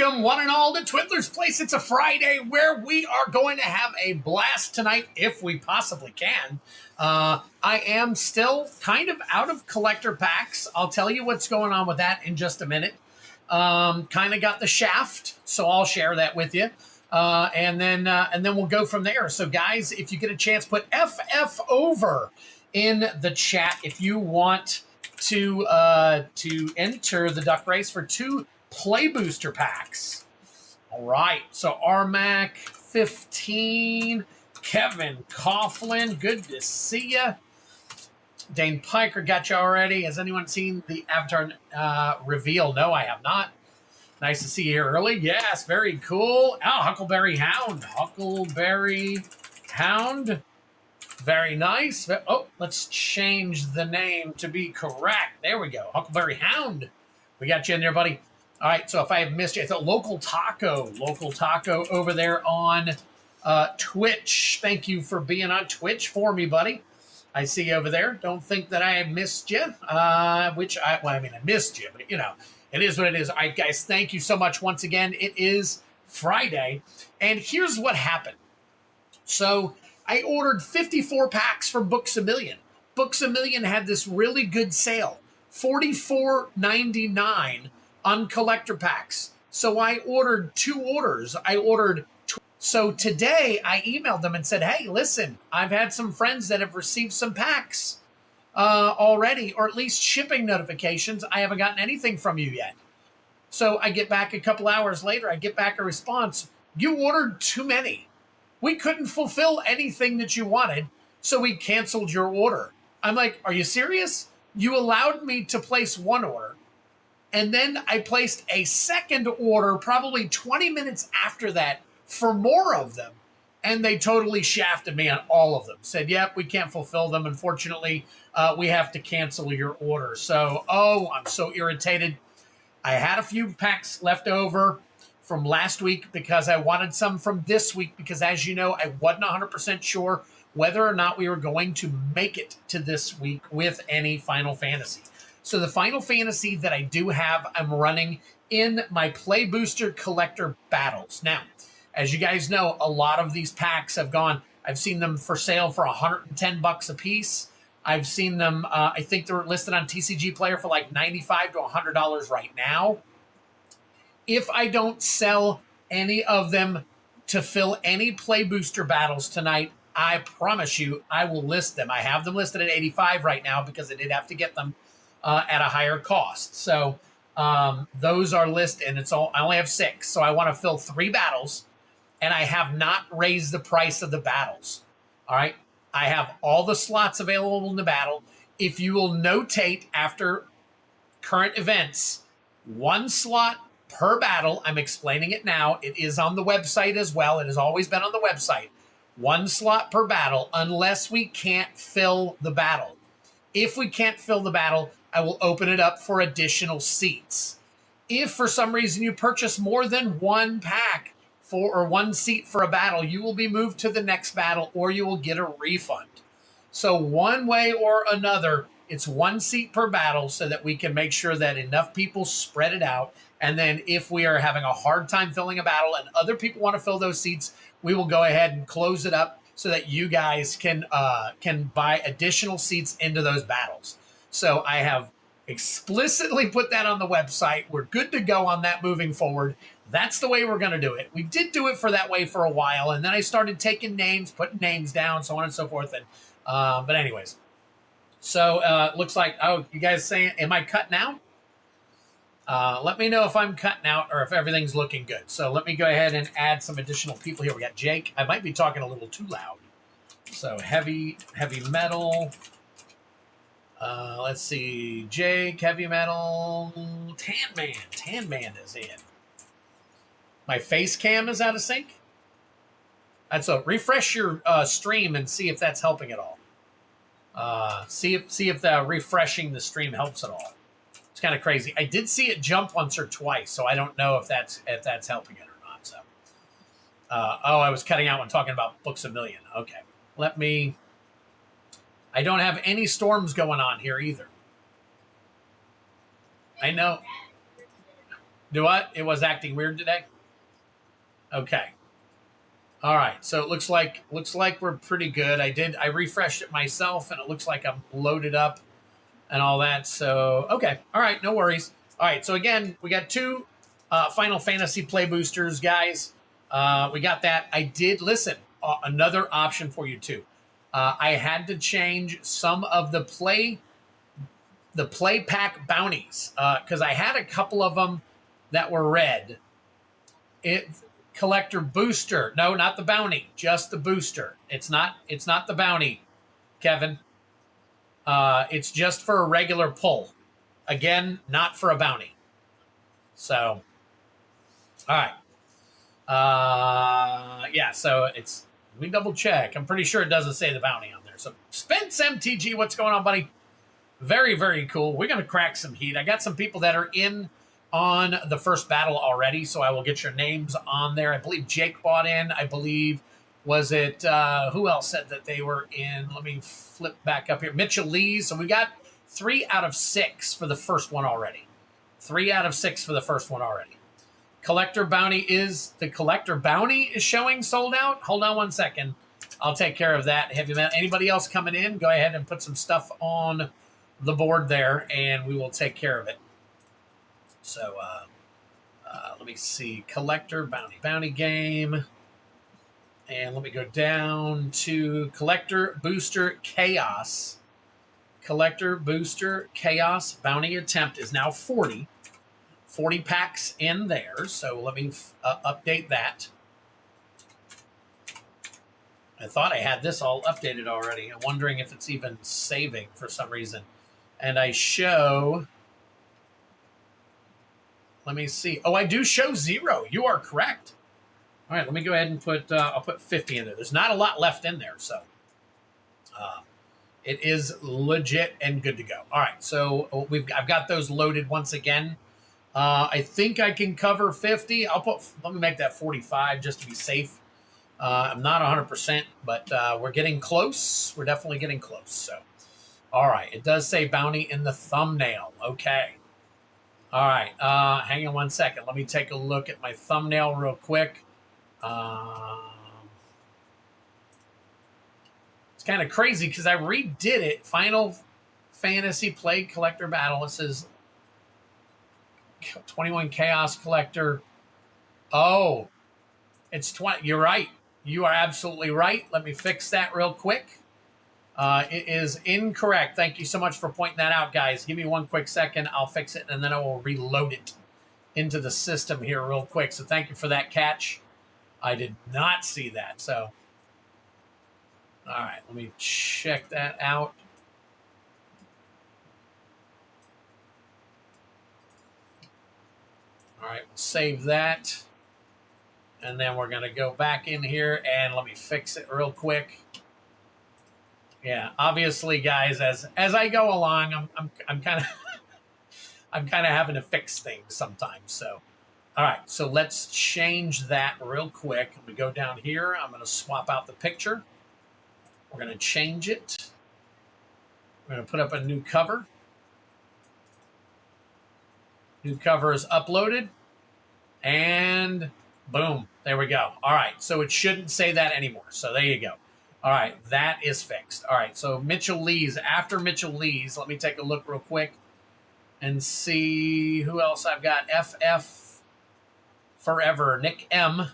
Welcome, one and all, to Twiddler's Place. It's a Friday where we are going to have a blast tonight, if we possibly can. I am still kind of out of collector packs. I'll tell you what's going on with that in just a minute. Kind of got the shaft, so I'll share that with you. And then we'll go from there. So, guys, if you get a chance, put FF over in the chat if you want to enter the duck race for 2 play booster packs. All right, so Rmac 15, Kevin Coughlin, good to see you. Dane Piker got you already. Has anyone seen the Avatar reveal? No, I have not. Nice to see you here early. Yes, very cool. Oh, Huckleberry Hound. Huckleberry Hound. Very nice. Oh, let's change the name to be correct. There we go. Huckleberry Hound. We got you in there, buddy. All right, so if I have missed you, I thought Local Taco over there on Twitch. Thank you for being on Twitch for me, buddy. I see you over there. Don't think that I have missed you, I missed you, but, you know, it is what it is. All right, guys, thank you so much once again. It is Friday, and here's what happened. So I ordered 54 packs from Books A Million. Books A Million had this really good sale, $44.99 on collector packs. So I ordered 2 orders. So today I emailed them and said, hey, listen, I've had some friends that have received some packs already, or at least shipping notifications. I haven't gotten anything from you yet. So I get back a couple hours later, I get back a response. You ordered too many. We couldn't fulfill anything that you wanted, so we canceled your order. I'm like, are you serious? You allowed me to place 1 order, and then I placed a second order probably 20 minutes after that for more of them, and they totally shafted me on all of them. Said, yep, we can't fulfill them. Unfortunately, we have to cancel your order. So, I'm so irritated. I had a few packs left over from last week because I wanted some from this week because, as you know, I wasn't 100% sure whether or not we were going to make it to this week with any Final Fantasy. So the Final Fantasy that I do have, I'm running in my Play Booster Collector Battles. Now, as you guys know, a lot of these packs have gone. I've seen them for sale for $110 a piece. I've seen them, I think they're listed on TCG Player for like $95 to $100 right now. If I don't sell any of them to fill any Play Booster battles tonight, I promise you I will list them. I have them listed at $85 right now because I did have to get them at a higher cost. So those are listed, and I only have 6. So I want to fill 3 battles, and I have not raised the price of the battles. All right. I have all the slots available in the battle. If you will notate after current events, 1 slot per battle. I'm explaining it now. It is on the website as well. It has always been on the website. 1 slot per battle unless we can't fill the battle. If we can't fill the battle, I will open it up for additional seats. If for some reason you purchase more than 1 pack or 1 seat for a battle, you will be moved to the next battle or you will get a refund. So one way or another, it's 1 seat per battle so that we can make sure that enough people spread it out. And then if we are having a hard time filling a battle and other people want to fill those seats, we will go ahead and close it up so that you guys can buy additional seats into those battles. So I have explicitly put that on the website. We're good to go on that moving forward. That's the way we're going to do it. We did do it for that way for a while, and then I started taking names, putting names down, so on and so forth. And but anyways, so it looks like, you guys saying, am I cutting out? Let me know if I'm cutting out or if everything's looking good. So let me go ahead and add some additional people here. We got Jake. I might be talking a little too loud. So heavy metal. Let's see. Jake, heavy metal. Tan Man is in. My face cam is out of sync. And so refresh your stream and see if that's helping at all. See if the refreshing the stream helps at all. It's kind of crazy. I did see it jump once or twice, so I don't know if that's helping it or not. So, I was cutting out when talking about Books A Million. Okay, I don't have any storms going on here either. I know. Do what? It was acting weird today? Okay. All right. So it looks like we're pretty good. I refreshed it myself and it looks like I'm loaded up and all that. So, okay. All right. No worries. All right. So again, we got two Final Fantasy play boosters, guys. We got that. I did listen. Another option for you too. I had to change some of the play pack bounties because I had a couple of them that were red. It collector booster. No, not the bounty, just the booster. It's not the bounty, Kevin. It's just for a regular pull. Again, not for a bounty. So, all right. Yeah. So it's let me double check. I'm pretty sure it doesn't say the bounty on there. So Spence MTG, what's going on, buddy? Very, very cool. We're going to crack some heat. I got some people that are in on the first battle already, so I will get your names on there. I believe Jake bought in. I believe, was it, who else said that they were in? Let me flip back up here. Mitchell Lee. So we got 3 out of 6 for the first one already. 3 out of 6 for the first one already. Collector bounty is showing sold out. Hold on one second. I'll take care of that. Have you met anybody else coming in? Go ahead and put some stuff on the board there, and we will take care of it. So let me see. Collector bounty game. And let me go down to collector booster chaos. Collector booster chaos bounty attempt is now 40. 40 packs in there. So let me update that. I thought I had this all updated already. I'm wondering if it's even saving for some reason. And I show, let me see. Oh, I do show 0. You are correct. All right, let me go ahead and I'll put 50 in there. There's not a lot left in there, so it is legit and good to go. All right, so I've got those loaded once again. I think I can cover 50. Let me make that 45 just to be safe. I'm not 100%, but we're getting close. We're definitely getting close. So, all right. It does say bounty in the thumbnail. Okay. All right. Hang on one second. Let me take a look at my thumbnail real quick. It's kind of crazy because I redid it. Final Fantasy Play Collector Battle. This is 21 Chaos Collector. Oh, it's 20. You're right. You are absolutely right. Let me fix that real quick. It is incorrect. Thank you so much for pointing that out, guys. Give me one quick second. I'll fix it, and then I will reload it into the system here real quick. So thank you for that catch. I did not see that. So, all right, let me check that out. All right, save that. And then we're going to go back in here and let me fix it real quick. Yeah, obviously, guys, as I go along, I'm kind of I'm kind of having to fix things sometimes. So, all right, so let's change that real quick. We go down here. I'm going to swap out the picture. We're going to change it. We're going to put up a new cover. New cover is uploaded. And boom, there we go. All right, so it shouldn't say that anymore. So there you go. All right, that is fixed. All right, so Mitchell Lee's, after Mitchell Lee's, let me take a look real quick and see who else I've got. FF Forever, Nick M.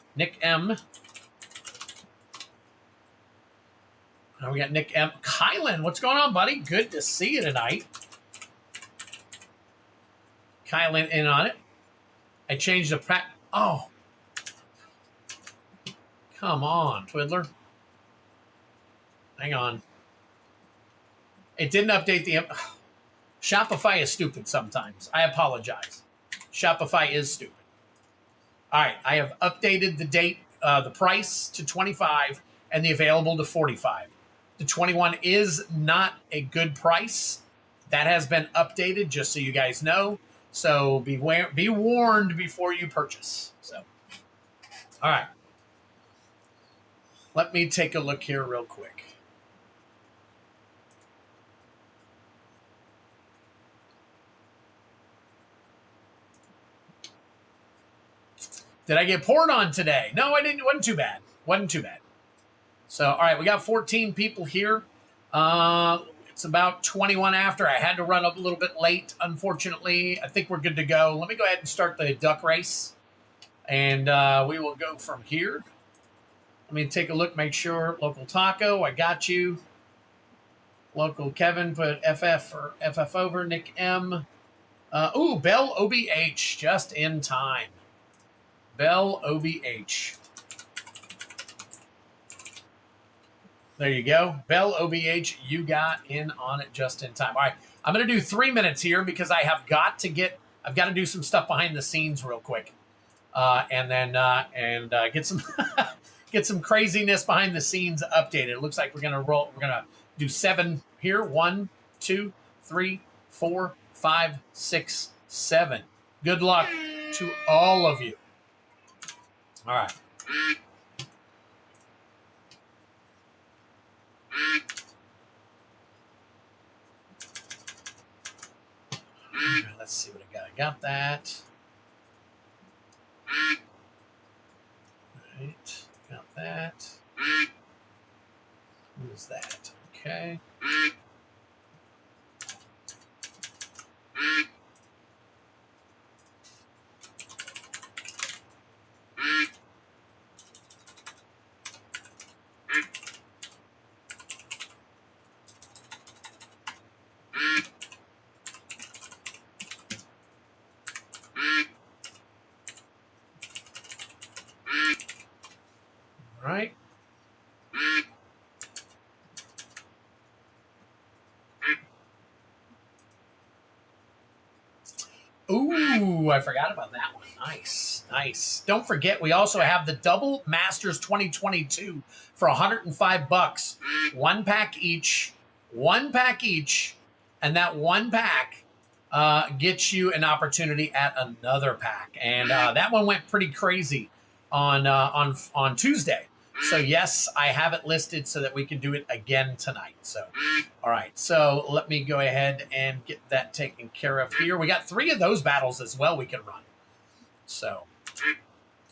Oh, we got Nick M. Kylan, what's going on, buddy? Good to see you tonight. Kylan in on it. I changed the pack. Oh. Come on, Twiddler. Hang on. It didn't update the... Shopify is stupid sometimes. I apologize. Shopify is stupid. All right, I have updated the date, the price to 25 and the available to 45. The 21 is not a good price. That has been updated, just so you guys know. So be warned before you purchase. So, all right. Let me take a look here real quick. Did I get poured on today? No, I didn't. It wasn't too bad. Wasn't too bad. So, all right, we got 14 people here. It's about 21 after. I had to run up a little bit late, unfortunately. I think we're good to go. Let me go ahead and start the duck race, and we will go from here. Let me take a look, make sure. Local Taco, I got you. Local Kevin put FF or FF over. Nick M. Ooh, Bell OBH, just in time. Bell OBH. There you go. Bell OBH, you got in on it just in time. All right, I'm going to do 3 minutes here because I've got to do some stuff behind the scenes real quick. And then get some get some craziness behind the scenes updated. It looks like we're going to do 7 here. 1, 2, 3, 4, 5, 6, 7. Good luck to all of you. All right. Let's see what I got. I got that. All right. Got that. Who is that? Okay. All right. Ooh, I forgot about that one. Nice, nice. Don't forget, we also have the Double Masters 2022 for $105. 1 pack each. 1 pack each. And that 1 pack gets you an opportunity at another pack. And that one went pretty crazy on Tuesday. So yes, I have it listed so that we can do it again tonight. So, all right. So let me go ahead and get that taken care of here. We got 3 of those battles as well we can run. So, all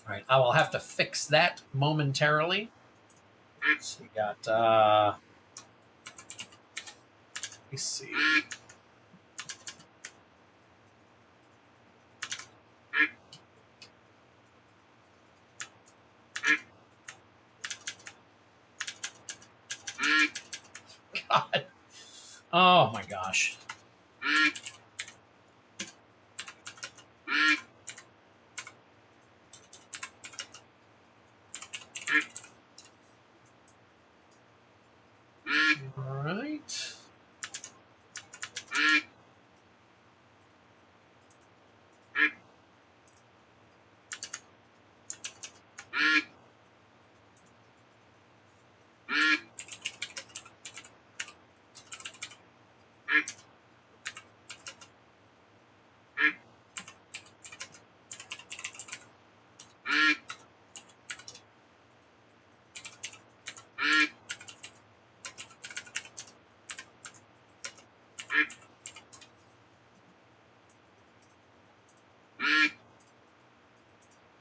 right. I will have to fix that momentarily. So we got, let me see. God. Oh my gosh. All right.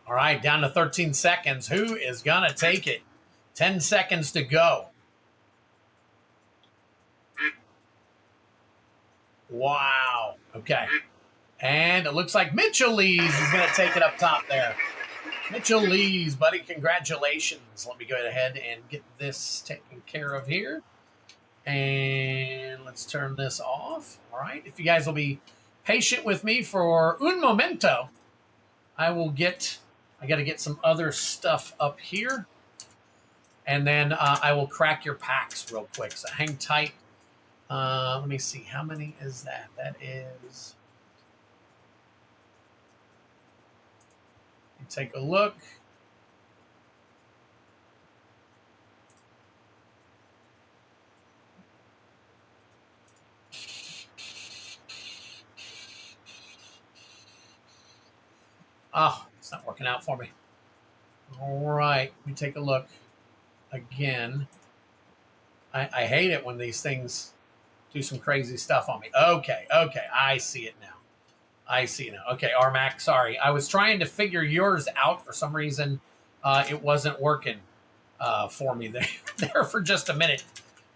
All right, down to 13 seconds. Who is going to take it? 10 seconds to go. Wow. Okay. And it looks like Mitchell Lees is going to take it up top there. Mitchell Lees, buddy, congratulations. Let me go ahead and get this taken care of here. And let's turn this off. All right. If you guys will be patient with me for un momento, I got to get some other stuff up here. And then I will crack your packs real quick. So hang tight. Let me see. How many is that? That is... Take a look. Oh, it's not working out for me. All right, let me take a look again. I hate it when these things do some crazy stuff on me. Okay, I see it now. I see now. Okay, Rmac, sorry. I was trying to figure yours out. For some reason, it wasn't working for me there for just a minute.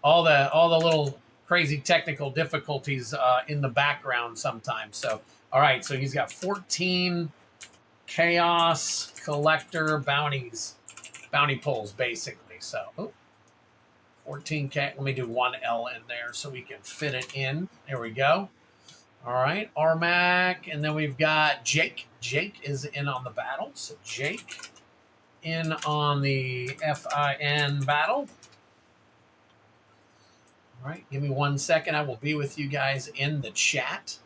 All the little crazy technical difficulties in the background sometimes. So, all right, so he's got 14 chaos collector bounty pulls, basically. So, 14K. Let me do one L in there so we can fit it in. There we go. All right, Rmac, and then we've got Jake. Jake is in on the battle. So Jake in on the FIN battle. All right, give me 1 second. I will be with you guys in the chat.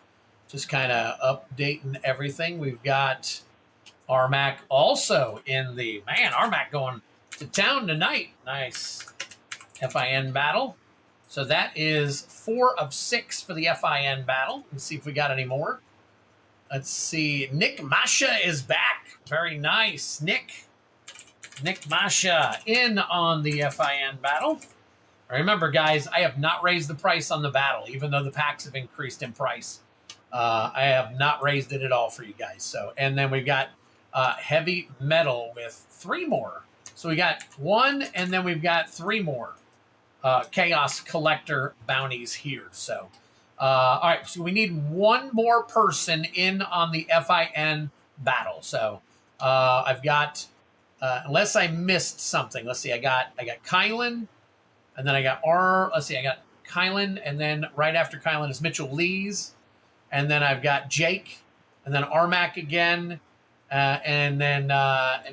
Just kind of updating everything. We've got Rmac also in the, man, Rmac going to town tonight. Nice. FIN battle. So that is 4 of 6 for the FIN battle. Let's see if we got any more. Let's see. Nick Masha is back. Very nice. Nick Masha in on the FIN battle. Remember, guys, I have not raised the price on the battle, even though the packs have increased in price. I have not raised it at all for you guys. So, and then we've got heavy metal with 3 more. So we got 1, and then we've got 3 more. Chaos collector bounties here. So, all right, so we need 1 more person in on the FIN battle. So, I've got, unless I missed something, let's see, I got Kylan, and then I got I got Kylan, and then right after Kylan is Mitchell Lees, and then I've got Jake, and then Rmac again, and then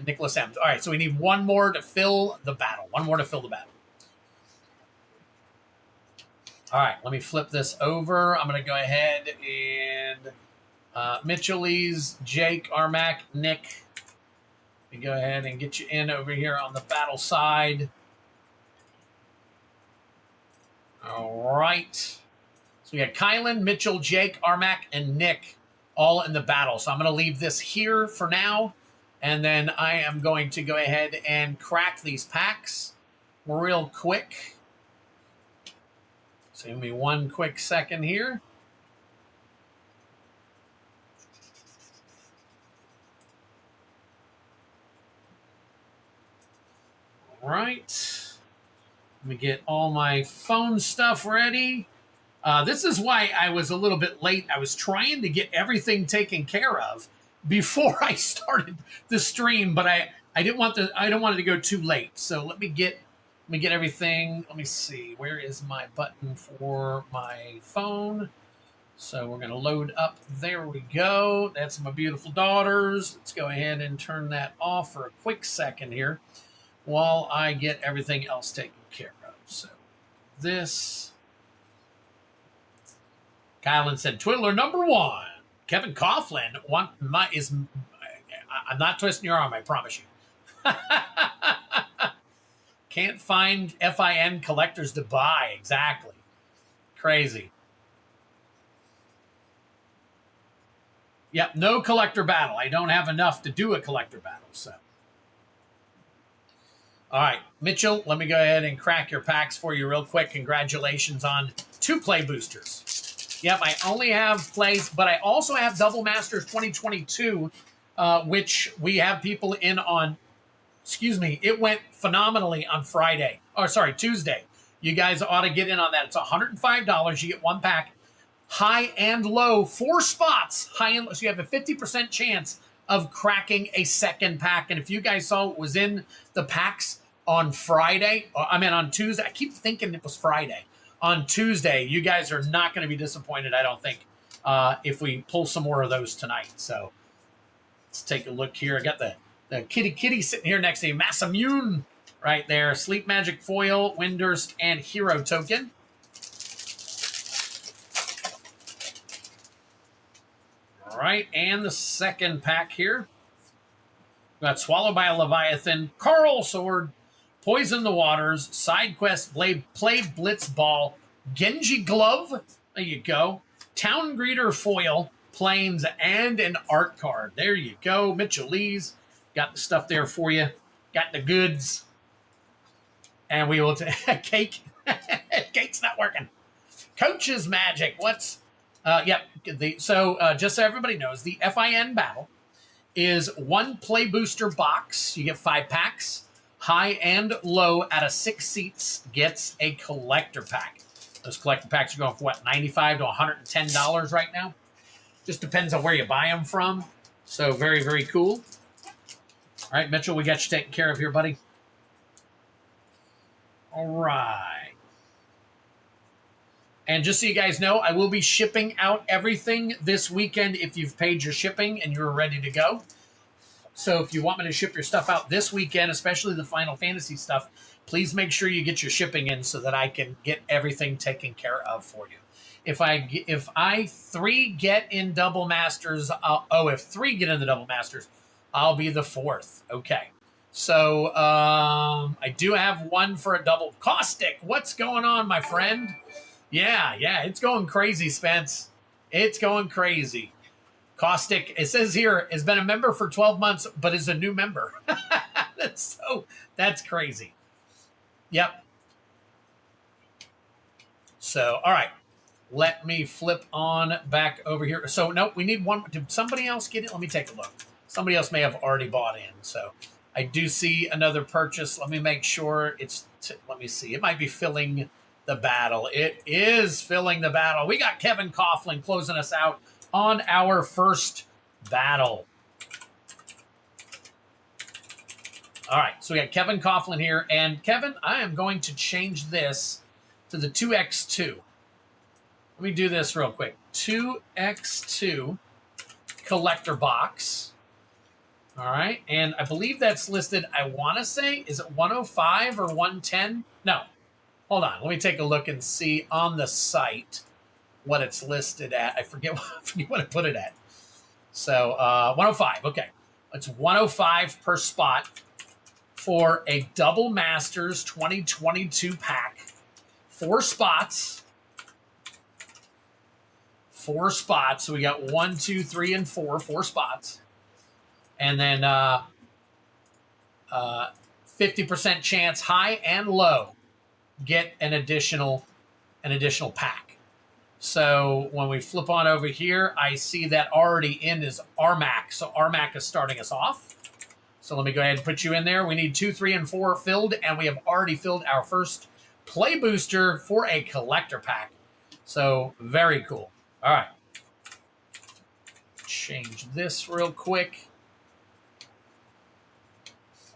Nicholas M's. All right, so we need 1 more to fill the battle. 1 more to fill the battle. All right, let me flip this over. I'm going to go ahead and Mitchell's, Jake, Rmac, Nick. Let me go ahead and get you in over here on the battle side. All right. So we got Kylan, Mitchell, Jake, Rmac, and Nick all in the battle. So I'm going to leave this here for now, and then I am going to go ahead and crack these packs real quick. So give me 1 quick second here. All right. Let me get all my phone stuff ready. This is why I was a little bit late. I was trying to get everything taken care of before I started the stream, but I don't want it to go too late. So let me get everything. Let me see. Where is my button for my phone? So we're going to load up. There we go. That's my beautiful daughters. Let's go ahead and turn that off for a quick second here while I get everything else taken care of. So this. Kylan said, Twiddler number 1. Kevin Coughlin I'm not twisting your arm, I promise you. Can't find FIN collectors to buy. Exactly. Crazy. Yep, no collector battle. I don't have enough to do a collector battle, so. All right, Mitchell, let me go ahead and crack your packs for you real quick. Congratulations on 2 play boosters. Yep, I only have plays, but I also have Double Masters 2022, which we have people in on. Excuse me, it went phenomenally on Friday. Or sorry, Tuesday. You guys ought to get in on that. It's $105. You get 1 pack. High and low, 4 spots. High and low. So you have a 50% chance of cracking a 2nd pack. And if you guys saw what was in the packs on Friday, on Tuesday. I keep thinking it was Friday. On Tuesday, you guys are not going to be disappointed, I don't think, if we pull some more of those tonight. So let's take a look here. I got the kitty sitting here next to you. Massamune right there. Sleep Magic Foil, Windurst, and Hero Token. All right, and the 2nd pack here. We got Swallowed by a Leviathan, Carl Sword, Poison the Waters, Side Quest, Play Blitz Ball, Genji Glove. There you go. Town Greeter Foil, Planes, and an art card. There you go. Mitchell Lees. Got the stuff there for you. Got the goods. And we will take Cake. Cake's not working. Coach's Magic. What's Yep. Just so everybody knows, the FIN battle is one play booster box. You get 5 packs. High and low out of 6 seats gets a collector pack. Those collector packs are going for what, $95 to $110 right now? Just depends on where you buy them from. So very, very cool. All right, Mitchell, we got you taken care of here, buddy. All right. And just so you guys know, I will be shipping out everything this weekend if you've paid your shipping and you're ready to go. So if you want me to ship your stuff out this weekend, especially the Final Fantasy stuff, please make sure you get your shipping in so that I can get everything taken care of for you. If I 3 get in Double Masters, if 3 get in the Double Masters, I'll be the 4th. Okay. So I do have 1 for a double. Caustic, what's going on, my friend? Yeah, it's going crazy, Spence. It's going crazy. Caustic, it says here, has been a member for 12 months, but is a new member. That's crazy. Yep. So, all right. Let me flip on back over here. So, no, we need 1. Did somebody else get it? Let me take a look. Somebody else may have already bought in. So, I do see another purchase. Let me make sure let me see. It might be filling the battle. It is filling the battle. We got Kevin Coughlin closing us out on our first battle. All right, so we got Kevin Coughlin here. And Kevin, I am going to change this to the 2x2. Let me do this real quick. 2x2 collector box. All right, and I believe that's listed, I want to say, is it 105 or 110? No, hold on. Let me take a look and see on the site what it's listed at. I forget what I put it at. So 105, okay. It's 105 per spot for a Double Masters 2022 pack. 4 spots. 4 spots. So we got 1, 2, 3, and 4. 4 spots. And then 50% chance, high and low, get an additional pack. So when we flip on over here, I see that already in is Rmac. So Rmac is starting us off. So let me go ahead and put you in there. We need 2, 3, and 4 filled, and we have already filled our first play booster for a collector pack. So very cool. All right. Change this real quick.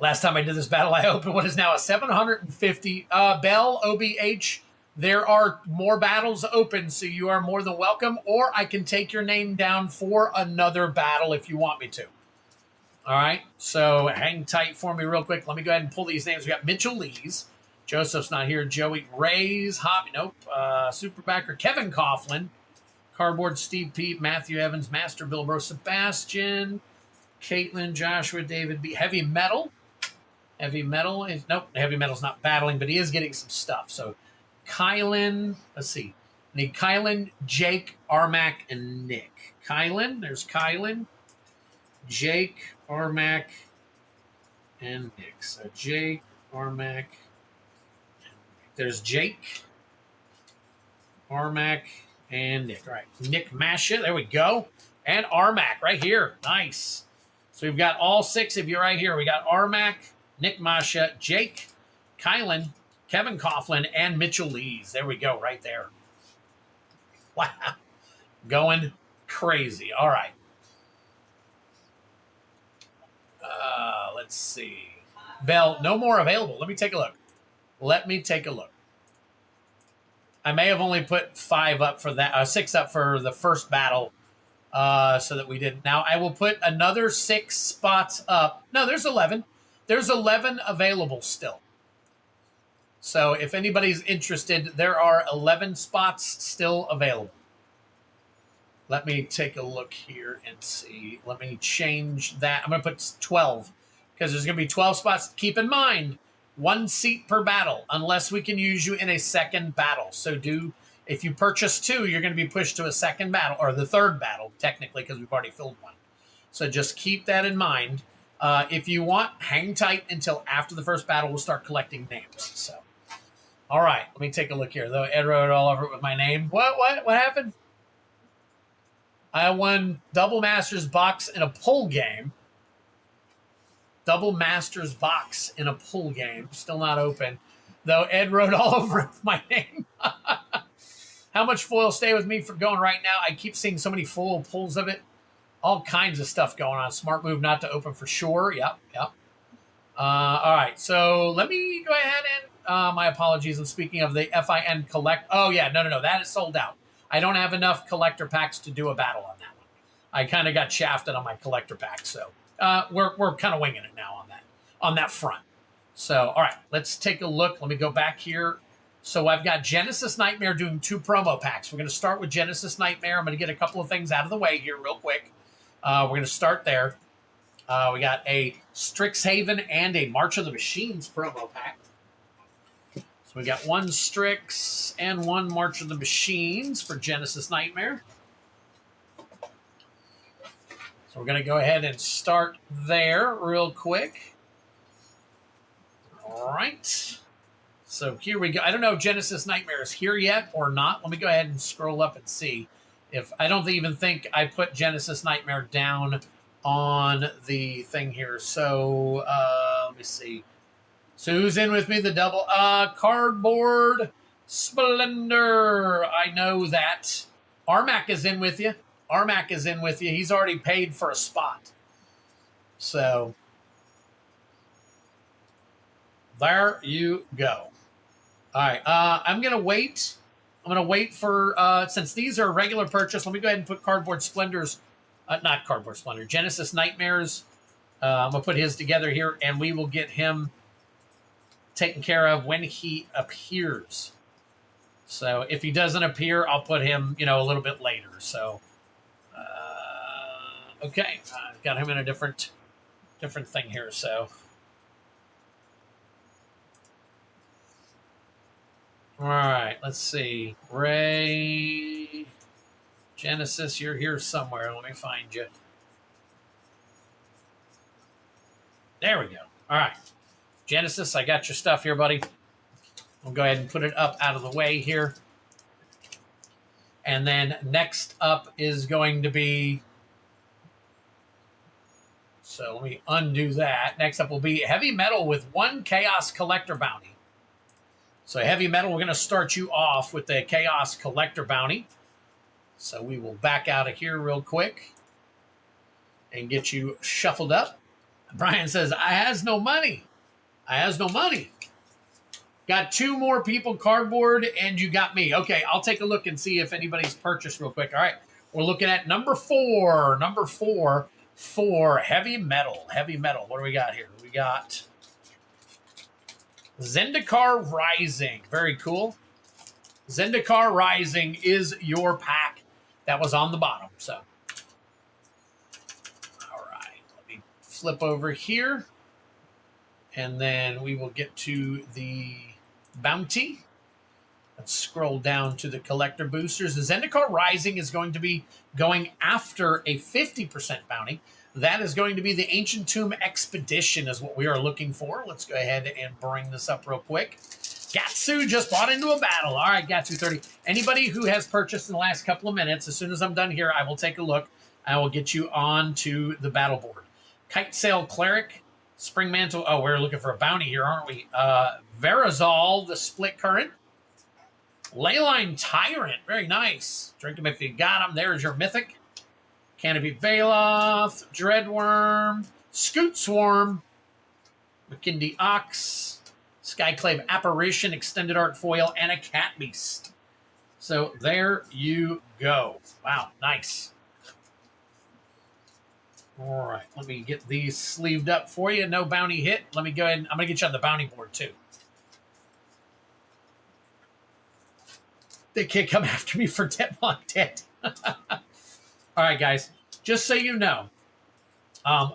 Last time I did this battle, I opened what is now a 750. Bell, OBH, there are more battles open, so you are more than welcome, or I can take your name down for another battle if you want me to. All right, so hang tight for me real quick. Let me go ahead and pull these names. We got Mitchell Lees. Joseph's not here. Joey Ray's, Hobby, nope. Superbacker, Kevin Coughlin. Cardboard, Steve Pete, Matthew Evans, Master Bilbro, Sebastian, Caitlin, Joshua, David B. Heavy Metal. Heavy Metal is, nope, Heavy Metal's not battling, but he is getting some stuff. So Kylan, let's see. I need Kylan, Jake, Rmac, and Nick. Kylan, there's Kylan, Jake, Rmac, and Nick. So Jake, Rmac, and Nick. There's Jake, Rmac, and Nick. All right, Nick Masha, there we go. And Rmac right here. Nice. So we've got all 6 of you right here. We got Rmac, Nick Masha, Jake, Kylan, Kevin Coughlin, and Mitchell Lees. There we go, right there. Wow. Going crazy. All right. Let's see. Bell, no more available. Let me take a look. I may have only put 5 up for that, 6 up for the first battle, so that we didn't. Now, I will put another 6 spots up. No, there's 11. There's 11 available still. So if anybody's interested, there are 11 spots still available. Let me take a look here and see. Let me change that. I'm going to put 12 because there's going to be 12 spots. Keep in mind, 1 seat per battle unless we can use you in a second battle. So if you purchase 2, you're going to be pushed to a second battle, or the third battle, technically, because we've already filled 1. So just keep that in mind. If you want, hang tight until after the first battle. We'll start collecting names. So, all right, let me take a look here. Though Ed wrote all over it with my name. What happened? I won Double Masters box in a pull game. Double Masters box in a pull game. Still not open. Though Ed wrote all over it with my name. How much foil stay with me for going right now? I keep seeing so many foil pulls of it. All kinds of stuff going on. Smart move not to open for sure. Yep. All right. So let me go ahead and my apologies. I'm speaking of the FIN collect. Oh, yeah. No. That is sold out. I don't have enough collector packs to do a battle on that one. I kind of got shafted on my collector pack. So we're kind of winging it now on that front. So, all right, let's take a look. Let me go back here. So I've got Genesis Nightmare doing 2 promo packs. We're going to start with Genesis Nightmare. I'm going to get a couple of things out of the way here real quick. We're going to start there. We got a Strixhaven and a March of the Machines promo pack. So we got 1 Strix and 1 March of the Machines for Genesis Nightmare. So we're going to go ahead and start there real quick. All right. So here we go. I don't know if Genesis Nightmare is here yet or not. Let me go ahead and scroll up and see. If I don't even think I put Genesis Nightmare down on the thing here. So let me see. So who's in with me? The double Cardboard Splendor. I know that. Rmac is in with you. Rmac is in with you. He's already paid for a spot. So there you go. All right. I'm going to wait. I'm going to wait for, since these are regular purchase, let me go ahead and put Cardboard Splendors, not Cardboard Splendor, Genesis Nightmares. I'm going to put his together here, and we will get him taken care of when he appears. So if he doesn't appear, I'll put him, a little bit later. So, okay. I've got him in a different thing here. So, all right, let's see. Ray, Genesis, you're here somewhere. Let me find you. There we go. All right. Genesis, I got your stuff here, buddy. We'll go ahead and put it up out of the way here. And then next up is going to be, so let me undo that. Next up will be Heavy Metal with 1 Chaos Collector Bounty. So Heavy Metal, we're going to start you off with the Chaos Collector Bounty. So we will back out of here real quick and get you shuffled up. Brian says, I has no money. I has no money. Got 2 more people, Cardboard, and you got me. Okay, I'll take a look and see if anybody's purchased real quick. All right, we're looking at number 4. Number 4 for Heavy Metal. Heavy Metal, what do we got here? We got Zendikar Rising. Very cool. Zendikar Rising is your pack that was on the bottom. So, all right, let me flip over here. And then we will get to the bounty. Let's scroll down to the collector boosters. The Zendikar Rising is going to be going after a 50% bounty. That is going to be the Ancient Tomb Expedition is what we are looking for. Let's go ahead and bring this up real quick. Gatsu just bought into a battle. All right, Gatsu 30. Anybody who has purchased in the last couple of minutes, as soon as I'm done here, I will take a look. I will get you on to the battle board. Kite Sail Cleric. Spring Mantle. Oh, we're looking for a bounty here, aren't we? Verazal, the Split Current. Leyline Tyrant. Very nice. Drink them if you got them. There's your Mythic. Canopy Baloth. Dreadworm. Scoot Swarm. McKindy Ox. Skyclave Apparition. Extended Art Foil. And a Cat Beast. So there you go. Wow, nice. All right, let me get these sleeved up for you. No bounty hit. Let me go ahead. I'm going to get you on the bounty board, too. They can't come after me for Dead Mon Dead. All right, guys, just so you know,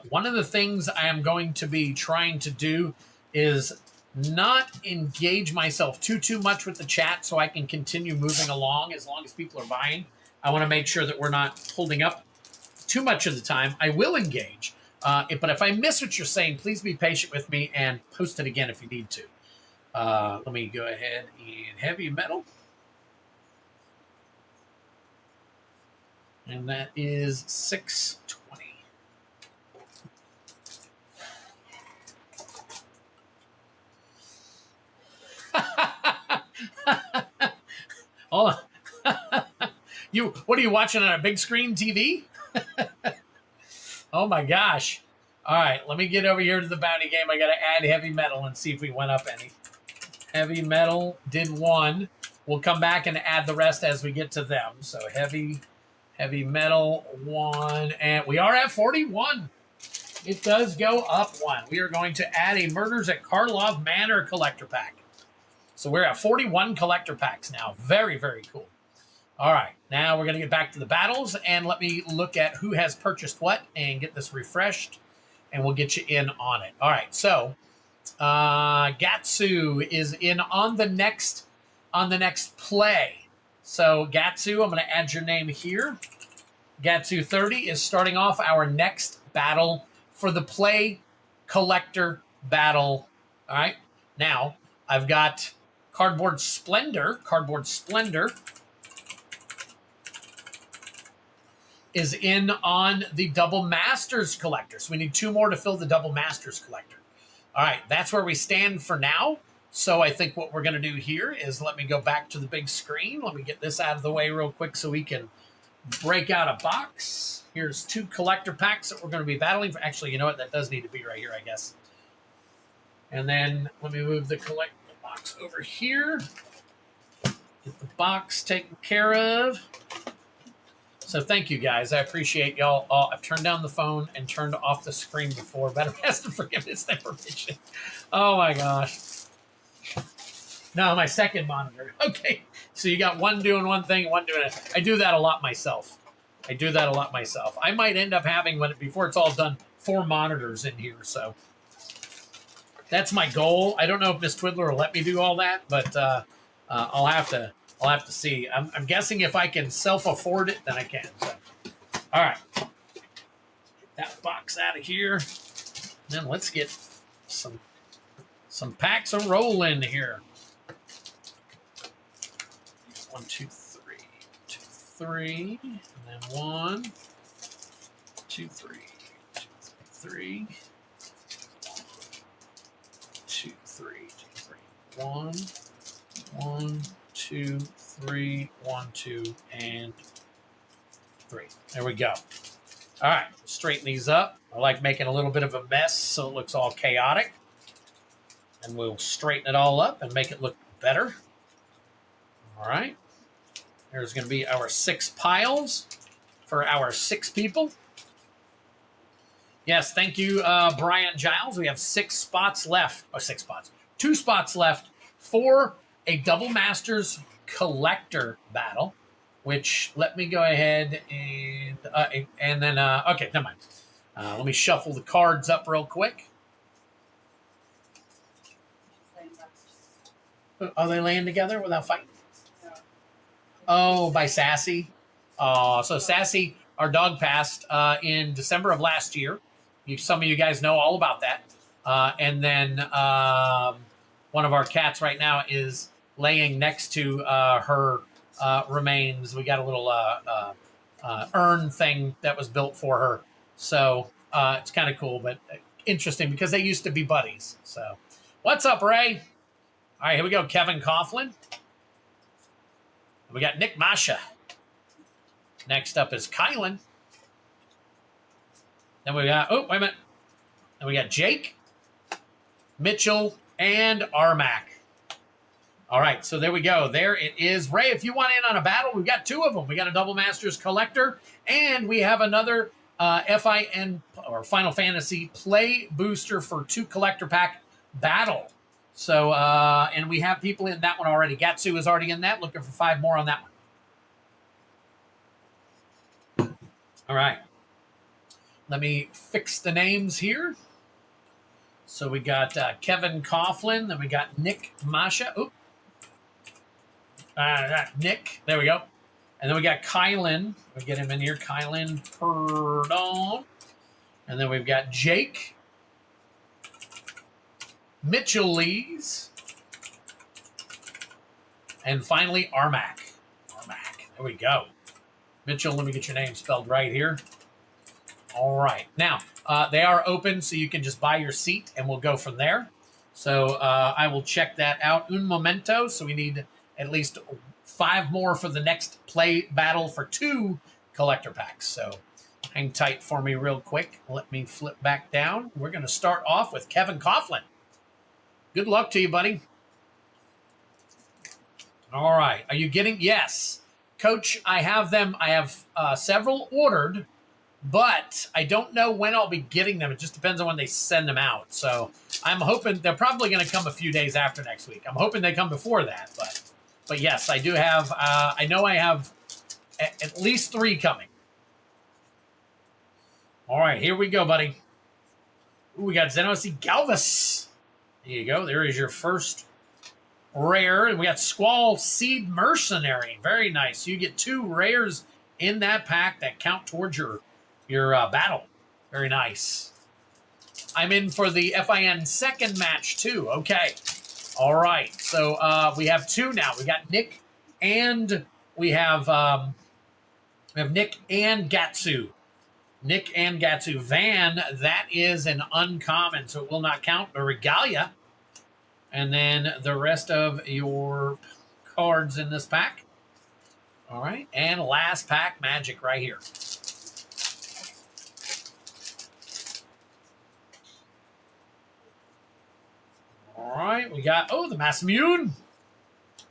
one of the things I am going to be trying to do is not engage myself too much with the chat so I can continue moving along as long as people are buying. I want to make sure that we're not holding up too much of the time. I will engage, but if I miss what you're saying, please be patient with me and post it again if you need to. Let me go ahead and Heavy Metal. And that is 620. Oh, what are you watching on a big screen TV? Oh my gosh. All right, let me get over here to the bounty game. I got to add heavy metal and see if we went up any. Heavy metal did 1. We'll come back and add the rest as we get to them. So heavy metal 1, and we are at 41. It does go up 1. We are going to add a Murders at Karlov Manor collector pack. So we're at 41 collector packs now. Very, very cool. All right, now we're going to get back to the battles, and let me look at who has purchased what and get this refreshed, and we'll get you in on it. All right, so Gatsu is in on the next play. So Gatsu, I'm going to add your name here. Gatsu 30 is starting off our next battle for the play collector battle. All right, now I've got Cardboard Splendor. Cardboard Splendor is in on the Double Masters collector. So we need 2 more to fill the Double Masters collector. All right, that's where we stand for now. So I think what we're going to do here is let me go back to the big screen. Let me get this out of the way real quick so we can break out a box. Here's 2 collector packs that we're going to be battling for. Actually, you know what? That does need to be right here, I guess. And then let me move the box over here. Get the box taken care of. So thank you, guys. I appreciate y'all. I've turned down the phone and turned off the screen before. Better ask the forgiveness than permission. Oh, my gosh. No, my second monitor. Okay. So you got one doing one thing, one doing it. I do that a lot myself. I might end up having, before it's all done, 4 monitors in here. So that's my goal. I don't know if Miss Twiddler will let me do all that, but I'll have to see. I'm guessing if I can self-afford it, then I can. So, all right. Get that box out of here. Then let's get some packs of roll in here. 1, 2, 3. 2, 3. And then 1, 2, 3. 2, 3. 2, 3. 2, 3. 1, 1, 2, 3, 1, 2, and 3. There we go. All right, straighten these up. I like making a little bit of a mess so it looks all chaotic. And we'll straighten it all up and make it look better. All right. There's going to be our 6 piles for our 6 people. Yes, thank you, Brian Giles. We have 6 spots left. Oh, 6 spots. 2 spots left for a Double Masters collector battle, which let me go ahead and then, okay, never mind. Let me shuffle the cards up real quick. Are they laying together without fighting? Oh, by Sassy. So Sassy, our dog, passed in December of last year. Some of you guys know all about that. And then one of our cats right now is laying next to her remains. We got a little urn thing that was built for her. So it's kind of cool, but interesting because they used to be buddies. So what's up, Ray? All right, here we go. Kevin Coughlin. We got Nick Masha. Next up is Kylan. Then we got, oh, wait a minute. Then we got Jake, Mitchell, and Rmac. All right, so there we go. There it is. Ray, if you want in on a battle, we've got 2 of them. We got a Double Masters collector, and we have another FIN or Final Fantasy play booster for 2 collector pack battle. So, and we have people in that one already. Gatsu is already in that. Looking for 5 more on that one. All right. Let me fix the names here. So we got Kevin Coughlin. Then we got Nick Masha. Oop. Nick. There we go. And then we got Kylan. We get him in here. Kylan Perdon. And then we've got Jake. Mitchell Lees. And finally, Rmac. There we go. Mitchell, let me get your name spelled right here. All right. Now, they are open, so you can just buy your seat, and we'll go from there. So I will check that out. Un momento. So we need at least 5 more for the next play battle for 2 collector packs. So hang tight for me real quick. Let me flip back down. We're going to start off with Kevin Coughlin. Good luck to you, buddy. All right. Are you getting? Yes. Coach, I have them. I have several ordered, but I don't know when I'll be getting them. It just depends on when they send them out. So I'm hoping they're probably going to come a few days after next week. I'm hoping they come before that, but yes, I do have. I know I have at least 3 coming. All right, here we go, buddy. Ooh, we got Zenosi Galvis. There you go. There is your first rare. And we got Squall Seed Mercenary. Very nice. You get 2 rares in that pack that count towards your battle. Very nice. I'm in for the FIN second match too. Okay. All right. So we have 2 now. We got Nick and we have Nick and Gatsu. Nick and Gatsu. Van, that is an uncommon, so it will not count. A Regalia. And then the rest of your cards in this pack. All right. And last pack, Magic right here. All right. We got, the Masamune.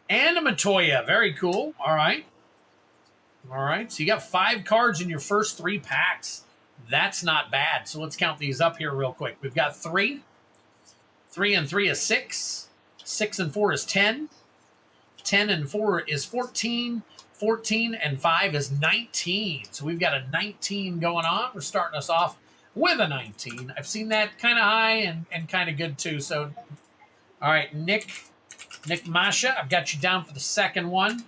And a Matoya. Very cool. All right. All right. So you got 5 cards in your first 3 packs. That's not bad. So let's count these up here real quick. We've got 3. 3 and 3 is 6. 6 and 4 is 10. 10 and 4 is 14. 14 and 5 is 19. So we've got a 19 going on. We're starting us off with a 19. I've seen that kind of high and kind of good too. So, all right, Nick Masha, I've got you down for the second one.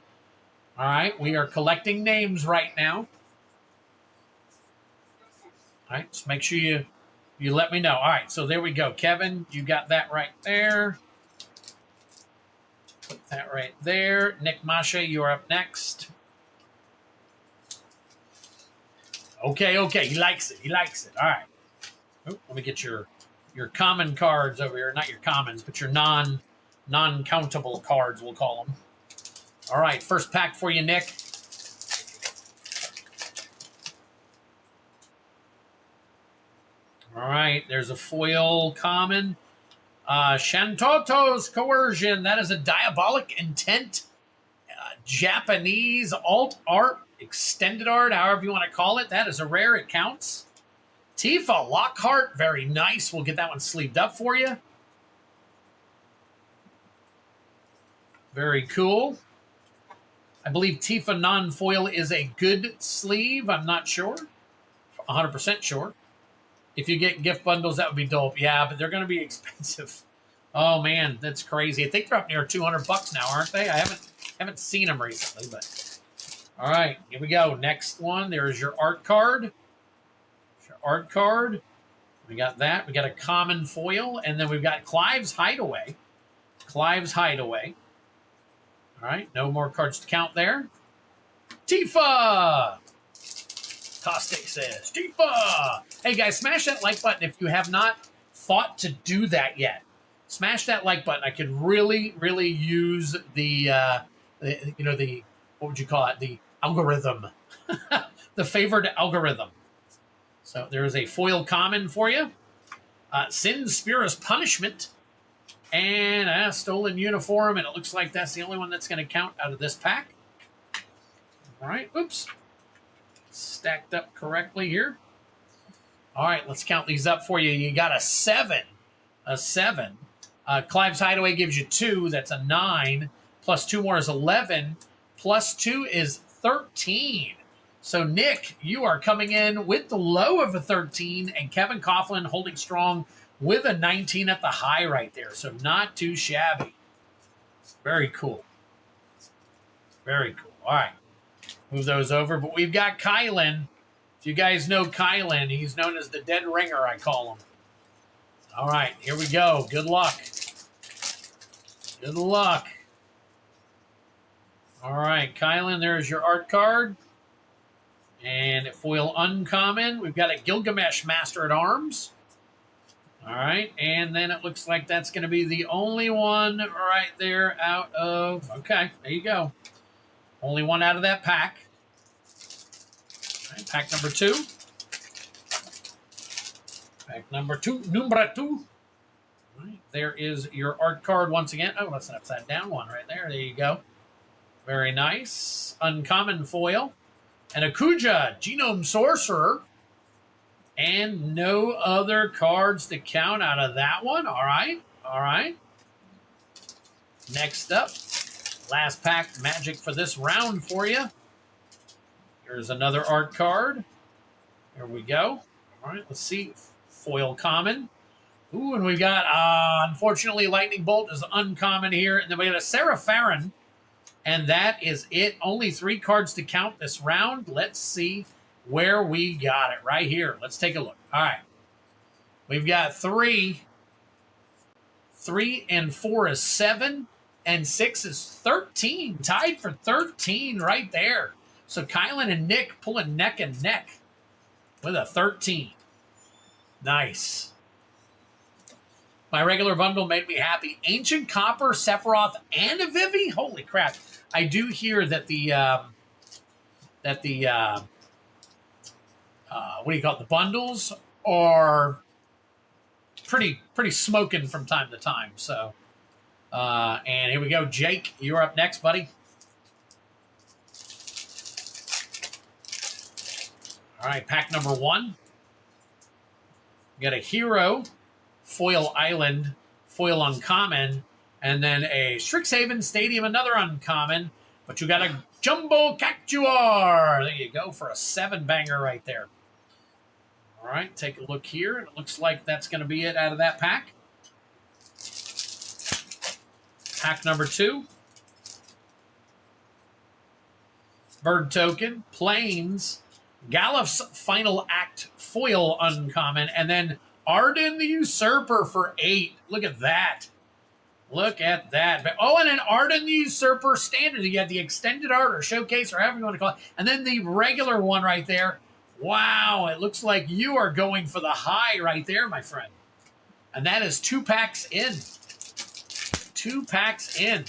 All right, we are collecting names right now. All right, just make sure you let me know. All right, so there we go. Kevin, you got that right there. Put that right there. Nick Masha, you are up next. Okay. He likes it. All right. Let me get your common cards over here. Not your commons, but your non-countable cards, we'll call them. All right, first pack for you, Nick. All right, there's a foil common. Shantoto's Coercion. That is a Diabolic Intent. Japanese alt art, extended art, however you want to call it. That is a rare. It counts. Tifa Lockhart. Very nice. We'll get that one sleeved up for you. Very cool. I believe Tifa non-foil is a good sleeve. I'm not sure. 100% sure. If you get gift bundles, that would be dope. Yeah, but they're going to be expensive. Oh man, that's crazy. I think they're up near $200 now, aren't they? I haven't seen them recently, but all right, here we go. Next one. There's your art card. We got that. We got a common foil, and then we've got Clive's Hideaway. All right, no more cards to count there. Tifa. Caustic says, Tifa! Hey guys, smash that like button if you have not thought to do that yet. Smash that like button. I could really, really use the what would you call it? The algorithm. The favored algorithm. So there is a foil common for you. Sin Spira's Punishment. And a Stolen Uniform. And it looks like that's the only one that's going to count out of this pack. All right, oops. Stacked up correctly here. All right, let's count these up for you. You got a 7. Clive's Hideaway gives you 2. That's a 9. Plus 2 more is 11. Plus 2 is 13. So, Nick, you are coming in with the low of a 13, and Kevin Coughlin holding strong with a 19 at the high right there. So, not too shabby. Very cool. Very cool. All right. Move those over. But we've got Kylan. If you guys know Kylan, he's known as the Dead Ringer, I call him. All right, here we go. Good luck. Good luck. All right, Kylan, there's your art card. And foil uncommon, we've got a Gilgamesh Master at Arms. All right, and then it looks like that's going to be the only one right there out of... Okay, there you go. Only one out of that pack. All right, pack number 2. Pack number 2, numero 2. All right, there is your art card once again. Oh, that's an upside down one right there. There you go. Very nice. Uncommon foil. And a Kuja, Genome Sorcerer. And no other cards to count out of that one. All right. All right. Next up, last pack Magic for this round for you. Here's another art card. Here we go. All right. Let's see. Foil common. Ooh, and we got, unfortunately, Lightning Bolt is uncommon here. And then we got a Sarah Farron. And that is it. Only 3 cards to count this round. Let's see where we got it right here. Let's take a look. All right. We've got 3. 3 and 4 is 7. And 6 is 13. Tied for 13 right there. So Kylan and Nick pulling neck and neck with a 13. Nice. My regular bundle made me happy. Ancient Copper, Sephiroth, and a Vivi? Holy crap. I do hear that the what do you call it? The bundles are pretty smoking from time to time. So, and here we go, Jake. You're up next, buddy. All right, pack number 1. We got a Hero, Foil Island, Foil Uncommon, and then a Strixhaven Stadium, another uncommon. But you got a Jumbo Cactuar. There you go for a 7-banger right there. All right, take a look here. It looks like that's going to be it out of that pack. Pack number 2. Bird Token, Plains, Galif's Final Act Foil Uncommon, and then Arden the Usurper for 8. Look at that. Look at that. Oh, and an Arden the Usurper Standard. You got the extended art or showcase or however you want to call it. And then the regular one right there. Wow, it looks like you are going for the high right there, my friend. And that is 2 packs in. 2 packs in.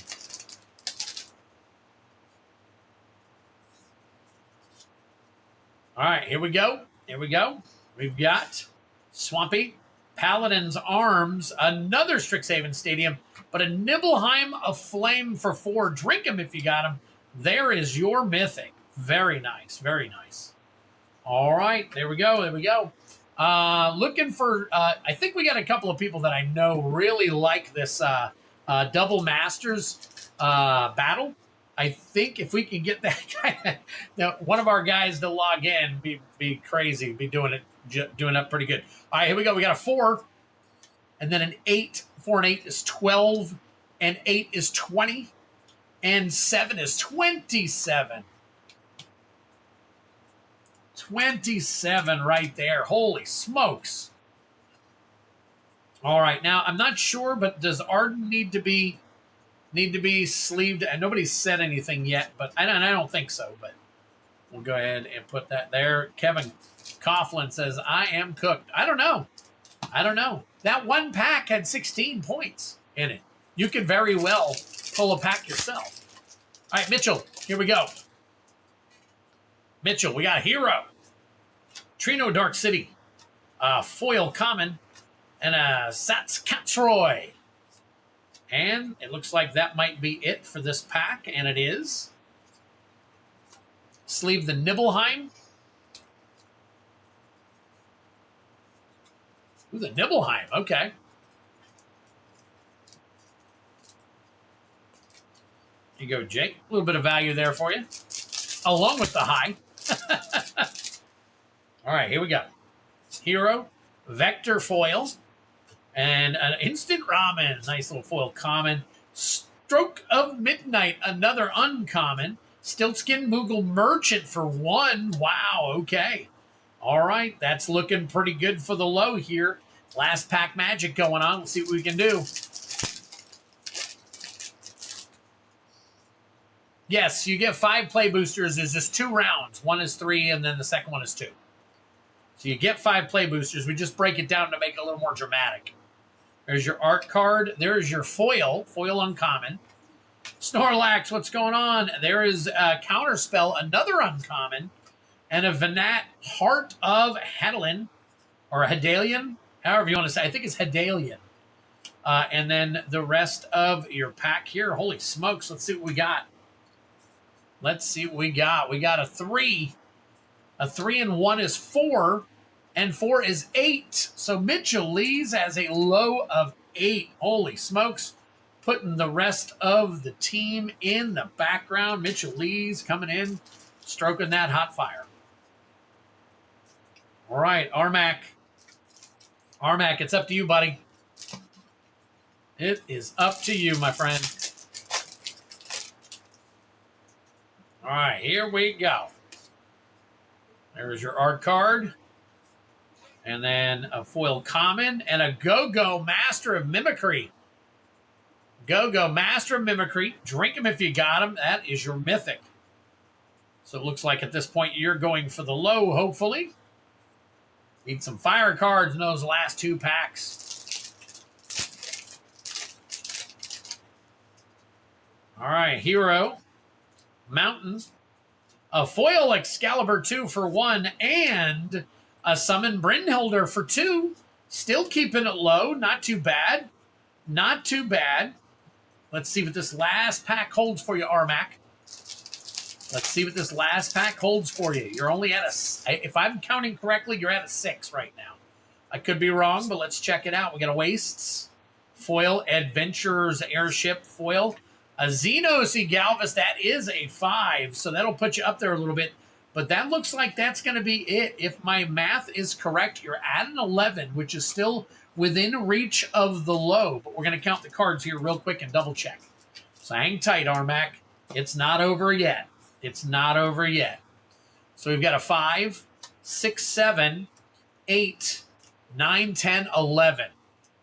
All right, here we go. Here we go. We've got Swampy, Paladin's Arms, another Strixhaven Stadium, but a Nibelheim of Flame for 4. Drink them if you got them. There is your Mythic. Very nice. Very nice. All right. There we go. There we go. Looking for, I think we got a couple of people that I know really like this Double Masters battle. I think if we can get that guy, one of our guys to log in, be crazy, be doing up pretty good. All right, here we go. We got a 4, and then an 8. 4 and 8 is 12, and 8 is 20, and 7 is 27. 27 right there. Holy smokes. All right, now I'm not sure, but does Arden need to be sleeved? And nobody's said anything yet, but I don't think so, but we'll go ahead and put that there. Kevin Coughlin says, I am cooked. I don't know. That one pack had 16 points in it. You could very well pull a pack yourself. All right, Mitchell, here we go. Mitchell, we got Hero, Trino Dark City, Foil Common, and a Sats Catsroy. And it looks like that might be it for this pack, and it is. Sleeve the Nibelheim. Ooh, the Nibelheim, okay. Here you go, Jake. A little bit of value there for you, along with the high. All right, here we go. Hero, Vector Foil, and an Instant Ramen. Nice little foil common. Stroke of Midnight, another uncommon. Stiltskin Moogle Merchant for 1. Wow, okay. All right, that's looking pretty good for the low here. Last pack magic going on. Let's see what we can do. Yes, you get 5 play boosters. There's just 2 rounds. One is 3, and then the second one is 2. So you get 5 play boosters. We just break it down to make it a little more dramatic. There's your art card. There's your foil uncommon. Snorlax, what's going on? There is a Counterspell, another uncommon, and a Venat, Heart of Hedalian, or a Hedalian, however you want to say. I think it's Hedalian. And then the rest of your pack here. Holy smokes, let's see what we got. Let's see what we got. We got a 3. A 3 and 1 is 4, and 4 is 8. So Mitchell Lees has a low of 8. Holy smokes. Putting the rest of the team in the background. Mitchell Lees coming in, stroking that hot fire. All right, Rmac. Rmac, it's up to you, buddy. It is up to you, my friend. All right, here we go. There's your art card. And then a foil common and a Go-Go Master of Mimicry. Go-Go Master of Mimicry. Drink them if you got them. That is your Mythic. So it looks like at this point you're going for the low, hopefully. Need some fire cards in those last 2 packs. All right, Hero. Mountain. A foil Excalibur 2 for 1 and a summon Brynhilder for 2. Still keeping it low. Not too bad. Not too bad. Let's see what this last pack holds for you, Rmac. Let's see what this last pack holds for you. You're only at a... If I'm counting correctly, you're at a 6 right now. I could be wrong, but let's check it out. We got a Wastes. Foil. Adventurer's Airship foil. A Xenos Galvus, that is a 5, so that'll put you up there a little bit. But that looks like that's going to be it. If my math is correct, you're at an 11, which is still within reach of the low. But we're going to count the cards here real quick and double check. So hang tight, Rmac. It's not over yet. It's not over yet. So we've got a 5, 6, 7, 8, 9, 10, 11.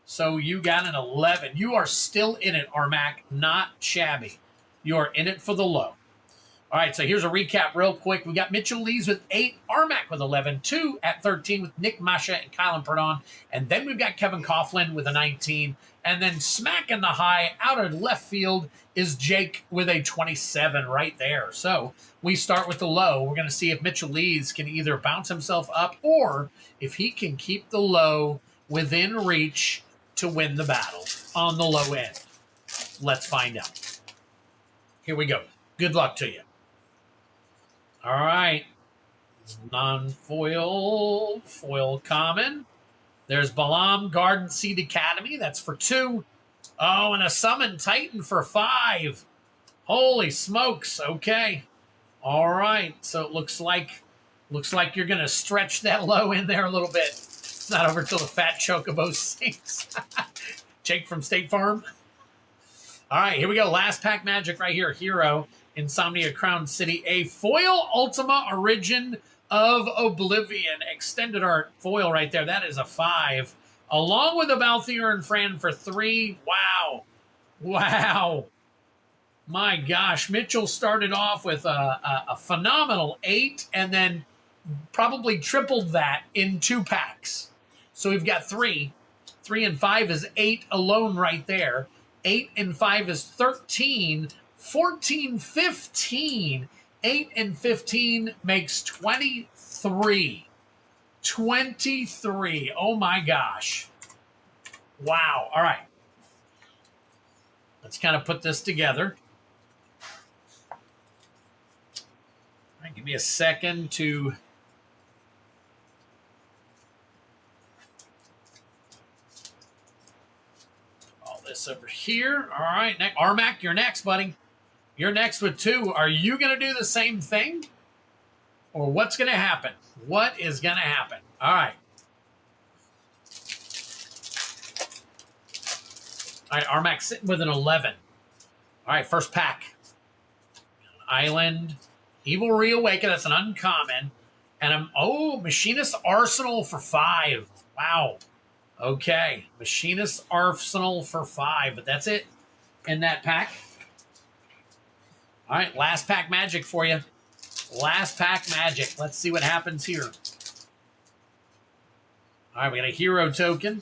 So you got an 11. You are still in it, Rmac. Not shabby. You are in it for the low. All right, so here's a recap real quick. We got Mitchell Lees with 8, Rmac with 11, 2 at 13 with Nick Masha and Kylan Perdon. And then we've got Kevin Coughlin with a 19. And then smacking the high out of left field is Jake with a 27 right there. So we start with the low. We're going to see if Mitchell Lees can either bounce himself up or if he can keep the low within reach to win the battle on the low end. Let's find out. Here we go. Good luck to you. All right. Non-foil, foil common. There's Balam Garden Seed Academy. That's for 2. Oh, and a Summon Titan for 5. Holy smokes. Okay. All right. So it looks like you're going to stretch that low in there a little bit. It's not over till the fat chocobo sings. Jake from State Farm. All right, here we go. Last pack magic right here. Hero, Insomnia Crown City. A foil Ultima Origin of Oblivion. Extended art foil right there. That is a 5. Along with a Balthier and Fran for 3. Wow. Wow. My gosh. Mitchell started off with a phenomenal 8 and then probably tripled that in 2 packs. So we've got 3. 3 and 5 is 8 alone right there. 8 and 5 is 13. 14, 15. 8 and 15 makes 23. 23. Oh my gosh. Wow. All right. Let's kind of put this together. All right, give me a second to... this over here. All right, Rmac, you're next, buddy. You're next with 2. Are you going to do the same thing? Or what's going to happen? What is going to happen? All right. All right, Rmac sitting with an 11. All right, first pack. Island. Evil Reawaken, that's an uncommon. And Machinist Arsenal for 5. Wow. Okay, Machinist Arsenal for 5, but that's it in that pack. All right, last pack magic for you. Last pack magic. Let's see what happens here. All right, we got a hero token.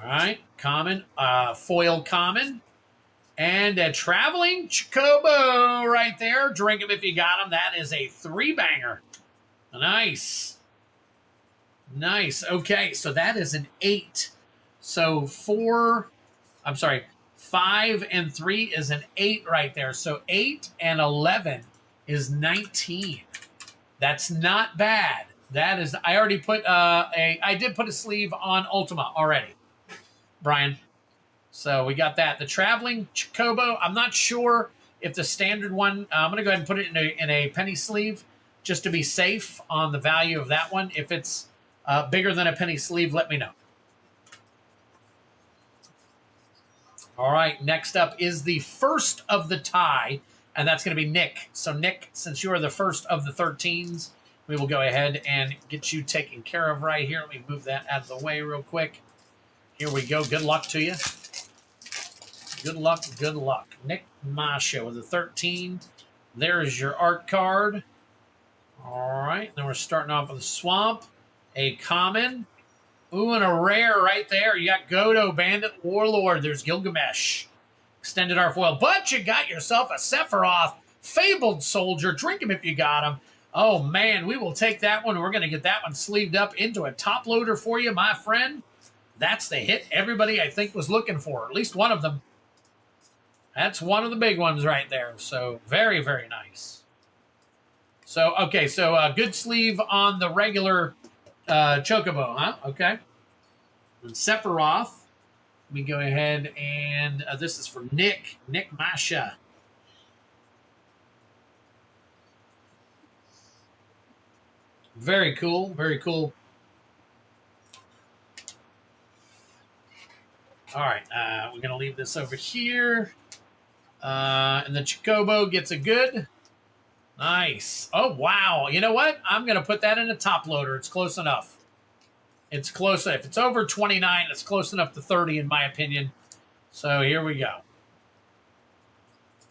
All right, common, foil common. And a traveling Chocobo right there. Drink him if you got him. That is a 3-banger. Nice. Nice. Okay, so that is an 8. So 5 and 3 is an 8 right there. So 8 and 11 is 19. That's not bad. That is, I already put I did put a sleeve on Ultima already, Brian. So we got that. The traveling Chocobo, I'm not sure if the standard one, I'm going to go ahead and put it in a penny sleeve just to be safe on the value of that one. If it's bigger than a penny sleeve, let me know. All right, next up is the first of the tie, and that's going to be Nick. So Nick, since you are the first of the 13s, we will go ahead and get you taken care of right here. Let me move that out of the way real quick. Here we go. Good luck to you. Good luck, good luck. Nick Masha with a 13. There's your art card. All right, then we're starting off with a swamp, a common. Ooh, and a rare right there. You got Godo, Bandit, Warlord. There's Gilgamesh. Extended art foil. But you got yourself a Sephiroth, Fabled Soldier. Drink him if you got him. Oh, man, we will take that one. We're going to get that one sleeved up into a top loader for you, my friend. That's the hit everybody, I think, was looking for. At least one of them. That's one of the big ones right there. So very, very nice. So, okay, so good sleeve on the regular Chocobo, huh? Okay. And Sephiroth. Let me go ahead and this is for Nick Masha. Very cool, very cool. All right, we're going to leave this over here. And the Chocobo gets a good. Nice. Oh, wow. You know what? I'm going to put that in a top loader. It's close enough. It's close. If it's over 29, it's close enough to 30, in my opinion. So here we go.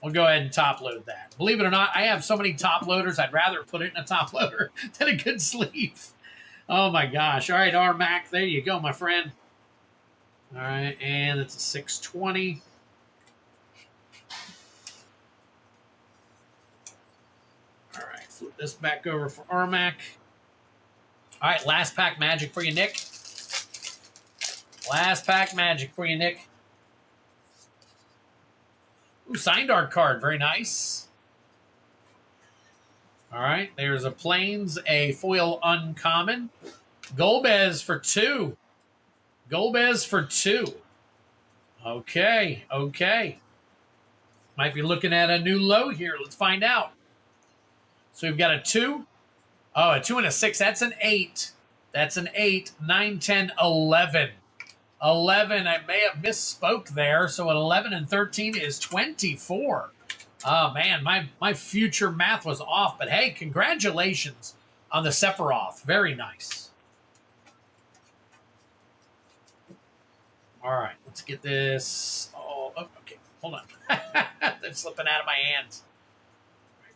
We'll go ahead and top load that. Believe it or not, I have so many top loaders, I'd rather put it in a top loader than a good sleeve. Oh, my gosh. All right, Rmac, there you go, my friend. All right, and it's a 620. All right, flip this back over for Rmac. All right, last pack magic for you, Nick. Last pack magic for you, Nick. Ooh, signed art card. Very nice. All right, there's a Plains, a foil uncommon. Golbez for 2. Golbez for 2. Okay, okay. Might be looking at a new low here. Let's find out. So we've got a 2. Oh, a 2 and a 6. That's an 8. That's an 8. 9, 10, 11. 11. I may have misspoke there. So an 11 and 13 is 24. Oh, man, my future math was off. But, hey, congratulations on the Sephiroth. Very nice. All right, let's get this. Oh, okay. Hold on. They're slipping out of my hands.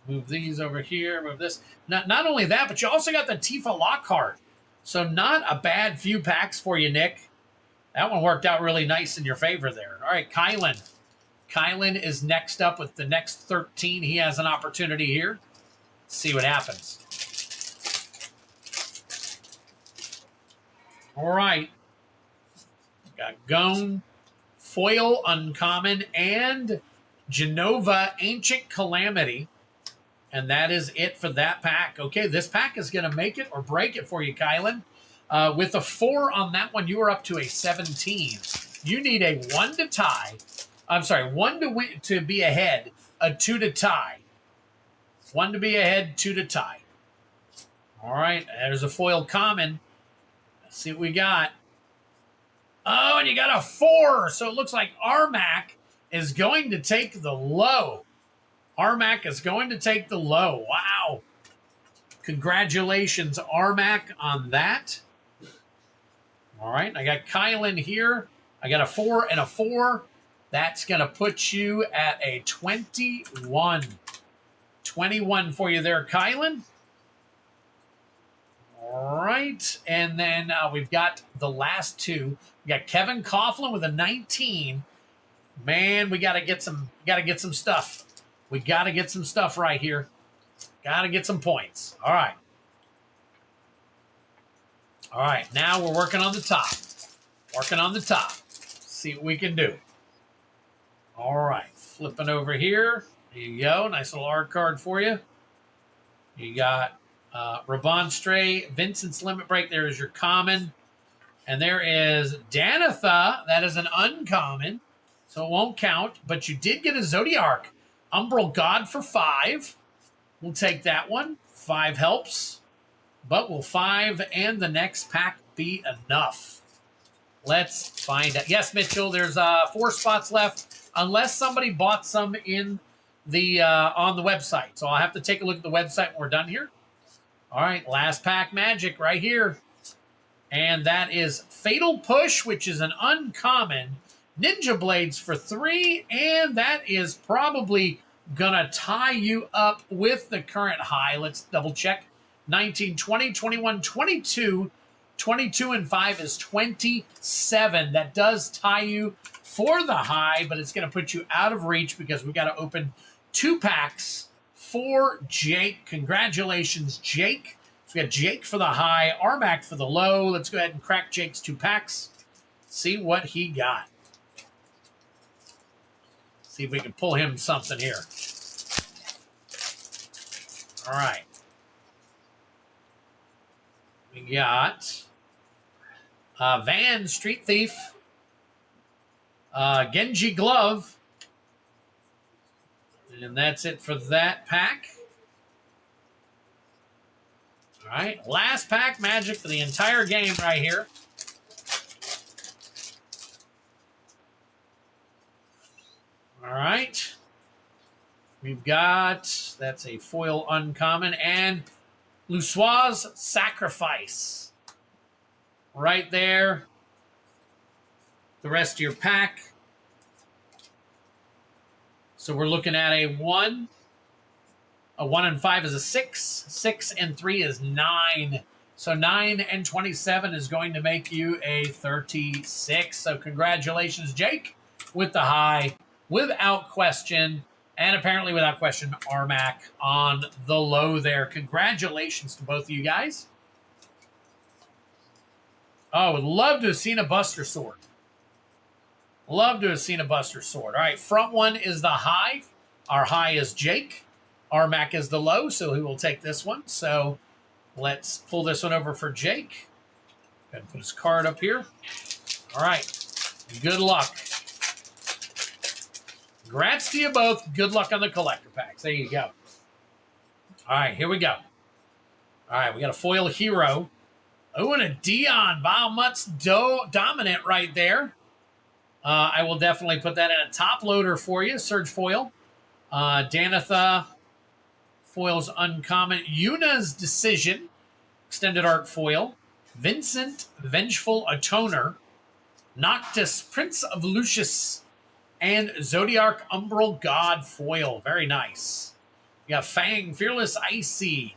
Move these over here. Move this. Not only that, but you also got the Tifa Lockhart. So not a bad few packs for you, Nick. That one worked out really nice in your favor there. All right, Kylan. Kylan is next up with the next 13. He has an opportunity here. Let's see what happens. All right. Got Gone, Foil Uncommon, and Genova Ancient Calamity. And that is it for that pack. Okay, this pack is going to make it or break it for you, Kylan. With a 4 on that one, you are up to a 17. You need a 1 to tie. I'm sorry, 1 to win, to be ahead, a 2 to tie. 1 to be ahead, 2 to tie. All right, there's a foil common. Let's see what we got. Oh, and you got a 4. So it looks like Rmac is going to take the low. Rmac is going to take the low. Wow. Congratulations, Rmac, on that. All right, I got Kylan here. I got a 4 and a 4. That's going to put you at a 21. 21 for you there, Kylan. All right. And then we've got the last two. We got Kevin Coughlin with a 19. Man, we got to get some stuff. We got to get some stuff right here. Got to get some points. All right. All right. Now we're working on the top. Working on the top. See what we can do. All right. Flipping over here. There you go. Nice little art card for you. You got Rabon Vincent's Limit Break. There is your common. And there is Danitha. That is an uncommon. So it won't count. But you did get a Zodiark Umbral God for 5. We'll take that one. 5 helps. But will 5 and the next pack be enough? Let's find out. Yes, Mitchell, there's 4 spots left. Unless somebody bought some in the on the website. So I'll have to take a look at the website when we're done here. All right, last pack magic right here. And that is Fatal Push, which is an uncommon. Ninja Blades for 3, and that is probably going to tie you up with the current high. Let's double check. 19, 20, 21, 22. 22 and 5 is 27. That does tie you for the high, but it's going to put you out of reach because we got to open 2 packs for Jake. Congratulations, Jake. So we got Jake for the high, Rmac for the low. Let's go ahead and crack Jake's 2 packs. See what he got. See if we can pull him something here. All right. We got Van, Street Thief, Genji Glove, and that's it for that pack. All right, last pack magic for the entire game right here. All right. We've got, that's a foil uncommon, and Lussois Sacrifice. Right there. The rest of your pack. So we're looking at a 1. A 1 and 5 is a 6. 6 and 3 is 9. So 9 and 27 is going to make you a 36. So congratulations, Jake, with the high, without question. And apparently, without question, Rmac on the low there. Congratulations to both of you guys. Oh, would love to have seen a Buster Sword. Love to have seen a Buster Sword. All right, front one is the high. Our high is Jake. Rmac is the low, so he will take this one. So let's pull this one over for Jake. Go ahead and put his card up here. All right, good luck. Congrats to you both. Good luck on the collector packs. There you go. All right, here we go. All right, we got a foil hero. Oh, and a Dion. Baumut's dominant right there. I will definitely put that in a top loader for you. Surge foil. Danitha. Foil's uncommon. Yuna's Decision. Extended art foil. Vincent, Vengeful Atoner. Noctis, Prince of Lucius. And Zodiark Umbral God foil. Very nice. You got Fang, Fearless Icy.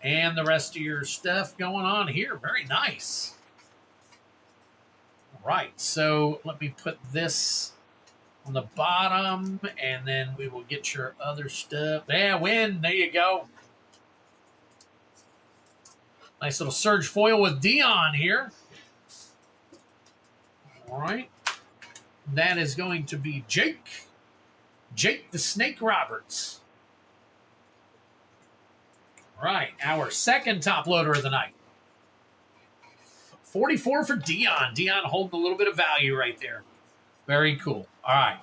And the rest of your stuff going on here. Very nice. All right. So let me put this on the bottom. And then we will get your other stuff. Yeah, WIN. There you go. Nice little Surge foil with Dion here. All right. That is going to be Jake. Jake the Snake Roberts. All right, our second top loader of the night. 44 for Dion. Dion holding a little bit of value right there. Very cool. All right.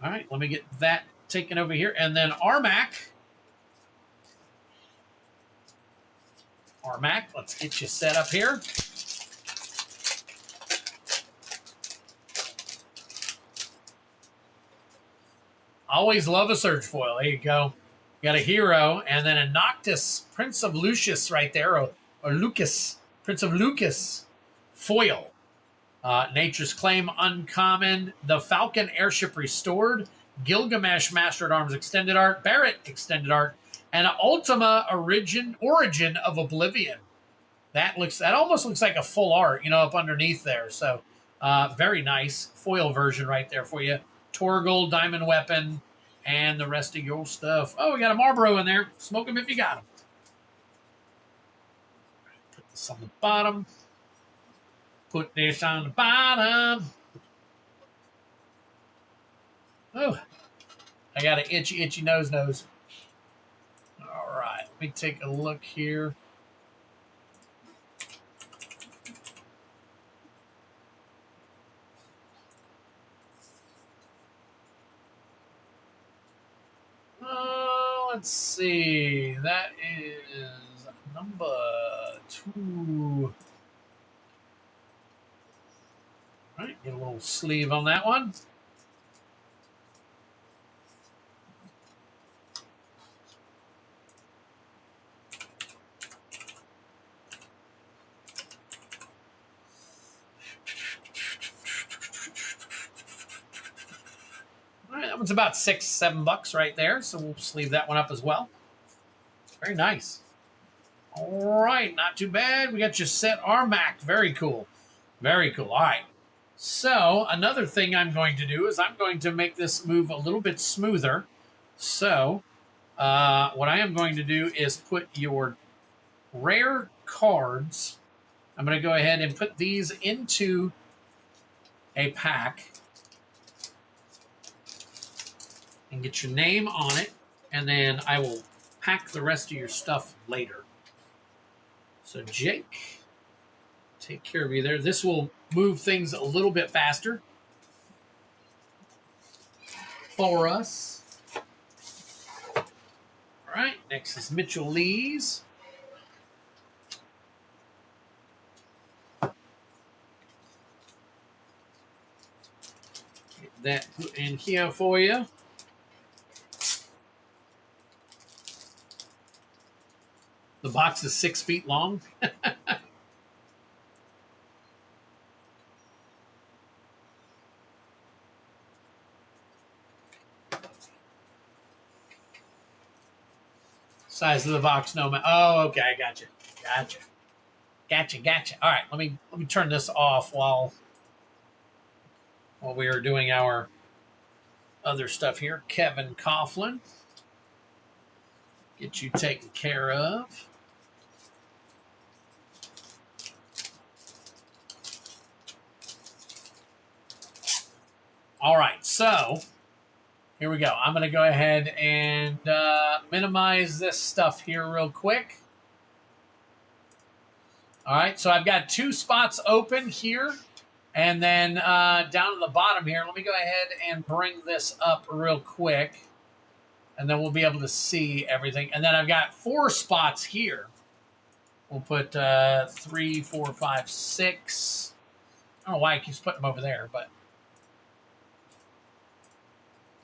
All right, let me get that taken over here. And then Rmac. Rmac, let's get you set up here. Always love a Surge foil. There you go. You got a hero, and then a Noctis, Prince of Lucius right there, or Lucas, Prince of Lucas, foil. Nature's Claim Uncommon, the Falcon Airship Restored, Gilgamesh Master at Arms Extended Art, Barrett Extended Art, and Ultima Origin of Oblivion. That almost looks like a full art, up underneath there. So very nice foil version right there for you. Torgal, Diamond Weapon, and the rest of your stuff. Oh, we got a Marlboro in there. Smoke them if you got them. Put this on the bottom. Put this on the bottom. Oh, I got an itchy nose. All right, let me take a look here. Let's see. That is number 2. All right, get a little sleeve on that one. All right, that one's about $6-7 right there, so we'll sleeve that one up as well. Very nice. All right, not too bad. We got you set Rmac. Very cool. Very cool. All right. So another thing I'm going to do is I'm going to make this move a little bit smoother. So what I am going to do is put your rare cards. I'm going to go ahead and put these into a pack and get your name on it, and then I will pack the rest of your stuff later. So Jake, take care of you there. This will move things a little bit faster for us. All right, next is Mitchell Lees. Get that put in here for you. The box is 6 feet long. Size of the box, no matter. Oh, okay, I gotcha. All right, let me turn this off while we are doing our other stuff here. Kevin Coughlin, get you taken care of. All right, so here we go. I'm going to go ahead and minimize this stuff here real quick. All right, so I've got 2 spots open here. And then down at the bottom here, let me go ahead and bring this up real quick. And then we'll be able to see everything. And then I've got 4 spots here. We'll put 3, 4, 5, 6. I don't know why it keeps putting them over there, but.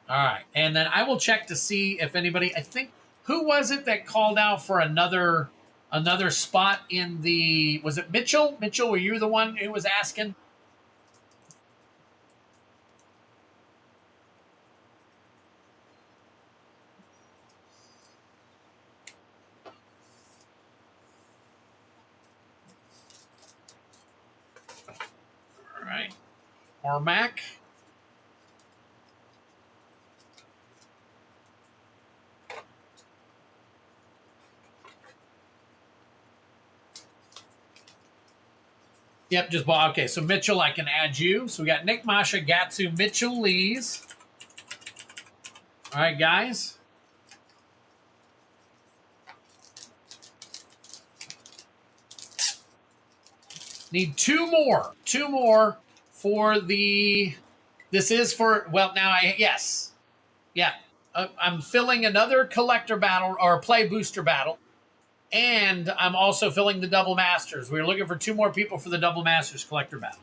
All right. And then I will check to see if anybody, I think, who was it that called out for another spot in the, was it Mitchell? Mitchell, were you the one who was asking? All right. Rmac. Yep, just bought. Okay, so Mitchell, I can add you. So we got Nick, Masha, Gatsu, Mitchell, Lees. All right, guys. Need 2 more. 2 more for the. This is for, well, now yes. Yeah. I'm filling another collector battle or play booster battle. And I'm also filling the Double Masters. We're looking for 2 more people for the Double Masters collector battle.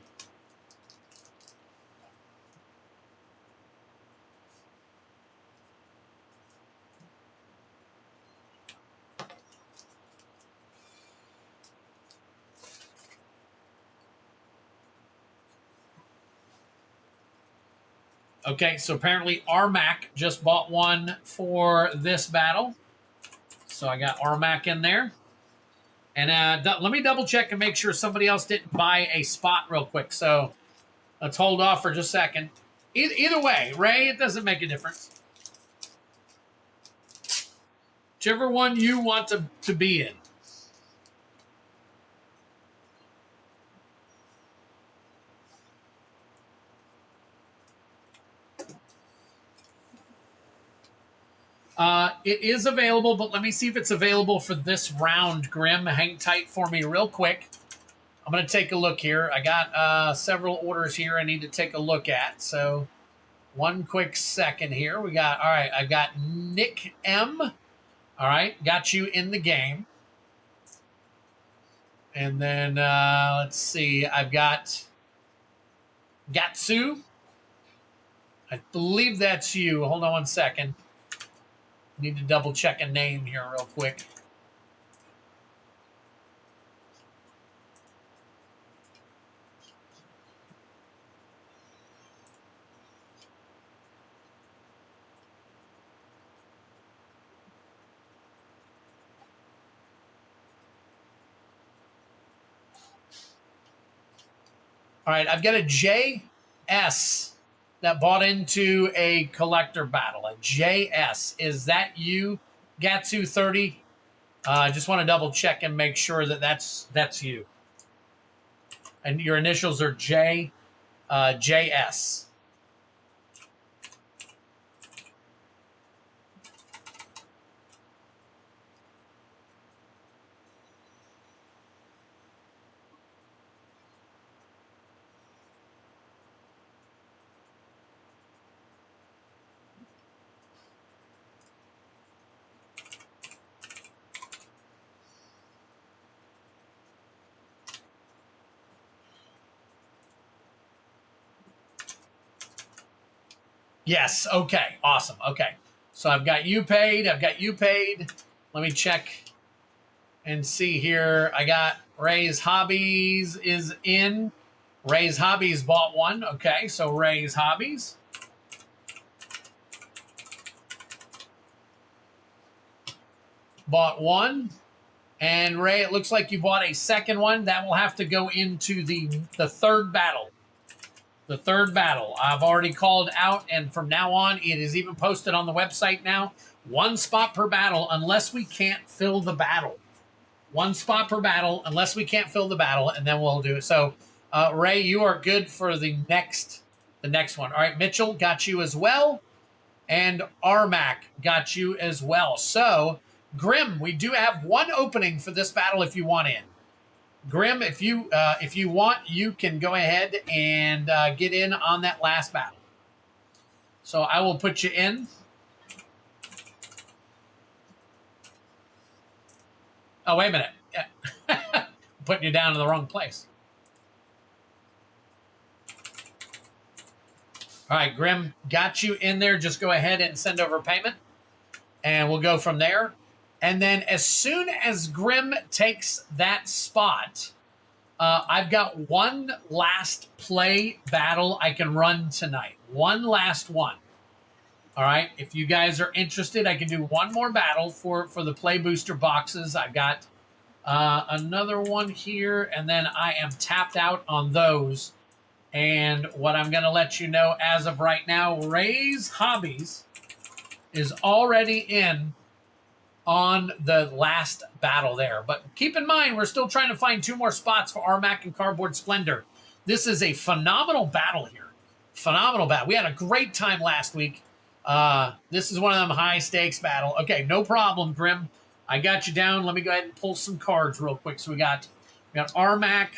Okay, so apparently Rmac just bought one for this battle. So I got Rmac in there. And let me double check and make sure somebody else didn't buy a spot real quick. So let's hold off for just a second. Either way, Ray, it doesn't make a difference. Whichever one you want to be in. It is available, but let me see if it's available for this round, Grim. Hang tight for me real quick. I'm going to take a look here. I got several orders here I need to take a look at. So one quick second here. We got, all right, I've got Nick M. All right, got you in the game. And then let's see, I've got Gatsu. I believe that's you. Hold on one second. Need to double check a name here real quick. All right, I've got a JS that bought into a collector battle. A JS. Is that you, Gatsu 30? I just want to double check and make sure that that's you. And your initials are JS. Yes. Okay. Awesome. Okay. So I've got you paid. Let me check and see here. I got Ray's Hobbies is in. Ray's Hobbies bought one. Okay. So Ray's Hobbies. Bought one. And Ray, it looks like you bought a second one. That will have to go into the third battle. The third battle. I've already called out, and from now on, it is even posted on the website now. One spot per battle, unless we can't fill the battle. One spot per battle, unless we can't fill the battle, and then we'll do it. So, Ray, you are good for the next one. All right, Mitchell got you as well, and Rmac got you as well. So, Grim, we do have one opening for this battle if you want in. Grim, if you want, you can go ahead and get in on that last battle. So I will put you in. Oh, wait a minute. Yeah. Putting you down in the wrong place. All right, Grim, got you in there. Just go ahead and send over payment, and we'll go from there. And then as soon as Grim takes that spot, I've got one last play battle I can run tonight. One last one. All right. If you guys are interested, I can do one more battle for the play booster boxes. I've got another one here, and then I am tapped out on those. And what I'm going to let you know as of right now, Ray's Hobbies is already in on the last battle there. But keep in mind, we're still trying to find two more spots for Rmac and Cardboard Splendor. This is a phenomenal battle here. Phenomenal battle. We had a great time last week. This is one of them high-stakes battle. Okay, no problem, Grim. I got you down. Let me go ahead and pull some cards real quick. So we got Rmac.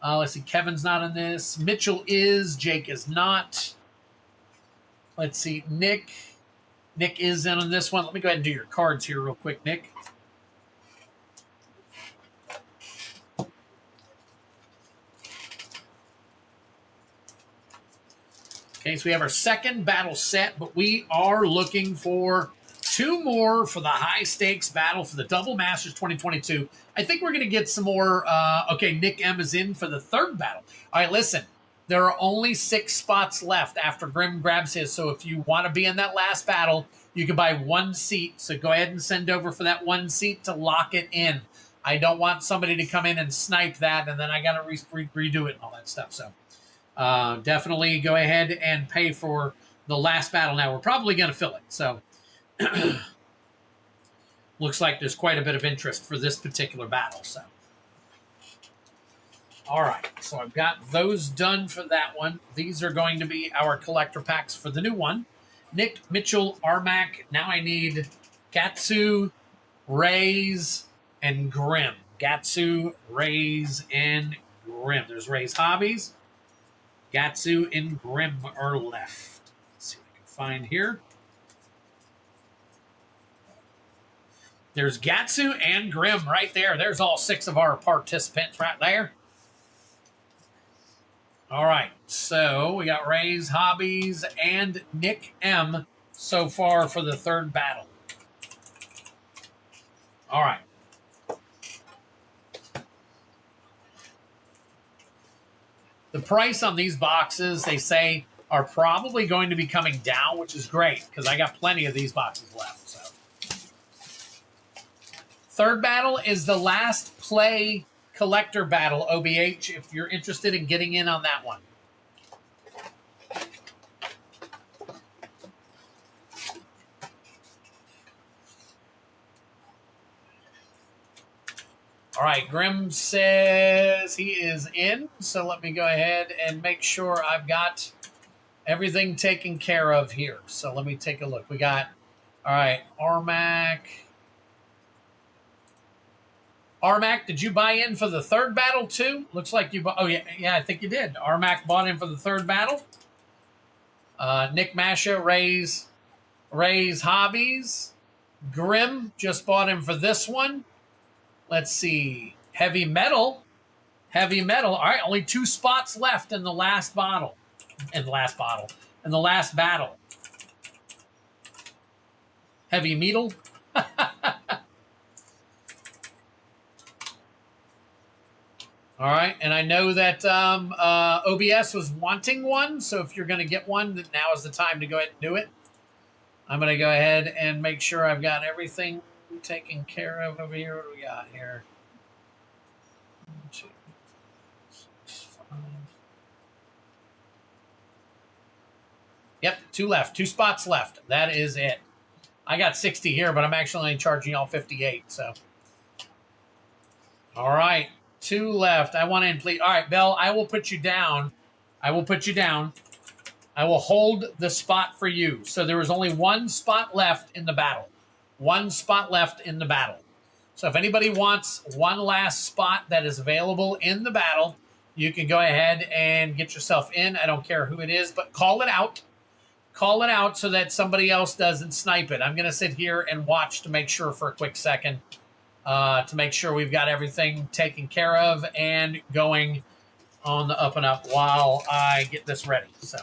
Let's see, Kevin's not in this. Mitchell is. Jake is not. Let's see, Nick. Nick is in on this one. Let me go ahead and do your cards here real quick, Nick. Okay, so we have our second battle set, but we are looking for two more for the high-stakes battle for the Double Masters 2022. I think we're going to get some more. Okay, Nick M is in for the third battle. All right, listen. There are only 6 spots left after Grim grabs his. So if you want to be in that last battle, you can buy 1 seat. So go ahead and send over for that 1 seat to lock it in. I don't want somebody to come in and snipe that, and then I got to redo it and all that stuff. So definitely go ahead and pay for the last battle. Now, we're probably going to fill it. So looks like there's quite a bit of interest for this particular battle. So, all right. So I've got those done for that one. These are going to be our collector packs for the new one. Nick, Mitchell, Rmac. Now I need Gatsu, Rays, and Grim. Gatsu, Rays, and Grim. There's Rays Hobbies. Gatsu and Grim are left. Let's see what I can find here. There's Gatsu and Grim right there. There's all 6 of our participants right there. All right, so we got Rays, Hobbies, and Nick M so far for the 3rd battle. All right. The price on these boxes, they say, are probably going to be coming down, which is great because I got plenty of these boxes left. So, 3rd battle is the last play collector battle, OBH, if you're interested in getting in on that one. All right, Grim says he is in, so let me go ahead and make sure I've got everything taken care of here. So let me take a look. We got, all right, Rmac. Rmac, did you buy in for the 3rd battle too? Looks like you bought, oh yeah, I think you did. Rmac bought in for the 3rd battle. Nick Masha, Rays Hobbies. Grim just bought in for this one. Let's see. Heavy Metal. All right, only 2 spots left in the last bottle. In the last battle. Heavy Metal. All right, and I know that OBS was wanting one, so if you're going to get one, now is the time to go ahead and do it. I'm going to go ahead and make sure I've got everything taken care of over here. What do we got here? 1, 2, 6, 5. Yep, 2 left. 2 spots left. That is it. I got 60 here, but I'm actually only charging y'all 58, so. All right. 2 left. I want in, please. All right, Bell, I will put you down. I will hold the spot for you. So there is only 1 spot left in the battle. 1 spot left in the battle. So if anybody wants one last spot that is available in the battle, you can go ahead and get yourself in. I don't care who it is, but call it out. Call it out so that somebody else doesn't snipe it. I'm going to sit here and watch to make sure for a quick second. To make sure we've got everything taken care of and going on the up and up while I get this ready. So,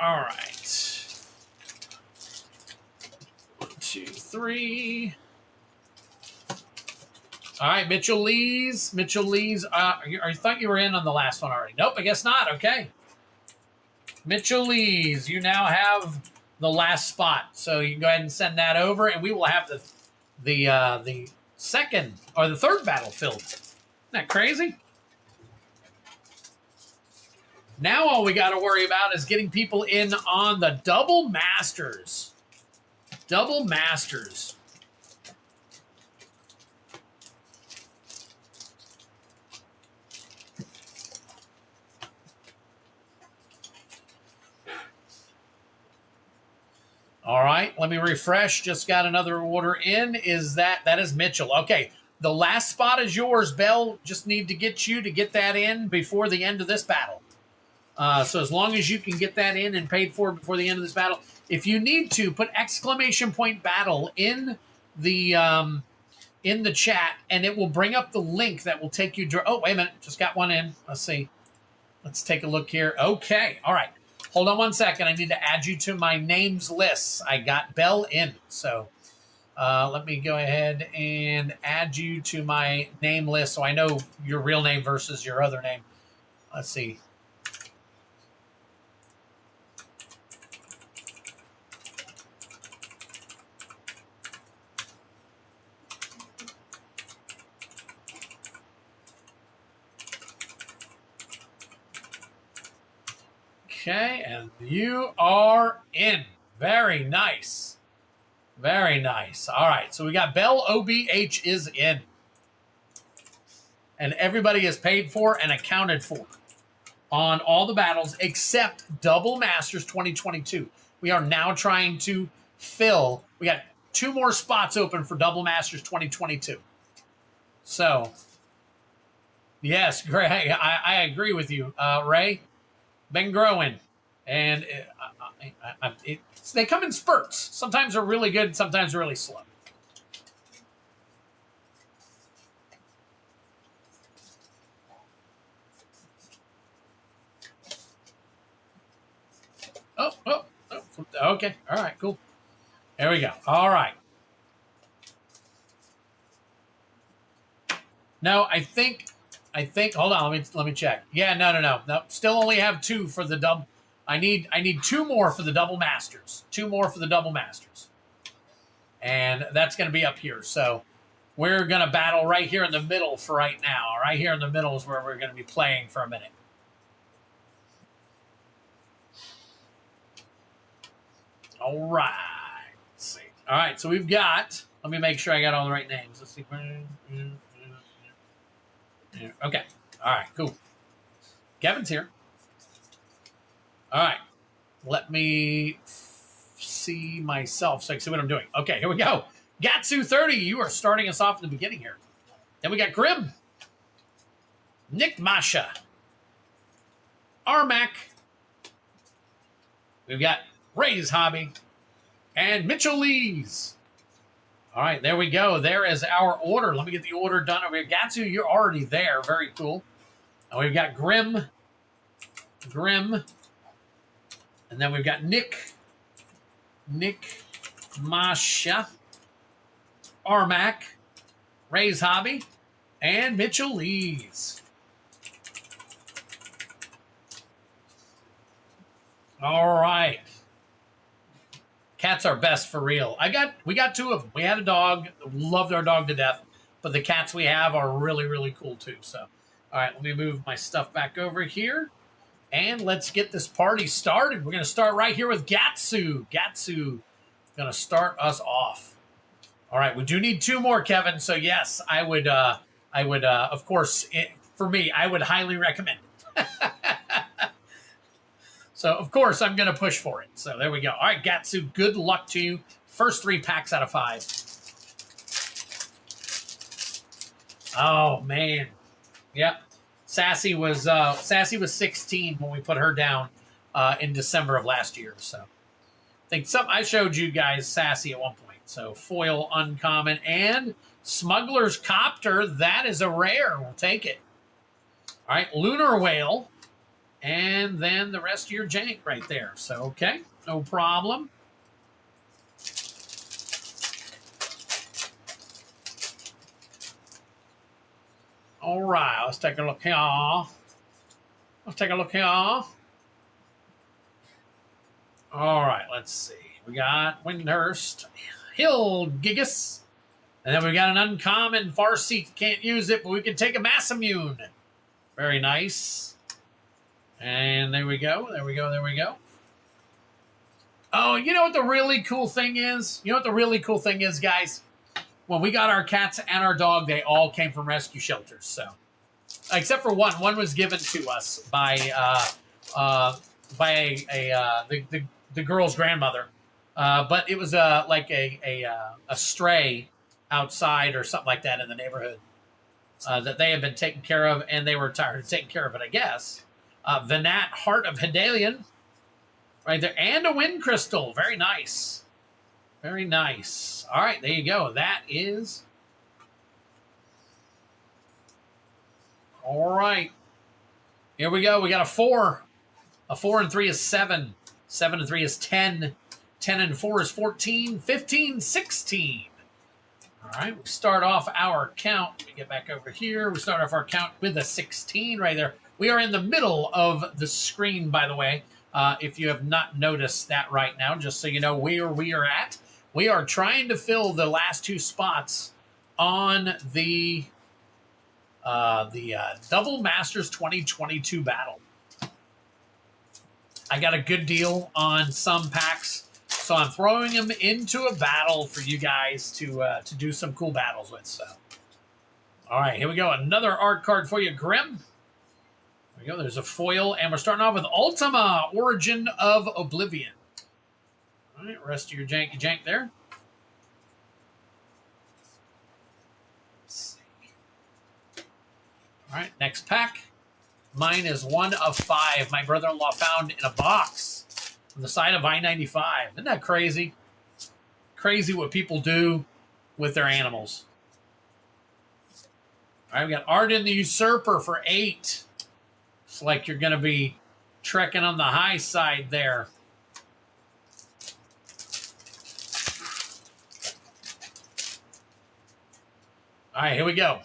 all right. 1, 2, 3. All right, Mitchell Lees. I thought you were in on the last one already. Nope, I guess not. Okay. Mitchell Lees, you now have the last spot. So you can go ahead and send that over, and we will have the 2nd or the 3rd battle filled. Isn't that crazy? Now all we got to worry about is getting people in on the Double Masters. Double Masters. All right, let me refresh. Just got another order in. That is Mitchell. Okay, the last spot is yours, Bell. Just need to get you to get that in before the end of this battle. So as long as you can get that in and paid for before the end of this battle, if you need to, put ! battle in the chat, and it will bring up the link that will take you. Oh, wait a minute, just got one in. Let's see. Let's take a look here. Okay, all right. Hold on one second. I need to add you to my names list. I got Bell in. So let me go ahead and add you to my name list so I know your real name versus your other name. Let's see. Okay, and you are in. Very nice. Very nice. All right, so we got Bell OBH is in. And everybody is paid for and accounted for on all the battles except Double Masters 2022. We are now trying to fill. We got 2 more spots open for Double Masters 2022. So, yes, Greg, I agree with you, Ray. Been growing, and they come in spurts. Sometimes they're really good, sometimes they're really slow. Oh, okay. All right, cool. There we go. All right. No, I think. Hold on. Let me check. Yeah, no. Still only have 2 for the double. I need 2 more for the double masters. 2 more for the double masters, and that's going to be up here. So we're going to battle right here in the middle for right now. Right here in the middle is where we're going to be playing for a minute. All right. Let's see. All right. So we've got. Let me make sure I got all the right names. Let's see. Okay. All right. Cool. Kevin's here. All right. Let me see myself so I can see what I'm doing. Okay. Here we go. Gatsu 30. You are starting us off in the beginning here. Then we got Grim, Nick Masha, Rmac. We've got Ray's Hobby and Mitchell Lees. All right, there we go. There is our order. Let me get the order done over here. Gatsu, you're already there. Very cool. And we've got Grim. And then we've got Nick Masha, Rmac, Ray's Hobby, and Mitchell Lees. All right. Cats are best for real. We got 2 of them. We had a dog, loved our dog to death, but the cats we have are really, really cool too. So, all right, let me move my stuff back over here, and let's get this party started. We're going to start right here with Gatsu. Gatsu going to start us off. All right, we do need 2 more, Kevin. So yes, I would, of course, for me, I would highly recommend it. So, of course, I'm going to push for it. So, there we go. All right, Gatsu, good luck to you. First 3 packs out of 5. Oh, man. Yep. Sassy was 16 when we put her down in December of last year. So, I think I showed you guys Sassy at one point. So, foil uncommon and Smuggler's Copter. That is a rare. We'll take it. All right, Lunar Whale. And then the rest of your jank right there. So, okay, no problem. All right, let's take a look here. All right, let's see. We got Windhurst, Hill Gigas, and then we got an uncommon Farseek. Can't use it, but we can take a Massimune. Very nice. And there we go. Oh, you know what the really cool thing is? Guys? When we got our cats and our dog, they all came from rescue shelters. So, except for one. One was given to us by the girl's grandmother. But it was like a stray outside or something like that in the neighborhood that they had been taken care of, and they were tired of taking care of it, I guess. Venat, Heart of Hedalion, right there, and a Wind Crystal. Very nice. Very nice. All right, there you go. That is... All right. Here we go. We got a 4. A 4 and 3 is 7. 7 and 3 is 10. 10 and 4 is 14. 15, 16. All right, we start off our count. Let me get back over here. We start off our count with a 16 right there. We are in the middle of the screen, by the way. If you have not noticed that right now, just so you know where we are at. We are trying to fill the last two spots on the Double Masters 2022 battle. I got a good deal on some packs, so I'm throwing them into a battle for you guys to do some cool battles with. So, all right, here we go. Another art card for you, Grim. There we go. There's a foil, and we're starting off with Ultima, Origin of Oblivion. All right, rest of your janky jank there. Let's see. All right, next pack. Mine is 1 of 5. My brother-in-law found in a box on the side of I-95. Isn't that crazy? Crazy what people do with their animals. All right, we got Arden the Usurper for 8. It's like you're going to be trekking on the high side there. All right, here we go.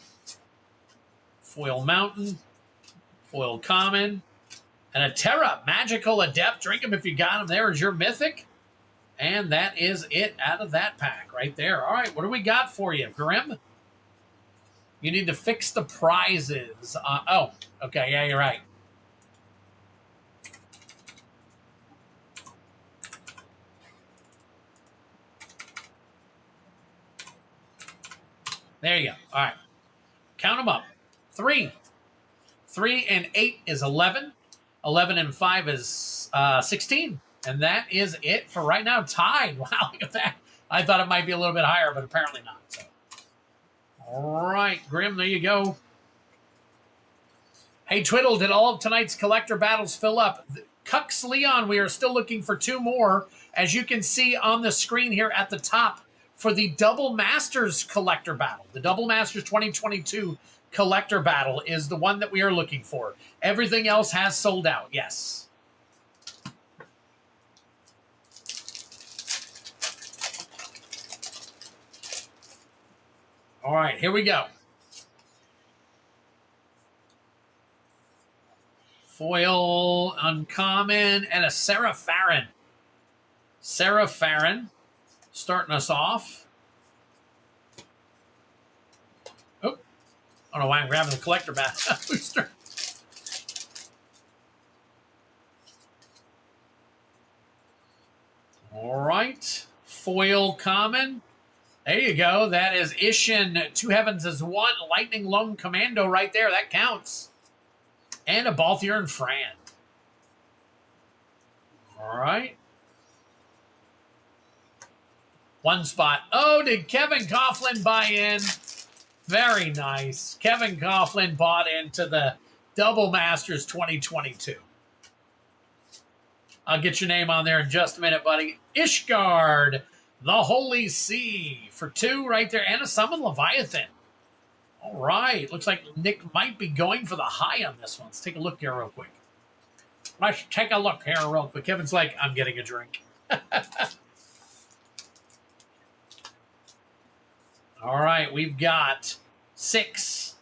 Foil Mountain. Foil Common, and a Terra Magical Adept. Drink them if you got them. There is your Mythic. And that is it out of that pack right there. All right, what do we got for you, Grim? You need to fix the prizes. Oh, okay, yeah, you're right. There you go. All right, count them up. 3. 3 and 8 is 11. 11 and 5 is 16. And that is it for right now. Tied. Wow, look at that. I thought it might be a little bit higher, but apparently not. So. All right, Grim, there you go. Hey, Twiddle, did all of tonight's collector battles fill up? Cux Leon, we are still looking for 2 more. As you can see on the screen here at the top for the Double Masters collector battle. The Double Masters 2022 collector battle is the one that we are looking for. Everything else has sold out, yes. All right, here we go. Foil, uncommon, and a Sarah Farron. Sarah Farron starting us off. I don't know why I'm grabbing the collector booster. All right. Foil Common. There you go. That is Ishin. 2 Heavens is 1. Lightning Lone Commando right there. That counts. And a Balthier and Fran. All right. 1 spot. Oh, did Kevin Coughlin buy in? Very nice. Kevin Coughlin bought into the Double Masters 2022. I'll get your name on there in just a minute, buddy. Ishgard, the Holy Sea for 2 right there. And a Summon Leviathan. All right. Looks like Nick might be going for the high on this one. Let's take a look here real quick. Let's take a look here real quick. Kevin's like, I'm getting a drink. All right, we've got 6.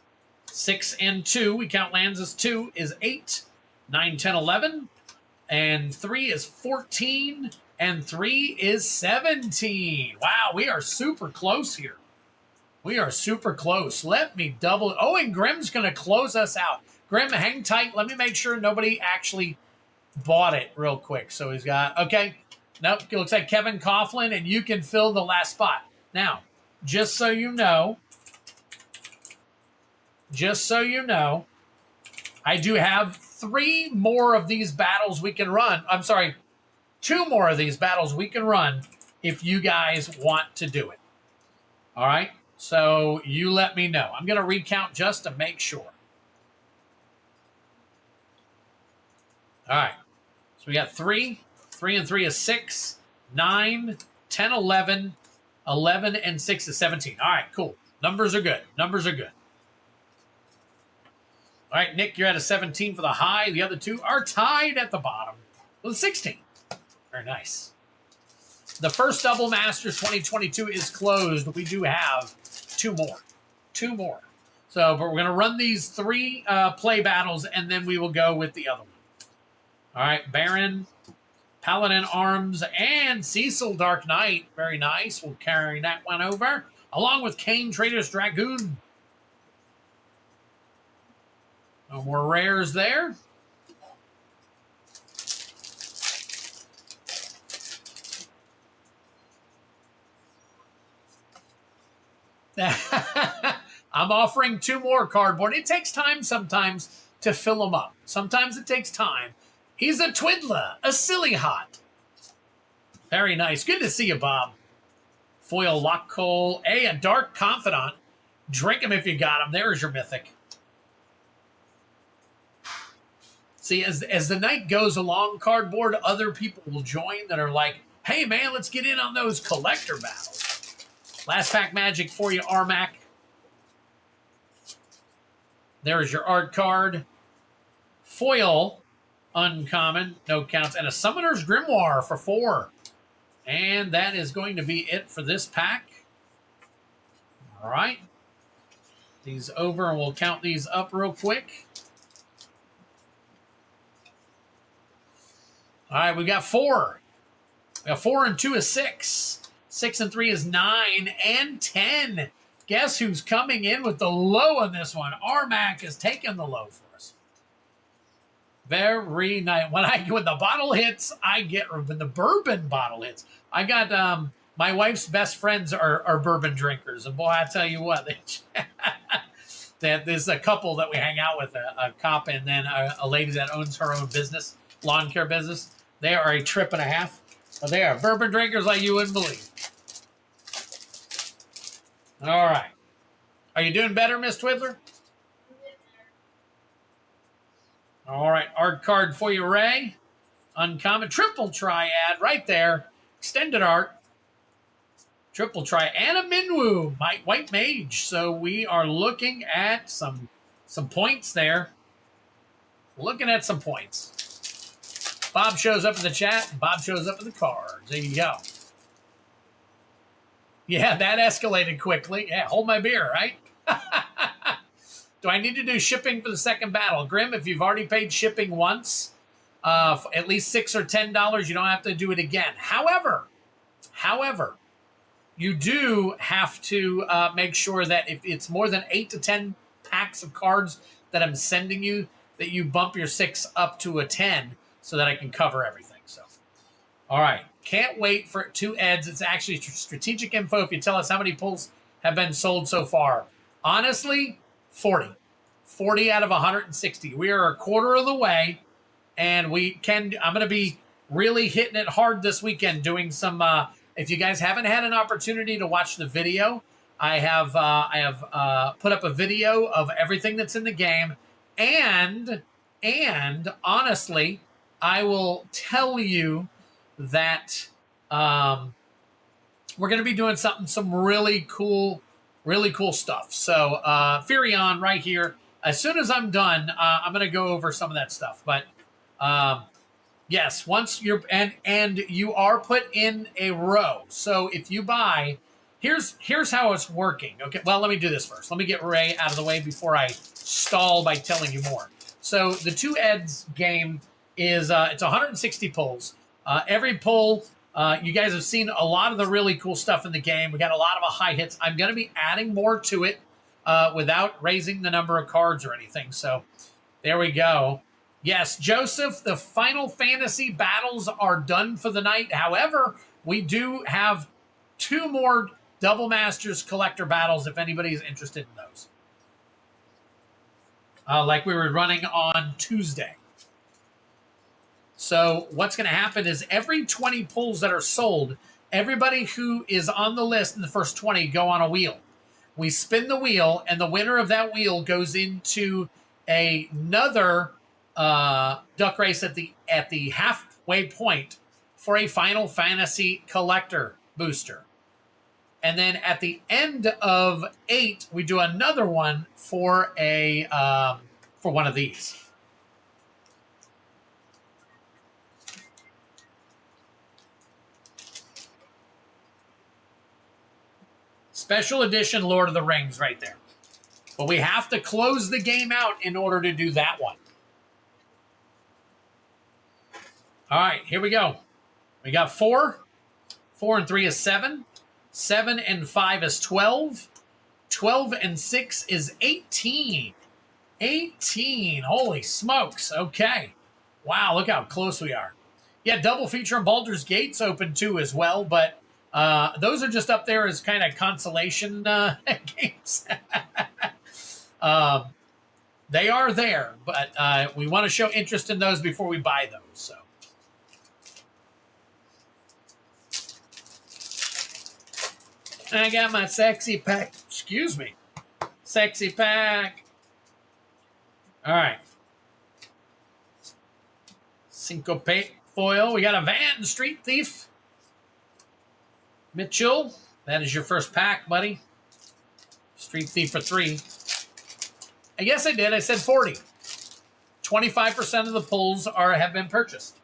6 and 2. We count lands as 2 is 8. 9, 10, 11. And 3 is 14. And 3 is 17. Wow, we are super close here. We are super close. Let me double. Oh, and Grim's going to close us out. Grim, hang tight. Let me make sure nobody actually bought it real quick. So he's got, okay. Nope, it looks like Kevin Coughlin, and you can fill the last spot. Now, just so you know, I do have 3 more of these battles we can run. I'm sorry, 2 more of these battles we can run if you guys want to do it. All right? So you let me know. I'm going to recount just to make sure. All right. So we got 3. 3 and 3 is 6. 9, 10, 11. 11 and 6 is 17. All right, cool. Numbers are good. Numbers are good. All right, Nick, you're at a 17 for the high. The other two are tied at the bottom with 16. Very nice. The first Double Masters 2022 is closed. We do have two more. Two more. So, but we're going to run these 3 play battles, and then we will go with the other one. All right, Baron, Paladin Arms, and Cecil Dark Knight. Very nice. We'll carry that one over, along with Kane Trader's Dragoon. No more rares there. I'm offering 2 more cardboard. It takes time sometimes to fill them up. Sometimes it takes time. He's a Twiddler, a Silly Hot. Very nice. Good to see you, Bob. Foil Lock Coal. Hey, a Dark Confidant. Drink him if you got him. There's your Mythic. See, as the night goes along, cardboard, other people will join that are like, hey, man, let's get in on those collector battles. Last pack magic for you, Rmac. There's your art card. Foil, uncommon, no counts. And a Summoner's Grimoire for 4. And that is going to be it for this pack. All right. These over, and we'll count these up real quick. All right, we got 4. We got 4 and 2 is 6. 6 and 3 is 9 and 10. Guess who's coming in with the low on this one? Rmac is taking the low for us. Very nice. When the bottle hits, when the bourbon bottle hits, I got my wife's best friends are bourbon drinkers, and boy, I tell you what, there's a couple that we hang out with, a cop and then a lady that owns her own business, lawn care business. They are a trip and a half. But they are bourbon drinkers like you wouldn't believe. All right. Are you doing better, Miss Twiddler? All right. Art card for you, Ray. Uncommon. Triple Triad right there. Extended art. Triple Triad. And a Minwoo. White Mage. So we are looking at some points there. Looking at some points. Bob shows up in the chat. Bob shows up in the cards. There you go. Yeah, that escalated quickly. Yeah, hold my beer, right? Do I need to do shipping for the second battle? Grim, if you've already paid shipping once, at least $6 or $10, you don't have to do it again. However, you do have to make sure that if it's more than 8 to 10 packs of cards that I'm sending you, that you bump your 6 up to a 10 so that I can cover everything. So, all right. Can't wait for 2 Eds. It's actually strategic info if you tell us how many pulls have been sold so far. Honestly, 40. 40 out of 160. We are a quarter of the way, and I'm going to be really hitting it hard this weekend doing some, if you guys haven't had an opportunity to watch the video, I have put up a video of everything that's in the game, and honestly, I will tell you that we're going to be doing some really cool stuff. So Furion right here. As soon as I'm done, I'm going to go over some of that stuff. But yes, once you're and you are put in a row. So if you buy, here's how it's working. Okay, well, let me do this first. Let me get Ray out of the way before I stall by telling you more. So the 2 Eds game is it's 160 pulls. Every pull, you guys have seen a lot of the really cool stuff in the game. We got a lot of high hits. I'm going to be adding more to it without raising the number of cards or anything. So there we go. Yes, Joseph, the Final Fantasy battles are done for the night. However, we do have 2 more Double Masters collector battles if anybody's interested in those. Like we were running on Tuesday. So what's going to happen is every 20 pulls that are sold, everybody who is on the list in the first 20 go on a wheel. We spin the wheel, and the winner of that wheel goes into another duck race at the halfway point for a Final Fantasy collector booster. And then at the end of 8, we do another one for a for one of these. Special edition Lord of the Rings right there. But we have to close the game out in order to do that one. All right, here we go. We got 4. 4 and 3 is 7. 7 and 5 is 12. 12 and 6 is 18. 18. Holy smokes. Okay. Wow, look how close we are. Yeah, double feature on Baldur's Gate's open too as well, but those are just up there as kind of consolation games. They are there, but we want to show interest in those before we buy those. So. I got my sexy pack. Excuse me. Sexy pack. All right. Syncopate foil. We got a Van Street Thief. Mitchell. That is your first pack, buddy. Street Thief for 3. I guess I did. I said 40. 25% of the pulls have been purchased.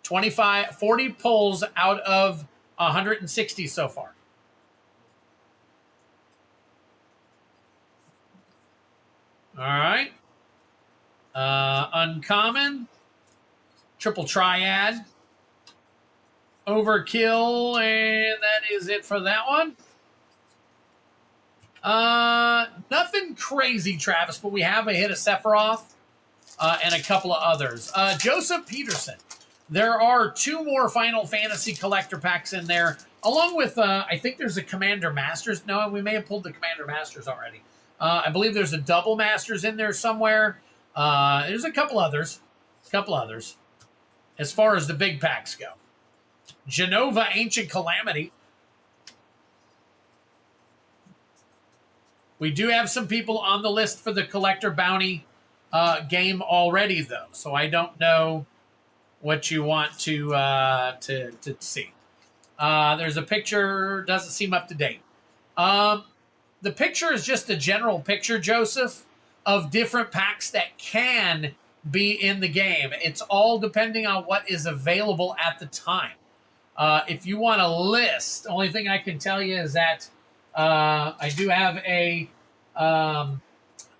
40 pulls out of 160 so far. All right. Uncommon. Triple Triad. Overkill. And that is it for that one. Nothing crazy, Travis, but we have a hit of Sephiroth and a couple of others. Joseph Peterson. There are 2 more Final Fantasy collector packs in there, along with, I think there's a Commander Masters. No, we may have pulled the Commander Masters already. I believe there's a double Masters in there somewhere. There's a couple others. As far as the big packs go. Genova Ancient Calamity. We do have some people on the list for the Collector Bounty game already, though. So I don't know what you want to see. There's a picture. Doesn't seem up to date. The picture is just a general picture, Joseph, of different packs that can be in the game. It's all depending on what is available at the time. If you want a list, only thing I can tell you is that I do have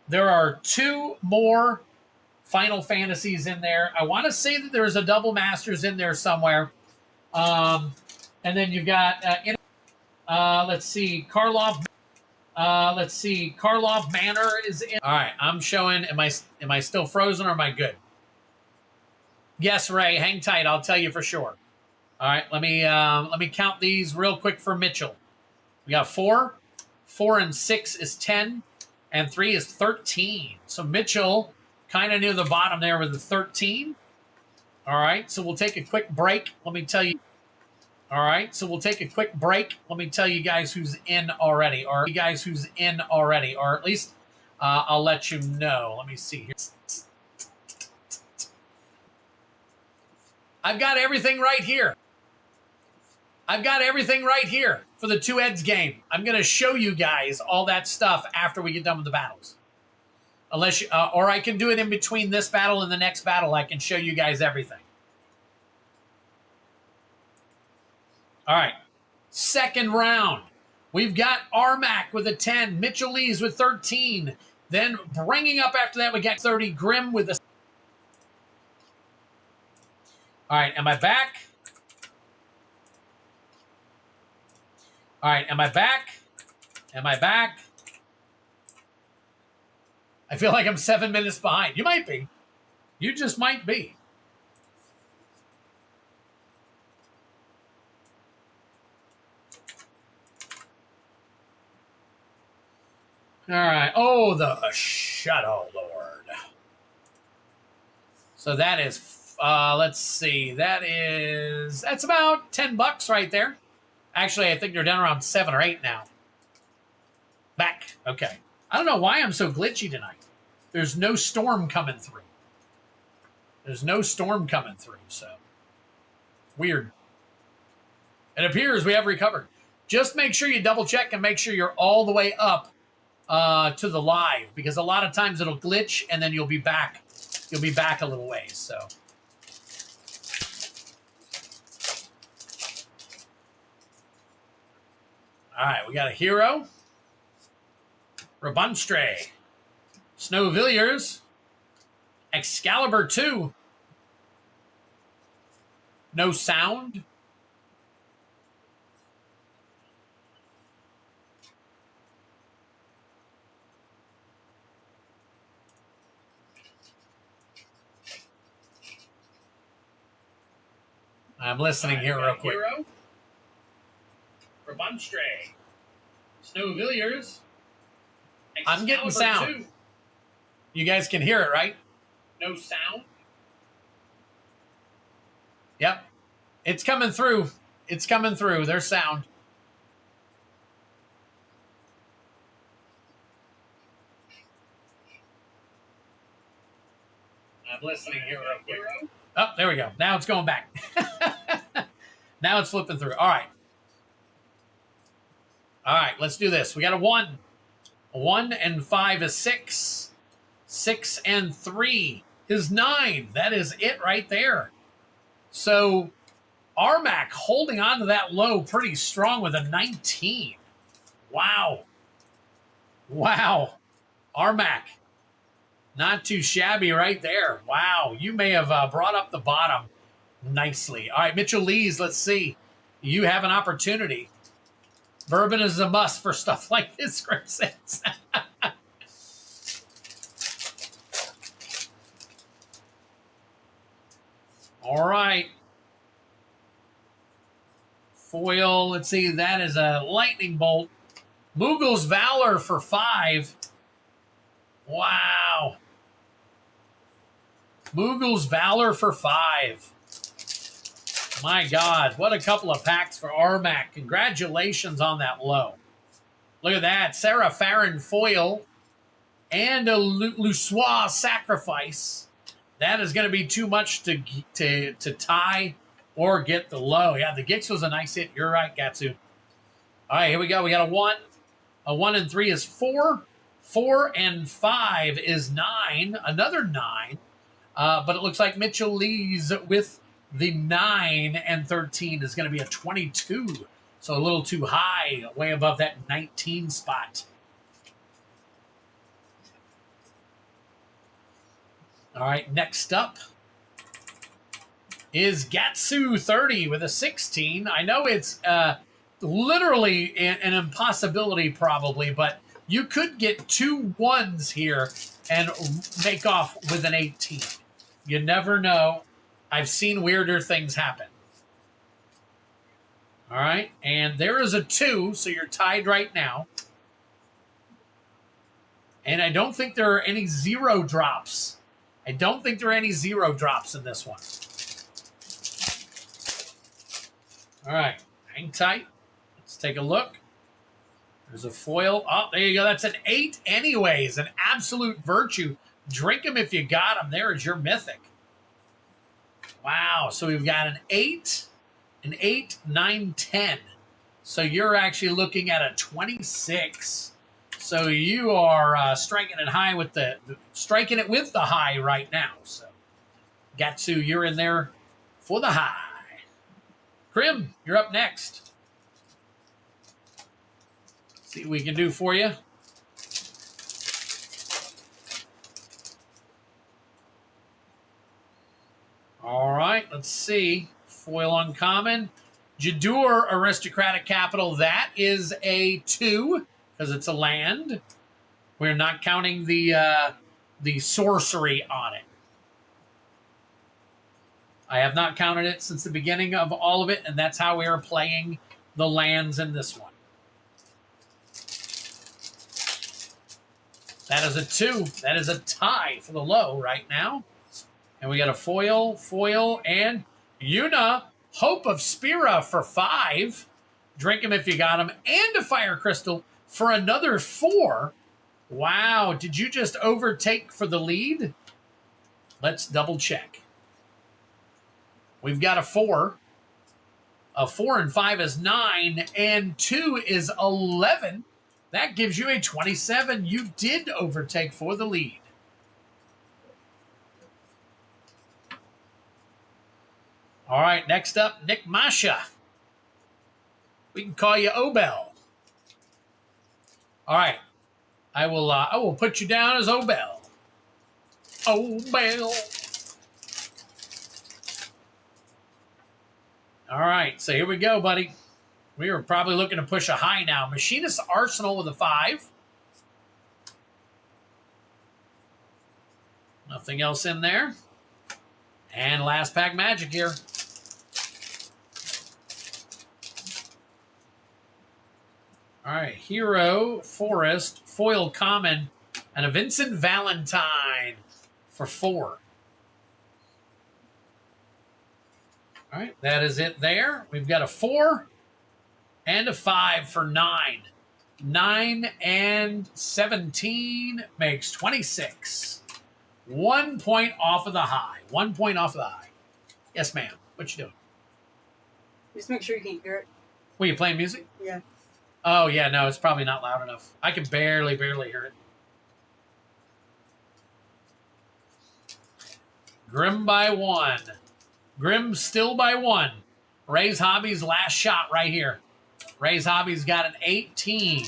there are 2 more Final Fantasies in there. I want to say that there's a double Masters in there somewhere. And then you've got, let's see, Karlov Manor is in. All right, I'm showing. Am I still frozen or am I good? Yes, Ray, hang tight. I'll tell you for sure. All right, let me count these real quick for Mitchell. We got 4. 4 and 6 is 10, and 3 is 13. So Mitchell kind of near the bottom there with the 13. All right, so we'll take a quick break. Let me tell you. All right, so we'll take a quick break. Let me tell you guys who's in already, or at least I'll let you know. Let me see here. I've got everything right here. For the 2 Eds game. I'm going to show you guys all that stuff after we get done with the battles. Unless you, or I can do it in between this battle and the next battle. I can show you guys everything. All right, second round. We've got Rmac with a 10, Mitchell Lees with 13. Then bringing up after that, we got 30, Grim with a... All right, am I back? All right, am I back? I feel like I'm 7 minutes behind. You might be. You just might be. All right. Oh, the Shadow Lord. So that is, let's see. That's about $10 right there. Actually, I think they're down around 7 or 8 now. Back. Okay. I don't know why I'm so glitchy tonight. There's no storm coming through. So weird. It appears we have recovered. Just make sure you double check and make sure you're all the way up to the live, because a lot of times it'll glitch and then you'll be back. You'll be back a little ways. So, all right, we got a hero, Rabonstre, Snowvilliers, Excalibur 2, no sound. I'm listening here real quick. Hero, Rabonstre, Snowvilliers. I'm getting sound. 2. You guys can hear it, right? No sound. Yep. It's coming through. It's coming through. There's sound. I'm listening here real quick. Oh, there we go. Now it's going back. Now it's flipping through. All right. All right, let's do this. We got a 1. A 1 and 5 is 6. 6 and 3 is 9. That is it right there. So Rmac holding on to that low pretty strong with a 19. Wow. Wow. Rmac. Not too shabby right there. Wow. You may have brought up the bottom nicely. All right, Mitchell Lees, let's see. You have an opportunity. Bourbon is a must for stuff like this, Greg says. All right. Foil, let's see. That is a lightning bolt. Moogle's Valor for 5. Wow. Moogle's Valor for 5. My God, what a couple of packs for Rmac. Congratulations on that low. Look at that. Sarah Farron foil and a Lussois Sacrifice. That is going to be too much to tie or get the low. Yeah, the Gix was a nice hit. You're right, Gatsu. All right, here we go. We got a 1. A 1 and 3 is 4. 4 and 5 is 9. Another 9. But it looks like Mitchell Lees with the 9 and 13 is going to be a 22. So a little too high, way above that 19 spot. All right, next up is Gatsu 30 with a 16. I know it's literally an impossibility probably, but you could get 2 1s here and make off with an 18. You never know. I've seen weirder things happen. All right, and there is a 2, so you're tied right now. And I don't think there are any 0 drops. I don't think there are any 0 drops in this one. All right, hang tight. Let's take a look. There's a foil. Oh, there you go. That's an 8 anyways. An absolute virtue. Drink them if you got them. There is your Mythic. Wow. So we've got an 8, 9, 10. So you're actually looking at a 26. So you are striking it with the high right now. So Gatsu, you're in there for the high. Krim, you're up next. See what we can do for you. All right, let's see. Foil uncommon. Jadur Aristocratic Capital. That is a 2 because it's a land. We're not counting the sorcery on it. I have not counted it since the beginning of all of it, and that's how we are playing the lands in this one. That is a 2. That is a tie for the low right now. And we got a foil, and Yuna, Hope of Spira for 5. Drink them if you got them. And a Fire Crystal for another 4. Wow, did you just overtake for the lead? Let's double check. We've got a 4. A 4 and 5 is 9, and 2 is 11. That gives you a 27. You did overtake for the lead. All right, next up, Nick Masha. We can call you Obel. All right, I will put you down as Obel. Obel. All right, so here we go, buddy. We are probably looking to push a high now. Machinist Arsenal with a 5. Nothing else in there. And last pack magic here. All right, Hero, Forest, Foil Common, and a Vincent Valentine for 4. All right, that is it there. We've got a 4 and a 5 for 9. 9 and 17 makes 26. 1 point off of the high. 1 point off of the high. Yes, ma'am. What you doing? Just make sure you can't hear it. Were you playing music? Yeah. Oh, yeah, no, it's probably not loud enough. I can barely hear it. Grim by 1. Grim still by 1. Ray's Hobby's last shot right here. Ray's Hobby's got an 18.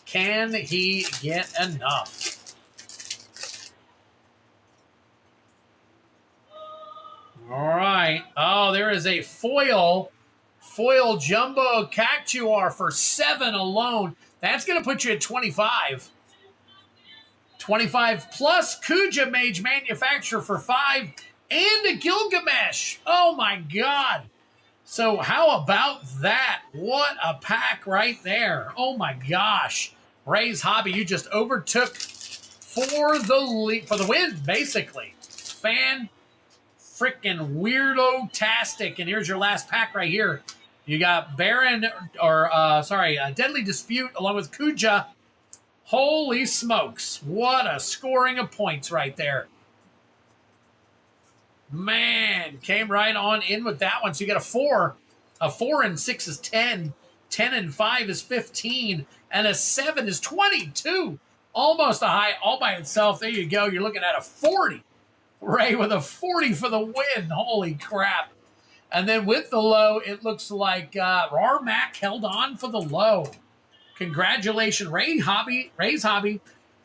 Can he get enough? All right. Oh, there is a foil jumbo cactuar for 7 alone. That's going to put you at 25. 25 plus Kuja Mage Manufacturer for 5 and a Gilgamesh. Oh, my God. So how about that? What a pack right there. Oh, my gosh. Ray's Hobby, you just overtook for the win, basically. Freaking weirdo-tastic. And here's your last pack right here. You got Deadly Dispute along with Kuja. Holy smokes. What a scoring of points right there. Man, came right on in with that one. So you got a 4. A 4 and 6 is 10. 10 and 5 is 15. And a 7 is 22. Almost a high all by itself. There you go. You're looking at a 40. Ray with a 40 for the win. Holy crap. And then with the low, it looks like Rmac held on for the low. Congratulations, Ray's Hobby,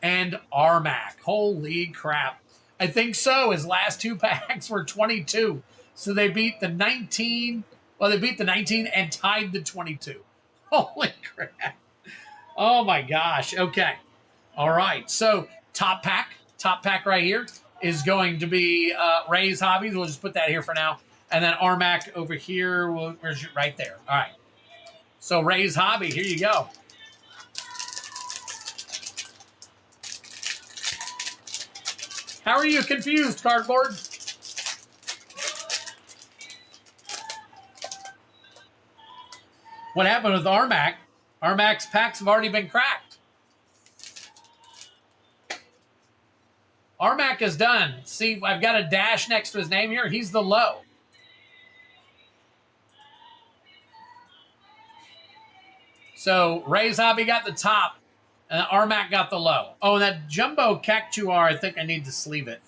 and Rmac. Holy crap. I think so. His last 2 packs were 22. So they beat the 19. Well, they beat the 19 and tied the 22. Holy crap. Oh, my gosh. Okay. All right. So top pack right here is going to be Ray's Hobbies. We'll just put that here for now. And then Rmac over here, where's right there. All right. So Ray's Hobby, here you go. How are you confused, cardboard? What happened with Rmac? Rmac's packs have already been cracked. Rmac is done. See, I've got a dash next to his name here. He's the low. So Ray's Hobby got the top, and Rmac got the low. Oh, and that jumbo cactuar, I think I need to sleeve it.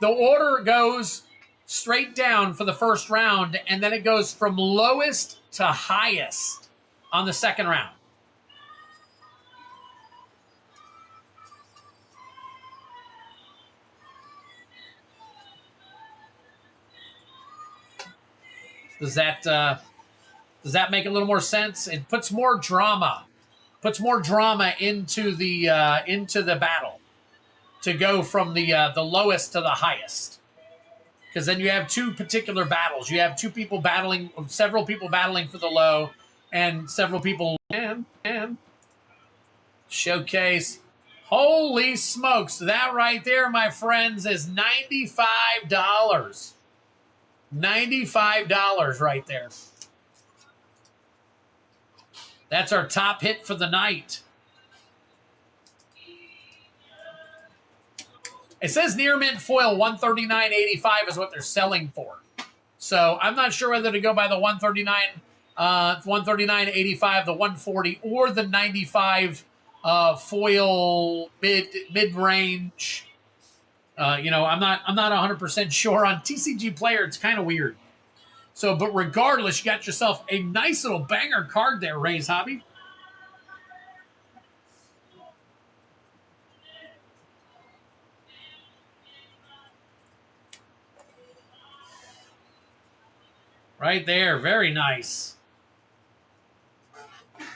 The order goes straight down for the first round, and then it goes from lowest to highest on the second round. Does that make a little more sense? It puts more drama into the battle to go from the lowest to the highest. Because then you have 2 particular battles. You have several people battling for the low, and several people and showcase. Holy smokes! That right there, my friends, is $95. $95 right there. That's our top hit for the night. It says near mint foil $139.85 is what they're selling for. So I'm not sure whether to go by the 139, 139.85, the 140, or the 95 foil mid range. You know, I'm not 100% sure on TCG Player. It's kind of weird. So, but regardless, you got yourself a nice little banger card there, Ray's Hobby. Right there, very nice. All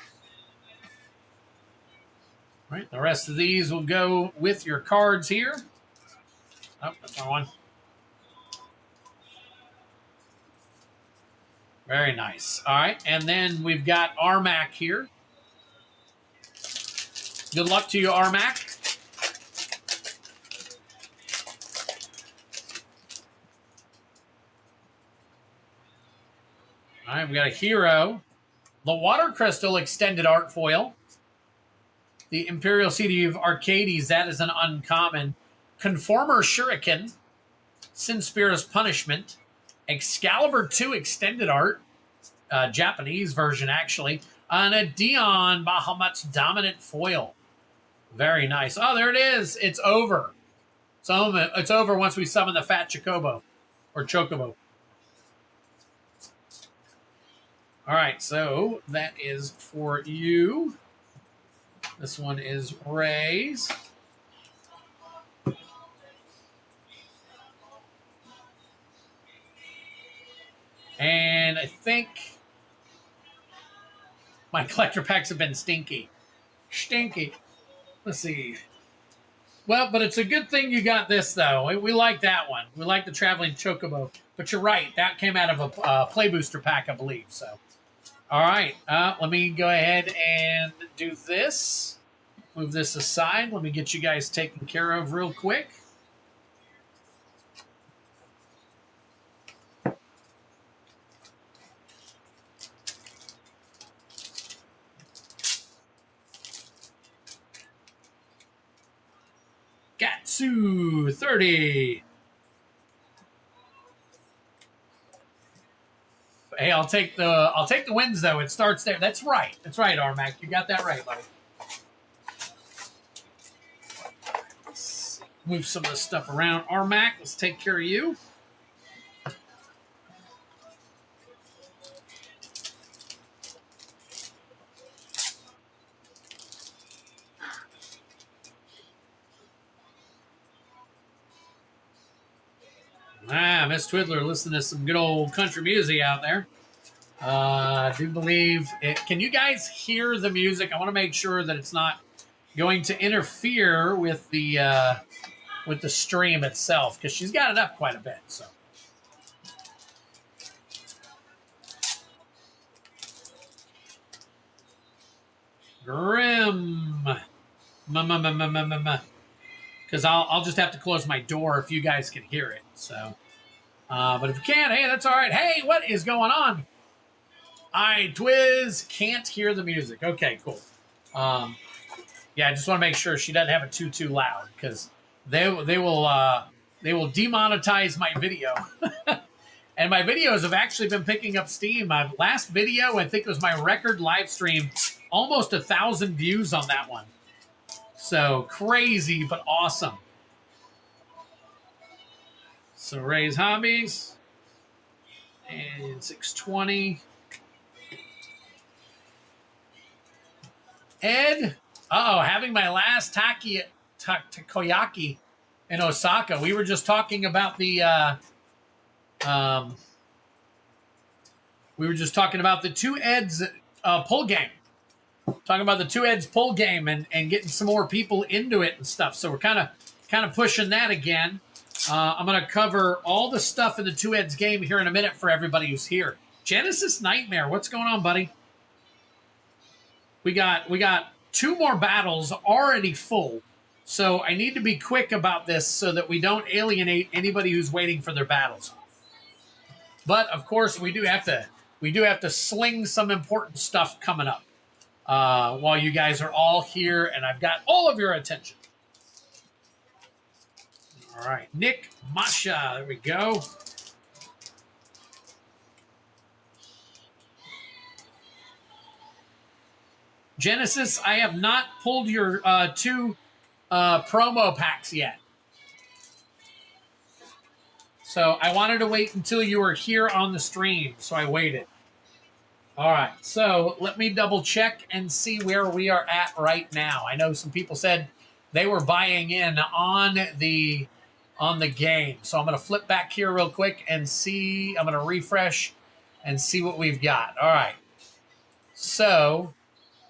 right, the rest of these will go with your cards here. Oh, that's my one. Very nice. All right, and then we've got Rmac here. Good luck to you, Rmac. All right, we got a hero. The Water Crystal Extended Art Foil. The Imperial City of Arcades, that is an uncommon. Conformer Shuriken. Sinspira's Punishment. Excalibur 2 Extended Art. Japanese version, actually. And a Dion Bahamut's Dominant Foil. Very nice. Oh, there it is. It's over. It's over once we summon the Fat Chocobo. Or Chocobo. All right, so that is for you. This one is Ray's. And I think my collector packs have been stinky. Stinky. Let's see. Well, but it's a good thing you got this, though. We like that one. We like the Traveling Chocobo. But you're right. That came out of a Play Booster pack, I believe. So, all right. Let me go ahead and do this. Move this aside. Let me get you guys taken care of real quick. Gatsu 30. Hey, I'll take the wins though. It starts there. That's right. That's right, Rmac. You got that right, buddy. Let's move some of this stuff around. Rmac, let's take care of you. Miss Twiddler, listen to some good old country music out there. I do believe it. Can you guys hear the music? I want to make sure that it's not going to interfere with the stream itself, because she's got it up quite a bit. So. Grim. Because I'll just have to close my door if you guys can hear it. So. But if you can't, hey, that's all right. Hey, what is going on? I Twiz can't hear the music. Okay, cool. Yeah, I just want to make sure she doesn't have it too loud, because they will demonetize my video. And my videos have actually been picking up steam. My last video, I think it was my record live stream, almost 1,000 views on that one. So crazy, but awesome. So Ray's Hobbies and 620. Ed, having my last takoyaki in Osaka. We were just talking about the two Eds pull game. Talking about the two Eds pull game and getting some more people into it and stuff. So we're kind of pushing that again. I'm going to cover all the stuff in the two Eds game here in a minute for everybody who's here. Genesis Nightmare, what's going on, buddy? We got 2 more battles already full. So I need to be quick about this so that we don't alienate anybody who's waiting for their battles. But of course, we do have to sling some important stuff coming up while you guys are all here and I've got all of your attention. All right, Nick Masha, there we go. Genesis, I have not pulled your 2 promo packs yet. So I wanted to wait until you were here on the stream, so I waited. All right, so let me double check and see where we are at right now. I know some people said they were buying in on the game, so I'm going to flip back here real quick and see. I'm going to refresh and see what we've got. All right, so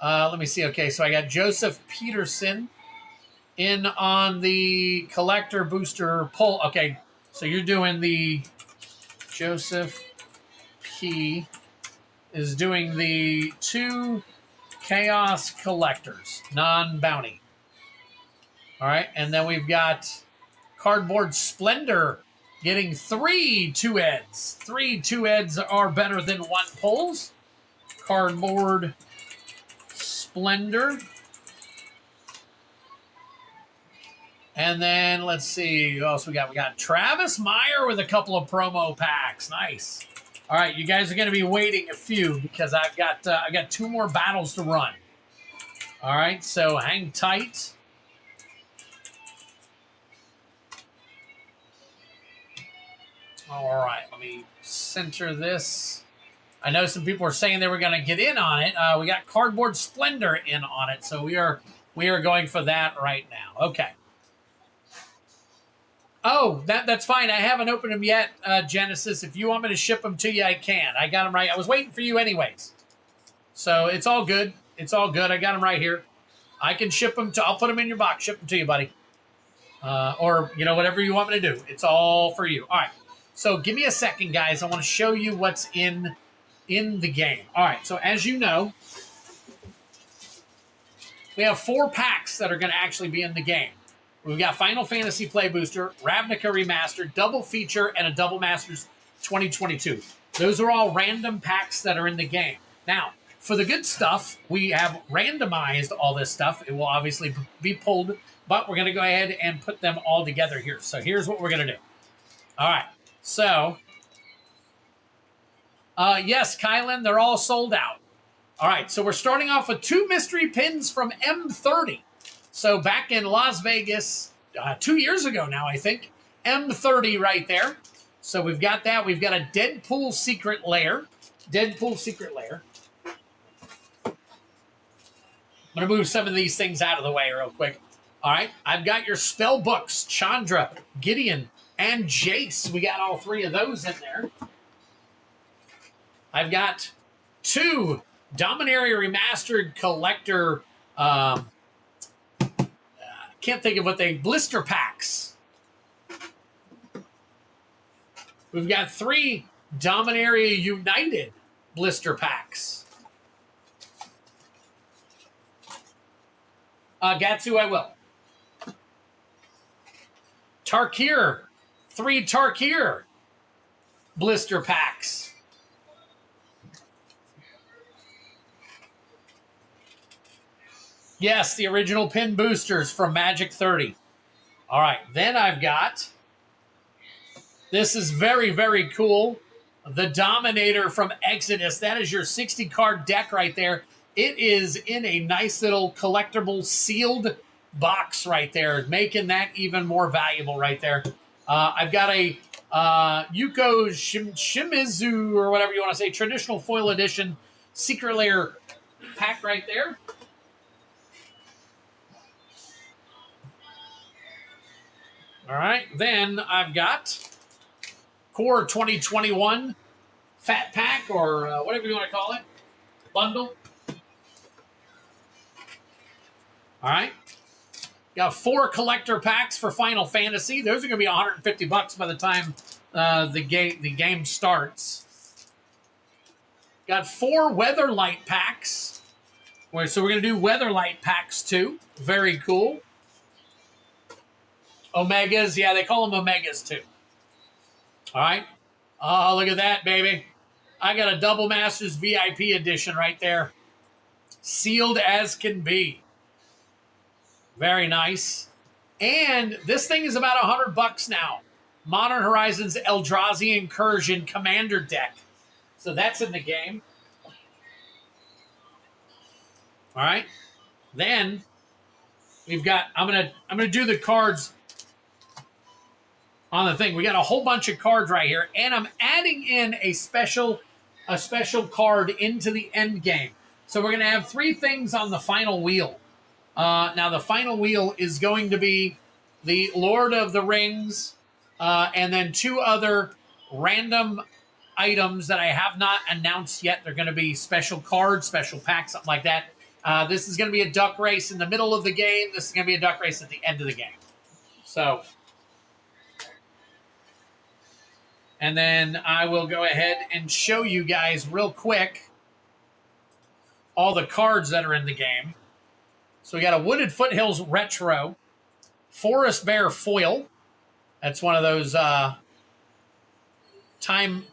let me see. Okay, so I got Joseph Peterson in on the collector booster pull. Okay, so you're doing the Joseph P. is doing the 2 Chaos Collectors, non-bounty. All right, and then we've got Cardboard Splendor getting 3 2-eds. 3 2-eds are better than 1 pulls. Cardboard Splendor. And then let's see who else we got. We got Travis Meyer with a couple of promo packs. Nice. All right, you guys are going to be waiting a few because I've got I got 2 more battles to run. All right, so hang tight. All right, let me center this. I know some people are saying they were going to get in on it. We got Cardboard Splendor in on it, so we are going for that right now. Okay. Oh, that's fine. I haven't opened them yet, Genesis. If you want me to ship them to you, I can. I got them right. I was waiting for you anyways. So it's all good. It's all good. I got them right here. I can ship them to, I'll put them in your box, ship them to you, buddy. Or, whatever you want me to do. It's all for you. All right. So give me a second, guys. I want to show you what's in the game. All right. So as you know, we have 4 packs that are going to actually be in the game. We've got Final Fantasy Play Booster, Ravnica Remastered, Double Feature, and a Double Masters 2022. Those are all random packs that are in the game. Now, for the good stuff, we have randomized all this stuff. It will obviously be pulled, but we're going to go ahead and put them all together here. So here's what we're going to do. All right. So, yes, Kylan, they're all sold out. All right. So we're starting off with 2 mystery pins from M30. So back in Las Vegas 2 years ago now, I think, M30 right there. So we've got that. We've got a Deadpool Secret Lair. Deadpool Secret Lair. I'm going to move some of these things out of the way real quick. All right. I've got your spell books, Chandra, Gideon, and Jace. We got all 3 of those in there. I've got 2 Dominaria Remastered Collector can't think of what blister packs. We've got 3 Dominaria United blister packs. Gatsu, I will. Tarkir, 3 Tarkir blister packs. Yes, the original pin boosters from Magic 30. All right, then I've got, this is very, very cool, the Dominator from Exodus. That is your 60-card deck right there. It is in a nice little collectible sealed box right there, making that even more valuable right there. I've got a Yuko Shimizu, or whatever you want to say, traditional foil edition Secret Lair pack right there. All right, then I've got Core 2021 Fat Pack, or whatever you want to call it, bundle. All right, got 4 collector packs for Final Fantasy. Those are going to be $150 by the time the game starts. Got 4 Weatherlight packs. So we're going to do Weatherlight packs too. Very cool. Omegas, yeah, they call them Omegas too. All right. Oh, look at that, baby. I got a Double Masters VIP edition right there. Sealed as can be. Very nice. And this thing is about $100 now. Modern Horizons Eldrazi Incursion Commander deck. So that's in the game. All right. Then we've got. I'm gonna do the cards on the thing. We got a whole bunch of cards right here, and I'm adding in a special card into the end game. So we're gonna have 3 things on the final wheel. Now the final wheel is going to be the Lord of the Rings, and then 2 other random items that I have not announced yet. They're going to be special cards, special packs, something like that. This is going to be a duck race in the middle of the game. This is going to be a duck race at the end of the game. So, and then I will go ahead and show you guys real quick all the cards that are in the game. So we got a Wooded Foothills Retro, Forest Bear Foil. That's one of those time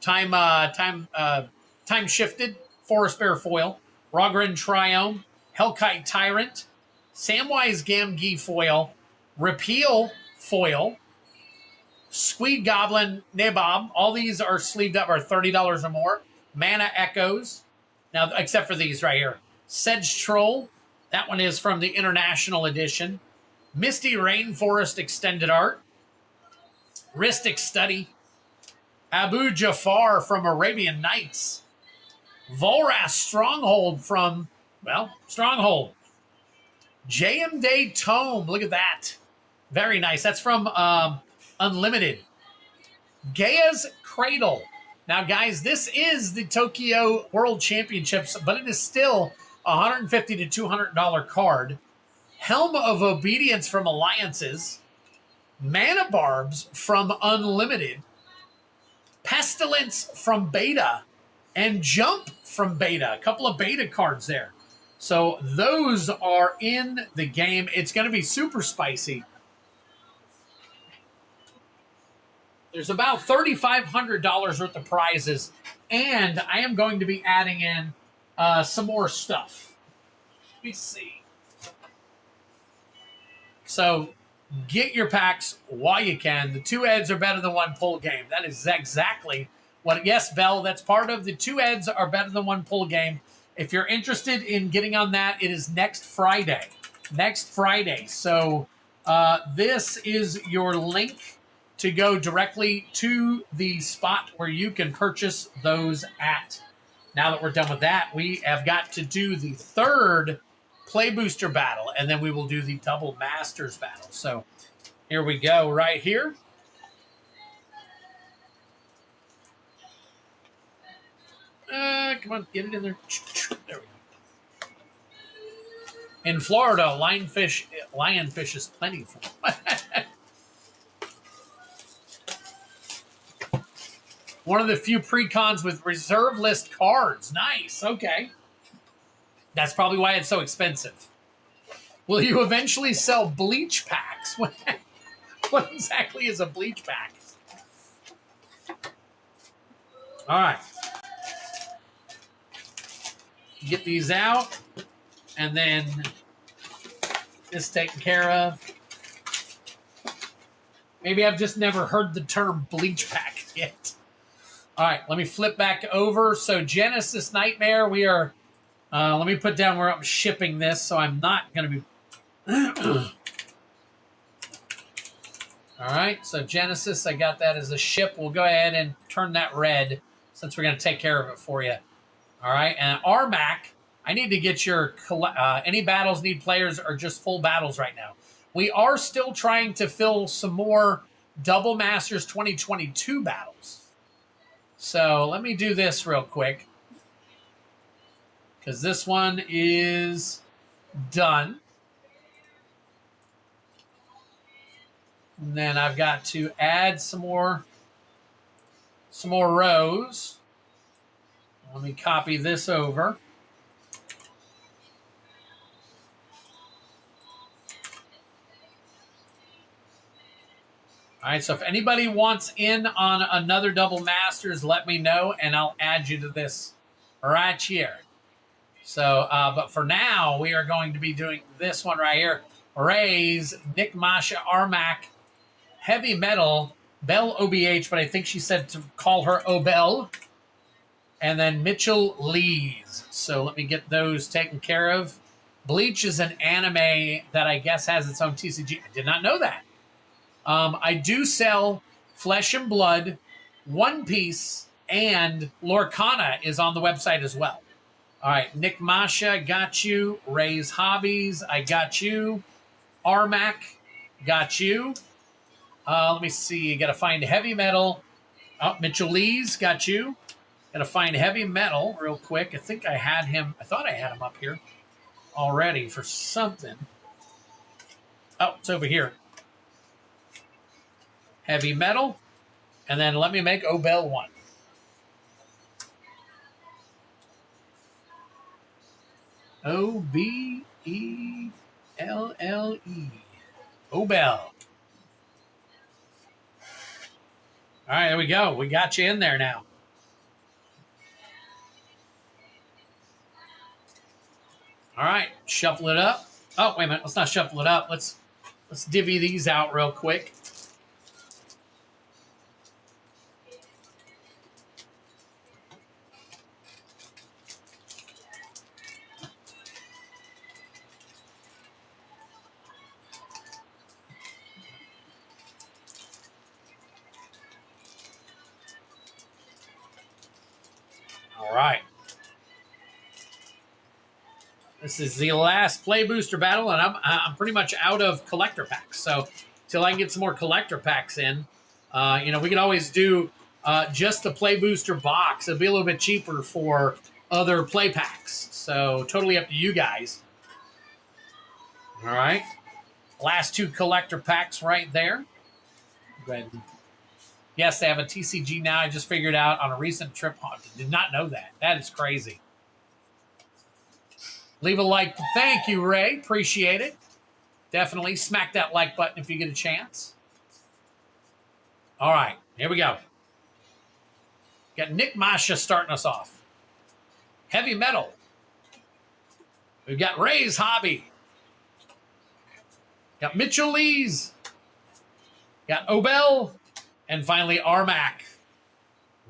shifted Forest Bear Foil, Rogren Triome, Hellkite Tyrant, Samwise Gamgee Foil, Repeal Foil, Squeed Goblin Nabob. All these are sleeved up, are $30 or more. Mana Echoes. Now, except for these right here. Sedge Troll. That one is from the International Edition. Misty Rainforest Extended Art. Rhystic Study. Abu Jafar from Arabian Nights. Volras Stronghold from, well, Stronghold. J.M. Day Tome. Look at that. Very nice. That's from Unlimited. Gaia's Cradle. Now, guys, this is the Tokyo World Championships, but it is still a $150 to $200 card. Helm of Obedience from Alliances. Mana Barbs from Unlimited. Pestilence from Beta. And Jump from Beta. A couple of Beta cards there. So those are in the game. It's going to be super spicy. There's about $3,500 worth of prizes. And I am going to be adding in some more stuff. Let me see. So get your packs while you can. The 2 eds are better than 1 pull game. That is exactly what. Yes, Bell, that's part of the 2 eds are better than 1 pull game. If you're interested in getting on that, it is next Friday. Next Friday. So this is your link to go directly to the spot where you can purchase those at. Now that we're done with that, we have got to do the 3rd Play Booster battle, and then we will do the Double Masters battle. So here we go right here. Come on, get it in there. There we go. In Florida, lionfish is plentiful. One of the few pre-cons with reserve list cards. Nice. Okay. That's probably why it's so expensive. Will you eventually sell bleach packs? What exactly is a bleach pack? All right. Get these out. And then this taken care of. Maybe I've just never heard the term bleach pack yet. All right, let me flip back over. So Genesis Nightmare, we are, let me put down where I'm shipping this, so I'm not going to be... All right, so Genesis, I got that as a ship. We'll go ahead and turn that red since we're going to take care of it for you. All right, and Rmac, I need to get your, any battles need players or just full battles right now. We are still trying to fill some more Double Masters 2022 battles. So let me do this real quick, because this one is done. And then I've got to add some more rows. Let me copy this over. All right, so if anybody wants in on another Double Masters, let me know, and I'll add you to this right here. So, but for now, we are going to be doing this one right here. Rays, Nick Masha Rmac, Heavy Metal, Bell OBH, but I think she said to call her Obel. And then Mitchell Lees. So let me get those taken care of. Bleach is an anime that I guess has its own TCG. I did not know that. I do sell Flesh and Blood, One Piece, and Lorcana is on the website as well. All right, Nick Masha, got you. Ray's Hobbies, I got you. Rmac, got you. Let me see. You got to find Heavy Metal. Oh, Mitchell Lee's got you. Got to find Heavy Metal real quick. I think I had him. I thought I had him up here already for something. Oh, it's over here. Heavy Metal. And then let me make Obel one. Obelle. Obel. All right, there we go. We got you in there now. All right, shuffle it up. Oh, wait a minute. Let's not shuffle it up. Let's divvy these out real quick. All right. This is the last play booster battle, and I'm pretty much out of collector packs. So till I can get some more collector packs in, we can always do just the play booster box. It'll be a little bit cheaper for other play packs. So totally up to you guys. All right. Last two collector packs right there. Go ahead. Yes, they have a TCG now. I just figured out on a recent trip. I did not know that. That is crazy. Leave a like. Thank you, Ray. Appreciate it. Definitely smack that like button if you get a chance. All right, here we go. Got Nick Masha starting us off. Heavy Metal. We've got Ray's Hobby. Got Mitchell Lee's. Got Obel. And finally, Rmac.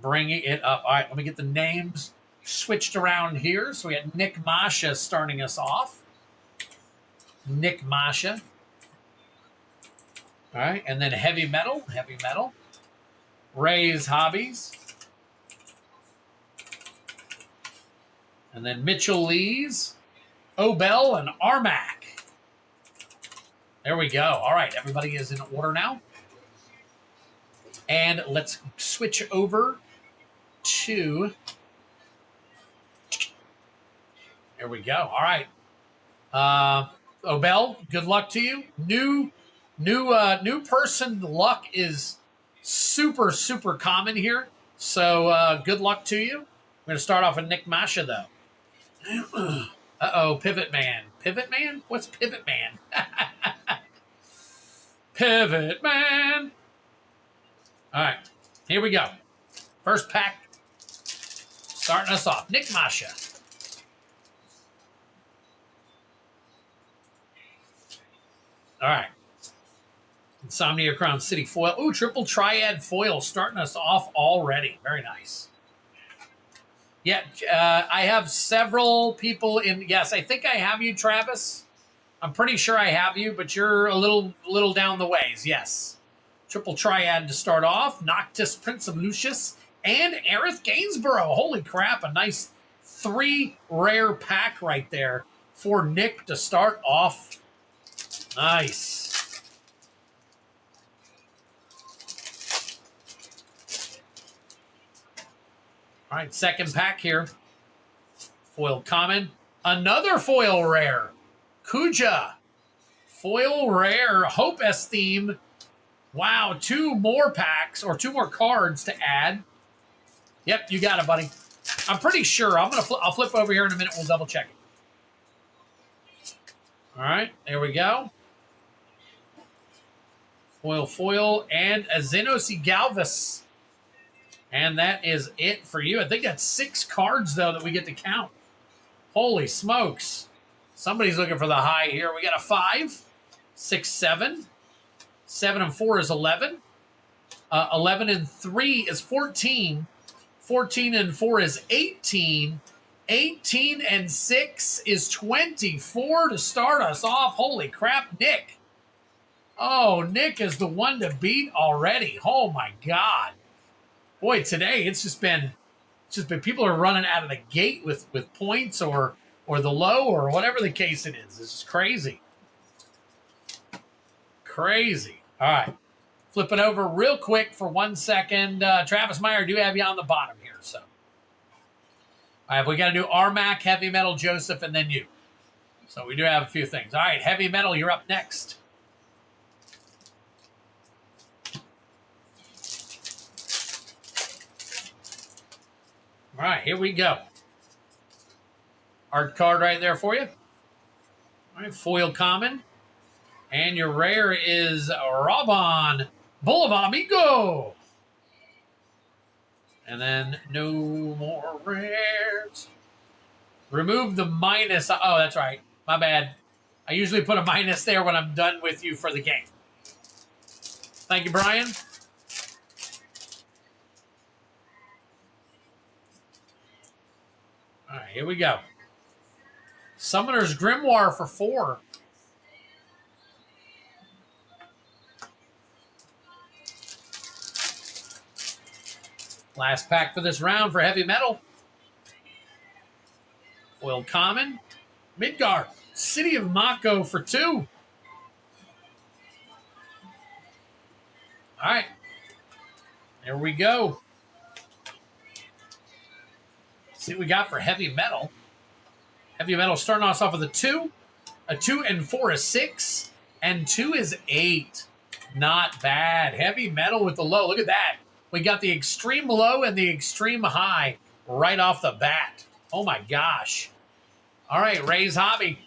Bringing it up. All right, let me get the names switched around here. So we had Nick Masha starting us off. Nick Masha. All right, and then Heavy Metal. Heavy Metal. Ray's Hobbies. And then Mitchell Lee's. Obel and Rmac. There we go. All right, everybody is in order now. And let's switch over to... There we go. All right. Obel, good luck to you. New person luck is super, super common here. So good luck to you. We're going to start off with Nick Masha, though. Uh-oh, Pivot Man. Pivot Man? What's Pivot Man? Pivot Man. All right, here we go. First pack, starting us off. Nick Masha. All right. Insomnia Crown City foil. Ooh, triple triad foil starting us off already. Very nice. Yeah, I have several people in. Yes, I think I have you, Travis. I'm pretty sure I have you, but you're a little down the ways. Yes. Triple triad to start off. Noctis, Prince of Lucius, and Aerith Gainsborough. Holy crap, a nice 3 rare pack right there for Nick to start off. Nice. All right, second pack here. Foil common. Another foil rare. Kuja. Foil rare. Hope Esteem. Wow, 2 more packs or 2 more cards to add. Yep, you got it, buddy. I'm pretty sure. I'll flip over here in a minute. We'll double check it. All right, there we go. Foil, and a Xenosi Galvis. And that is it for you. I think that's 6 cards, though, that we get to count. Holy smokes. Somebody's looking for the high here. We got a 5, 6, 7. 7 and 4 is 11. 11 and 3 is 14. 14 and 4 is 18. 18 and 6 is 24 to start us off. Holy crap, Nick. Oh, Nick is the one to beat already. Oh my God. Boy, today it's just been people are running out of the gate with points or the low or whatever the case it is. This is crazy. Crazy. All right. Flipping over real quick for 1 second. Travis Meyer, I do have you on the bottom here. So, all right, we got to do Rmac, Heavy Metal, Joseph, and then you. So we do have a few things. All right, Heavy Metal, you're up next. All right, here we go. Art card right there for you. All right, foil common. And your rare is Robon Boulevard Amigo. And then no more rares. Remove the minus. Oh, that's right. My bad. I usually put a minus there when I'm done with you for the game. Thank you, Brian. All right, here we go. Summoner's Grimoire for 4. Last pack for this round for Heavy Metal. Foil common. Midgar. City of Mako for 2. All right. There we go. See what we got for Heavy Metal. Heavy Metal starting us off with a 2. A 2 and 4 is 6. And 2 is 8. Not bad. Heavy Metal with the low. Look at that. We got the extreme low and the extreme high right off the bat. Oh, my gosh. All right, Ray's Hobby.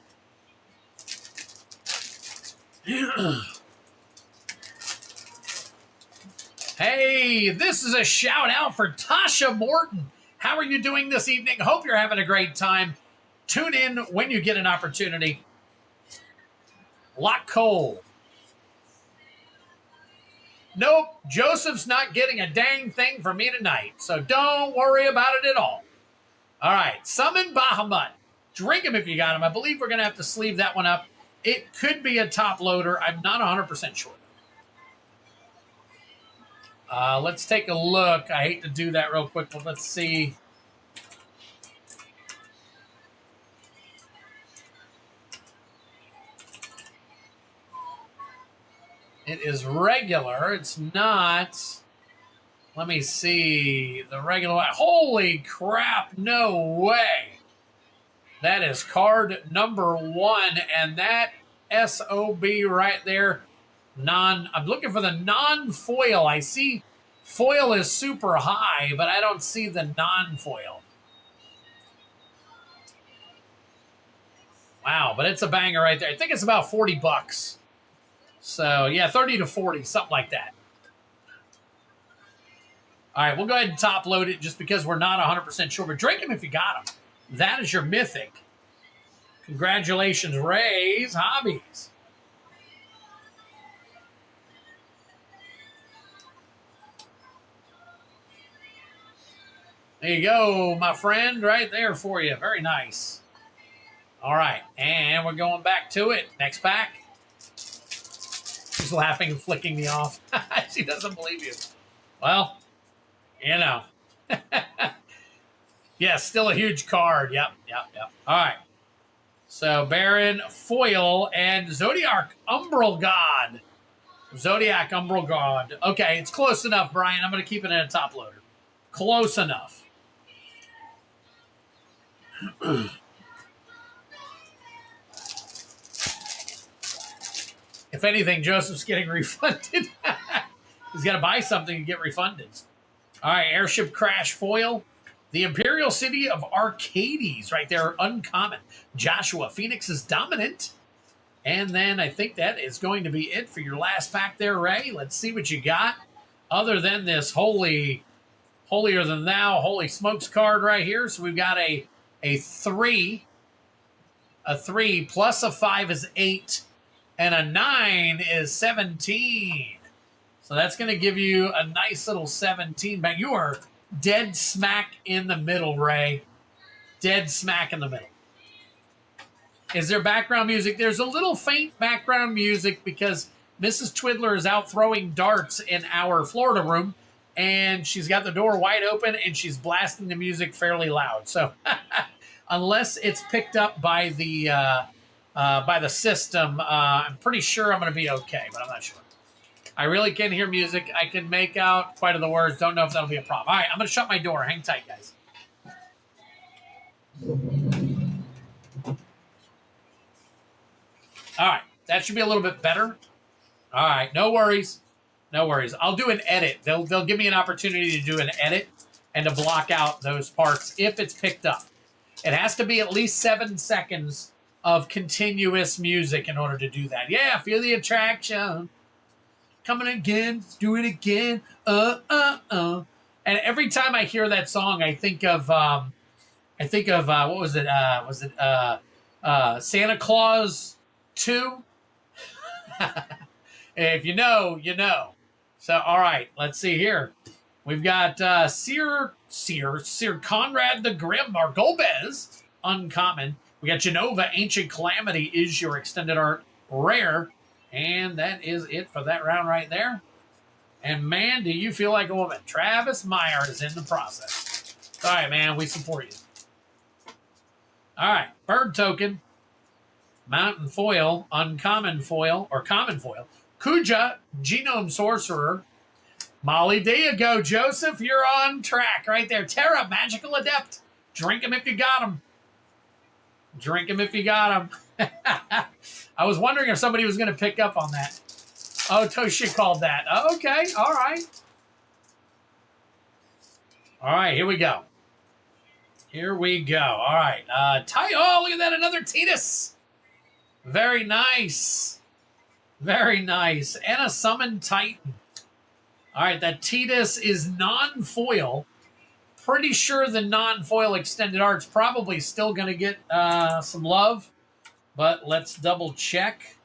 Hey, this is a shout out for Tasha Morton. How are you doing this evening? Hope you're having a great time. Tune in when you get an opportunity. Lock Cole. Nope, Joseph's not getting a dang thing from me tonight, so don't worry about it at all. All right, Summon Bahamut. Drink him if you got him. I believe we're going to have to sleeve that one up. It could be a top loader. I'm not 100% sure. Let's take a look. I hate to do that real quick, but let's see. It is regular. It's not. Let me see. The regular. Holy crap. No way. That is card number 1. And that SOB right there. I'm looking for the non-foil. I see foil is super high, but I don't see the non-foil. Wow, but it's a banger right there. I think it's about $40. So, yeah, 30 to 40, something like that. All right, we'll go ahead and top load it just because we're not 100% sure. But drink them if you got them. That is your Mythic. Congratulations, Ray's Hobbies. There you go, my friend, right there for you. Very nice. All right, and we're going back to it. Next pack. She's laughing and flicking me off. She doesn't believe you. Well, you know. Yeah, still a huge card. Yep. All right. So, Baron, Foil, and Zodiac Umbral God. Zodiac Umbral God. Okay, it's close enough, Brian. I'm going to keep it in a top loader. Close enough. If anything, Joseph's getting refunded. He's got to buy something to get refunded. All right, Airship Crash Foil. The Imperial City of Arcades right there, uncommon. Joshua, Phoenix is dominant. And then I think that is going to be it for your last pack there, Ray. Let's see what you got. Other than this holier than thou, holy smokes card right here. So we've got a 3. A 3 plus a 5 is 8. And a 9 is 17. So that's going to give you a nice little 17 back. You are dead smack in the middle, Ray. Dead smack in the middle. Is there background music? There's a little faint background music because Mrs. Twiddler is out throwing darts in our Florida room, and she's got the door wide open, and she's blasting the music fairly loud. So unless it's picked up by the system, I'm pretty sure I'm going to be okay, but I'm not sure. I really can hear music. I can make out quite of the words. Don't know if that'll be a problem. All right, I'm going to shut my door. Hang tight, guys. All right, that should be a little bit better. All right, no worries. No worries. I'll do an edit. They'll give me an opportunity to do an edit and to block out those parts if it's picked up. It has to be at least 7 seconds of continuous music in order to do that. Yeah, feel the attraction. Coming again, do it again. And every time I hear that song, I think of what was it? Santa Claus 2? If you know, you know. So, all right, let's see here. We've got Sir Conrad the Grim, or Golbez, uncommon. We got Genova, Ancient Calamity is your extended art rare. And that is it for that round right there. And man, do you feel like a woman. Travis Meyer is in the process. All right, man, we support you. All right, bird token. Mountain foil, uncommon foil, or common foil. Kuja, Genome Sorcerer. Molly, there you go, Joseph. You're on track right there. Terra, Magical Adept. Drink him if you got him. Drink him if you got him. I was wondering if somebody was going to pick up on that. Oh, Tosha called that. Okay, all right. All right, here we go. Here we go. All right. Oh, look at that. Another Titus. Very nice. Very nice. And a Summon Titan. All right, that Titus is non-foil. Pretty sure the non-foil extended art's probably still going to get some love. But let's double check.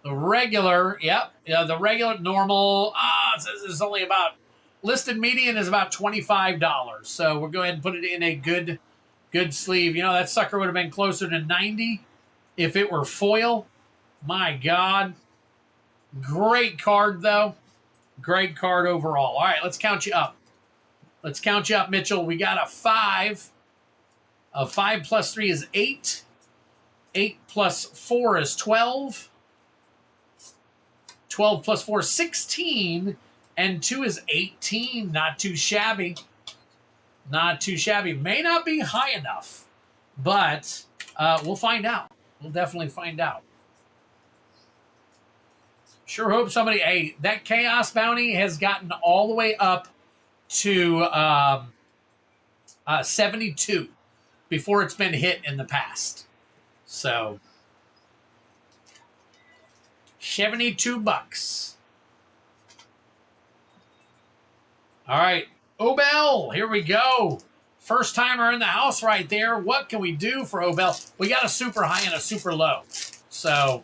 The regular, yep. Yeah, the regular normal, it says it's only about, listed median is about $25. So we'll go ahead and put it in a good sleeve. You know, that sucker would have been closer to 90 if it were foil. My God. Great card, though. Great card overall. All right, let's count you up. Let's count you up, Mitchell. We got a 5. A 5 plus 3 is 8. 8 plus 4 is 12. 12 plus 4 is 16. And 2 is 18. Not too shabby. Not too shabby. May not be high enough, but we'll find out. We'll definitely find out. Sure hope somebody... Hey, that Chaos Bounty has gotten all the way up to 72 before it's been hit in the past. So, $72. All right, Obel, here we go. First timer in the house right there. What can we do for Obel? We got a super high and a super low. So,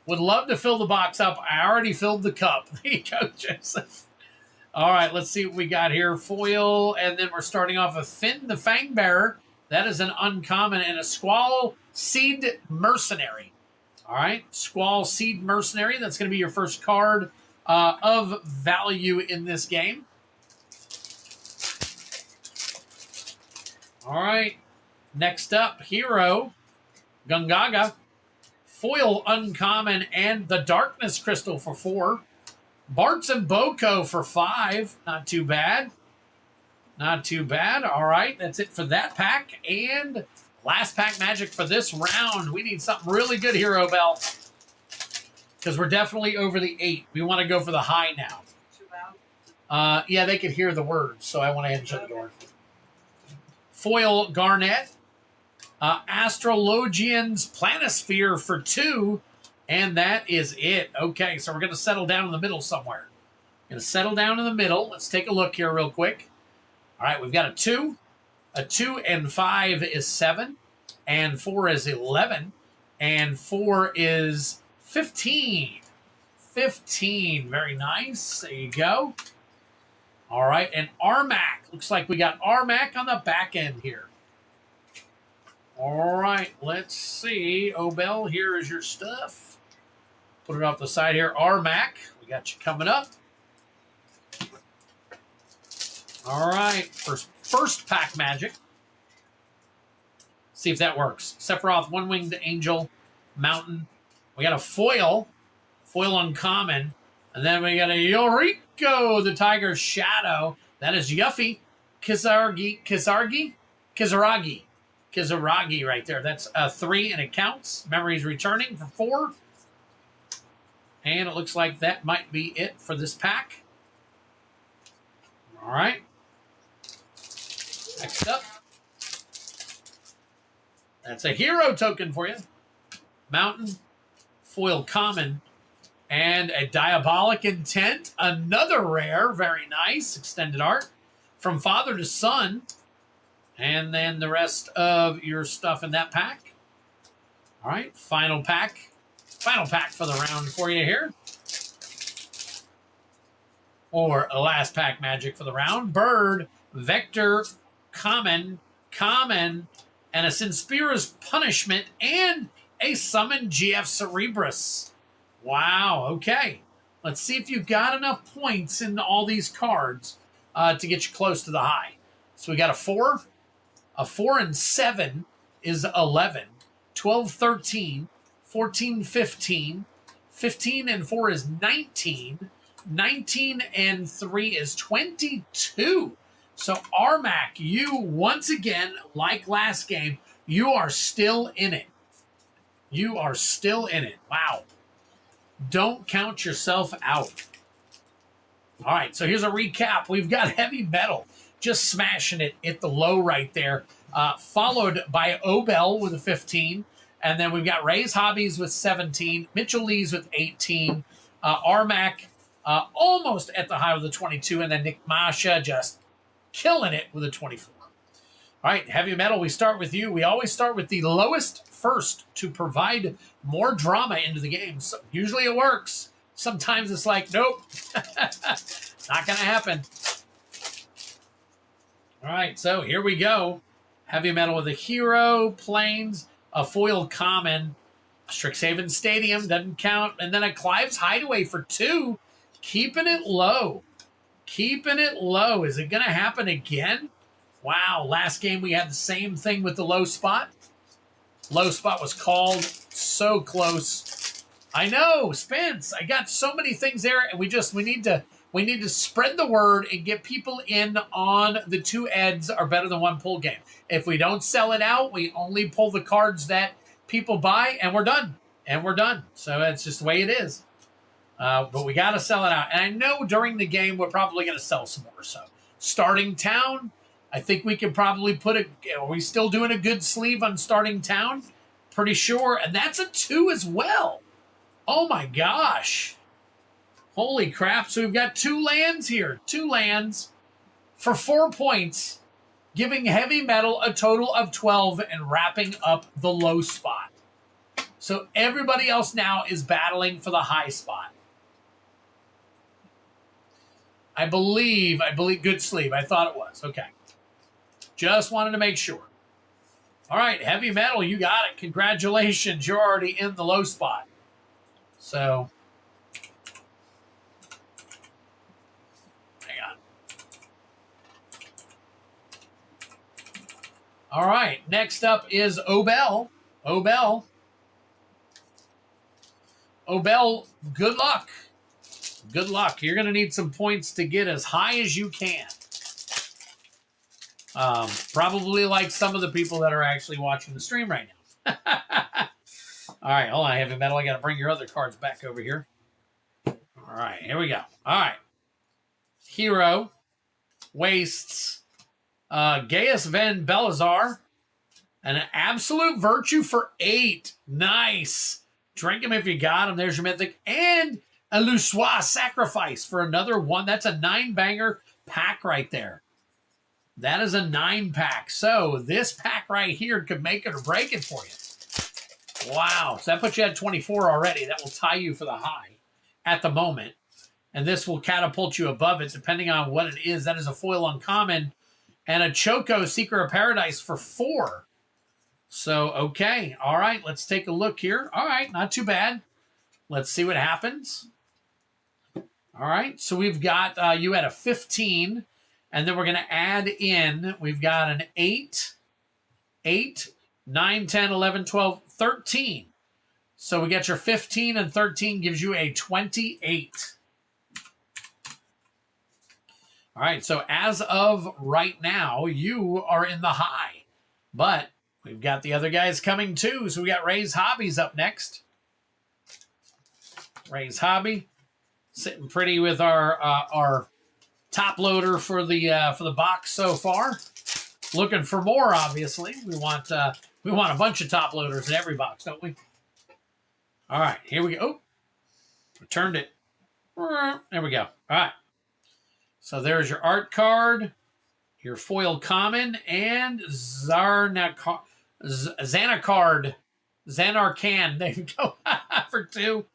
would love to fill the box up. I already filled the cup. There you go, Joseph. All right, let's see what we got here. Foil, and then we're starting off with Finn the Fangbearer. That is an uncommon, and a Squall Seed Mercenary. All right, Squall Seed Mercenary. That's going to be your first card of value in this game. All right, next up, Hero Gungaga. Foil uncommon, and the Darkness Crystal for 4. Bartz and Boko for 5. Not too bad. Not too bad. All right, that's it for that pack. And last pack magic for this round. We need something really good here, Obel. Because we're definitely over the 8. We want to go for the high now. Too loud? Yeah, they could hear the words, so I went ahead and shut the door. Foil Garnet. Astrologian's Planisphere for 2. And that is it. Okay, so we're going to settle down in the middle somewhere. Going to settle down in the middle. Let's take a look here real quick. All right, we've got a 2. A 2 and 5 is 7. And 4 is 11. And 4 is 15. 15. Very nice. There you go. All right, and Rmac. Looks like we got Rmac on the back end here. All right, let's see. Obel, here is your stuff. Put it off the side here. Rmac, we got you coming up. All right, first pack magic. See if that works. Sephiroth, One-Winged Angel, Mountain. We got a foil uncommon. And then we got a Yoriko, the Tiger's Shadow. That is Yuffie. Kizaragi right there. That's a 3 and it counts. Memories returning for 4. And it looks like that might be it for this pack. All right. Next up. That's a hero token for you. Mountain, foil common, and a Diabolic Intent. Another rare. Very nice. Extended art. From Father to Son. And then the rest of your stuff in that pack. All right. Final pack. Final pack for the round for you here. Or a last pack magic for the round. Bird, Vector, Common, and a Sinspira's Punishment, and a Summon GF Cerebrus. Wow, okay. Let's see if you've got enough points in all these cards to get you close to the high. So we got a 4. A 4 and 7 is 11. 12, 13. 14, 15. 15 and 4 is 19. 19 and 3 is 22. So, Rmac, you, once again, like last game, you are still in it. You are still in it. Wow. Don't count yourself out. All right, so here's a recap. We've got Heavy Metal just smashing it at the low right there, followed by Obel with a 15. And then we've got Ray's Hobbies with 17, Mitchell Lee's with 18, Rmac almost at the high of the 22, and then Nick Masha just killing it with a 24. All right, Heavy Metal, we start with you. We always start with the lowest first to provide more drama into the game. So usually it works. Sometimes it's like, nope, not going to happen. All right, so here we go. Heavy Metal with a hero, planes, a foil common, Strixhaven Stadium, doesn't count, and then a Clive's Hideaway for 2, keeping it low. Keeping it low. Is it going to happen again? Wow, last game we had the same thing with the low spot. Low spot was called so close. I know, Spence. I got so many things there, and we need to spread the word and get people in on the 2 eds are better than 1 pull game. If we don't sell it out, we only pull the cards that people buy, and we're done. So that's just the way it is. But we got to sell it out. And I know during the game we're probably going to sell some more. So starting town, I think we can probably are we still doing a good sleeve on starting town? Pretty sure. And that's a 2 as well. Oh my gosh. Holy crap. So we've got 2 lands here. 2 lands for 4 points, giving Heavy Metal a total of 12 and wrapping up the low spot. So everybody else now is battling for the high spot. I believe, good sleeve. I thought it was. Okay. Just wanted to make sure. All right, Heavy Metal, you got it. Congratulations. You're already in the low spot. So, hang on. All right, next up is Obel. Obel, good luck. Good luck. You're going to need some points to get as high as you can. Probably like some of the people that are actually watching the stream right now. All right, hold on, Heavy Metal. I got to bring your other cards back over here. All right, here we go. All right. Hero, Wastes, Gaius Van Belazar, and an Absolute Virtue for 8. Nice. Drink him if you got him. There's your Mythic. And a Lussois Sacrifice for another 1. That's a 9-banger pack right there. That is a 9-pack. So this pack right here could make it or break it for you. Wow. So that puts you at 24 already. That will tie you for the high. at the moment. And this will catapult you above it depending on what it is. That is a foil uncommon and a Choco Seeker of Paradise for 4. So, okay. All right, let's take a look here. All right, not too bad. Let's see what happens. All right, so we've got you at a 15, and then we're going to add in, we've got an 8, 9, 10, 11, 12, 13. So we get your 15, and 13 gives you a 28. All right, so as of right now, you are in the high, but we've got the other guys coming too. So we got Ray's Hobbies up next. Ray's Hobby, sitting pretty with our top loader for the box so far. Looking for more, obviously. We want a bunch of top loaders in every box, don't we? All right, here we go. Oh, returned it. There we go. All right. So there's your art card, your foil common, and Zanarkand. Zanarkand. There you go. For 2.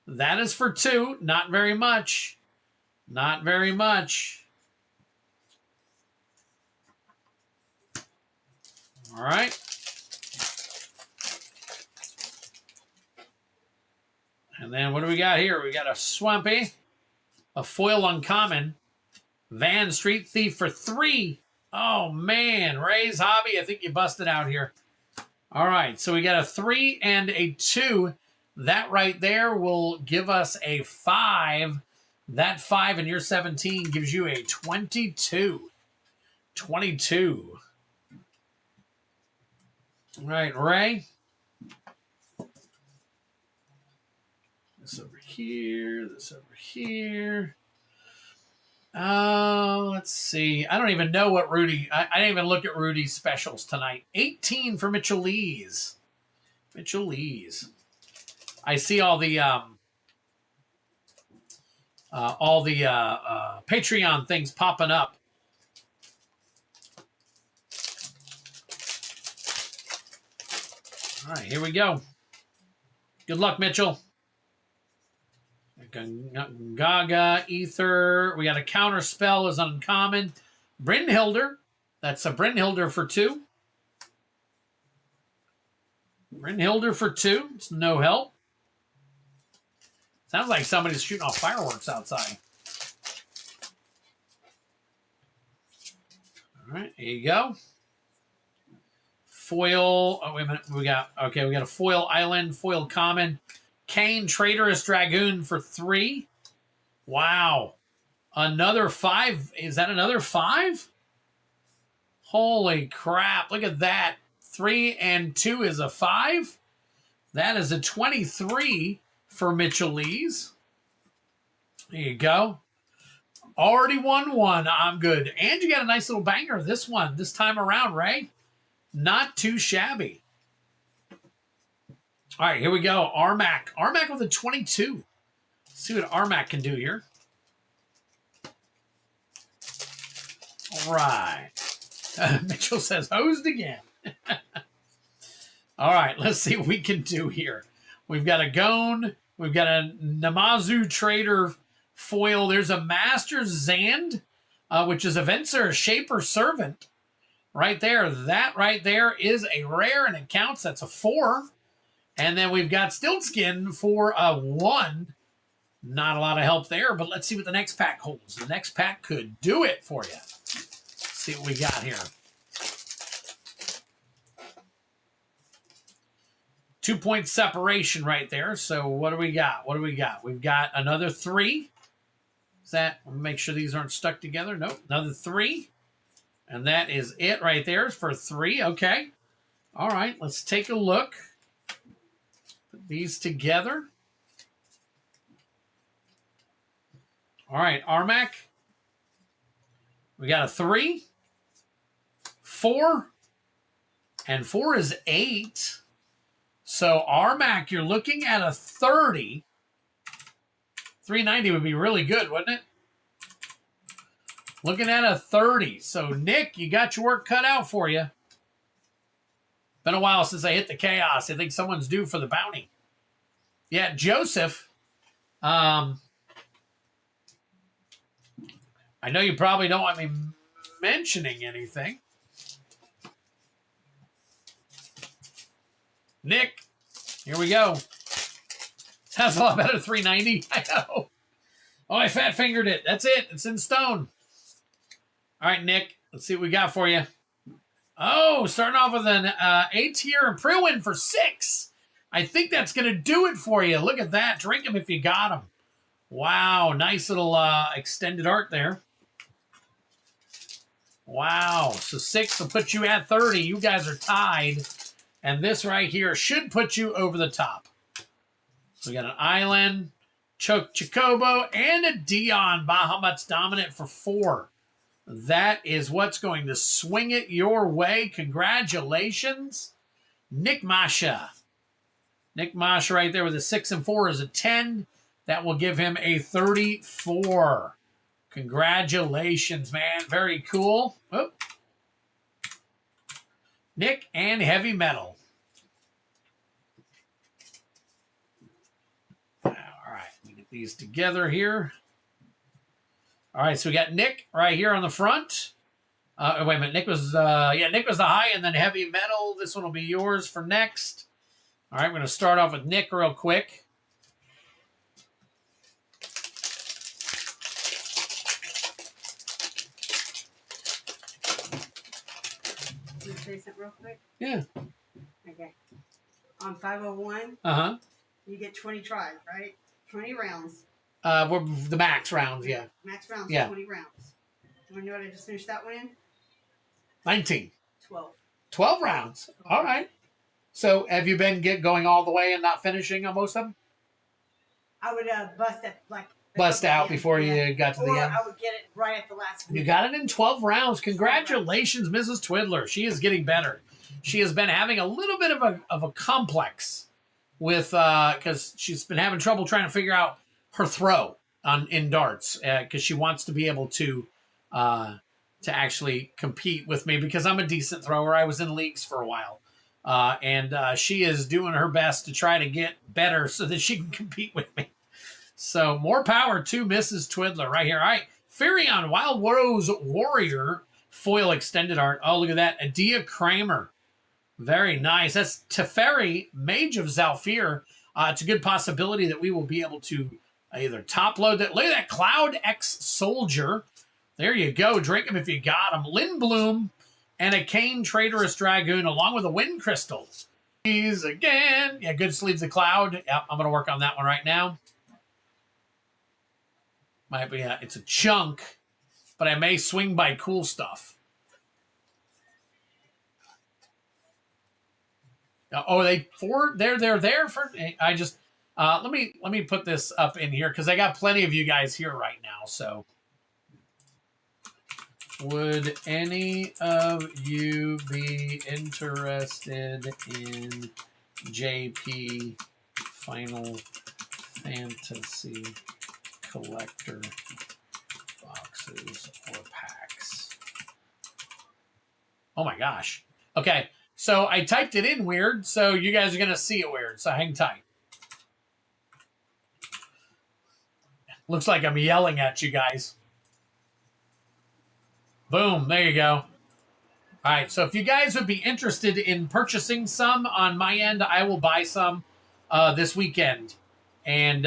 That is for 2. Not very much. Not very much. All right. And then what do we got here? We got a Swampy, a foil uncommon, Van Street Thief for 3. Oh, man. Ray's Hobby, I think you busted out here. All right, so we got a 3 and a 2. That right there will give us a 5. That 5 and your 17 gives you a 22. 22. All right, Ray. This over here. This over here. Let's see. I don't even know what Rudy... I didn't even look at Rudy's specials tonight. 18 for Mitchell Lees. Mitchell Lees. I see all the Patreon things popping up. All right, here we go. Good luck, Mitchell. Gaga, Ether. We got a Counter Spell is uncommon. Brynhilder. That's a Brynhilder for 2. Brynhilder for 2. It's no help. Sounds like somebody's shooting off fireworks outside. All right, here you go. Foil. Oh, wait a minute. We got a foil island, foil common. Kane, Traitorous Dragoon for 3. Wow. Another 5. Is that another 5? Holy crap. Look at that. 3 and 2 is a 5. That is a 23 for Mitchell Lees. There you go. Already won 1. I'm good. And you got a nice little banger this time around, Ray. Not too shabby. All right, here we go. Rmac. Rmac with a 22. Let's see what Rmac can do here. All right. Mitchell says, hosed again. All right, let's see what we can do here. We've got a Gone. We've got a Namazu Trader foil. There's a Master Zand, which is a Venser, Shaper Servant. Right there. That right there is a rare, and it counts. That's a 4. And then we've got Stiltskin for a 1. Not a lot of help there, but let's see what the next pack holds. The next pack could do it for you. Let's see what we got here. 2-point separation right there. So what do we got? What do we got? We've got another 3. Is that, make sure these aren't stuck together. Nope. Another 3. And that is it right there for 3. Okay. All right. Let's take a look. Put these together. All right. Rmac. We got a 3, 4, and 4 is 8. So Rmac, you're looking at a 30. 390 would be really good, wouldn't it? Looking at a 30. So, Nick, you got your work cut out for you. Been a while since I hit the chaos. I think someone's due for the bounty. Yeah, Joseph. I know you probably don't want me mentioning anything. Nick, here we go. Sounds a lot better, 390. I know. Oh, I fat fingered it. That's it. It's in stone. All right, Nick. Let's see what we got for you. Oh, starting off with an A tier and pre-win for 6. I think that's going to do it for you. Look at that. Drink them if you got them. Wow. Nice little extended art there. Wow. So 6 will put you at 30. You guys are tied. And this right here should put you over the top. So we got an Island, Chocobo, and a Dion Bahamut's Dominant for 4. That is what's going to swing it your way. Congratulations, Nick Masha. Nick Masha right there with a 6 and 4 is a 10. That will give him a 34. Congratulations, man. Very cool. Oh. Nick and Heavy Metal. All right, let me get these together here. All right, so we got Nick right here on the front. Wait a minute, Nick was Nick was the high, and then Heavy Metal. This one will be yours for next. All right, we're going to start off with Nick real quick. Can you say something real quick? Yeah. Okay. On 501, you get 20 tries, right? 20 rounds. We're the max rounds, yeah. Max rounds, yeah. 20 rounds. You want to know what I just finished that one in? 19. 12. 12 rounds. All right. So have you been going all the way and not finishing on most of them? I would bust out before you got to the end. I would get it right at the last minute. You got it in 12 rounds. Congratulations, Mrs. Twiddler. She is getting better. She has been having a little bit of a complex with because she's been having trouble trying to figure out her throw in darts because she wants to be able to actually compete with me because I'm a decent thrower. I was in leagues for a while. And she is doing her best to try to get better so that she can compete with me. So more power to Mrs. Twiddler right here. All right, Furion, Wild Rose Warrior, foil extended art. Oh, look at that. Adia Kramer. Very nice. That's Teferi, Mage of Zalfir. It's a good possibility that we will be able to either top load that. Look at that Cloud X Soldier. There you go. Drink them if you got them. Lindblom and a Kane Traitorous Dragoon along with a Wind Crystal. These again. Yeah, good sleeves of Cloud. Yep, I'm going to work on that one right now. Might be it's a chunk, but I may swing by cool stuff. Oh, they're there for. I just let me put this up in here because I got plenty of you guys here right now. So, would any of you be interested in JP Final Fantasy collector boxes or packs? Oh my gosh. Okay. So I typed it in weird, so you guys are going to see it weird, so hang tight. Looks like I'm yelling at you guys. Boom, there you go. All right, so if you guys would be interested in purchasing some on my end, I will buy some this weekend and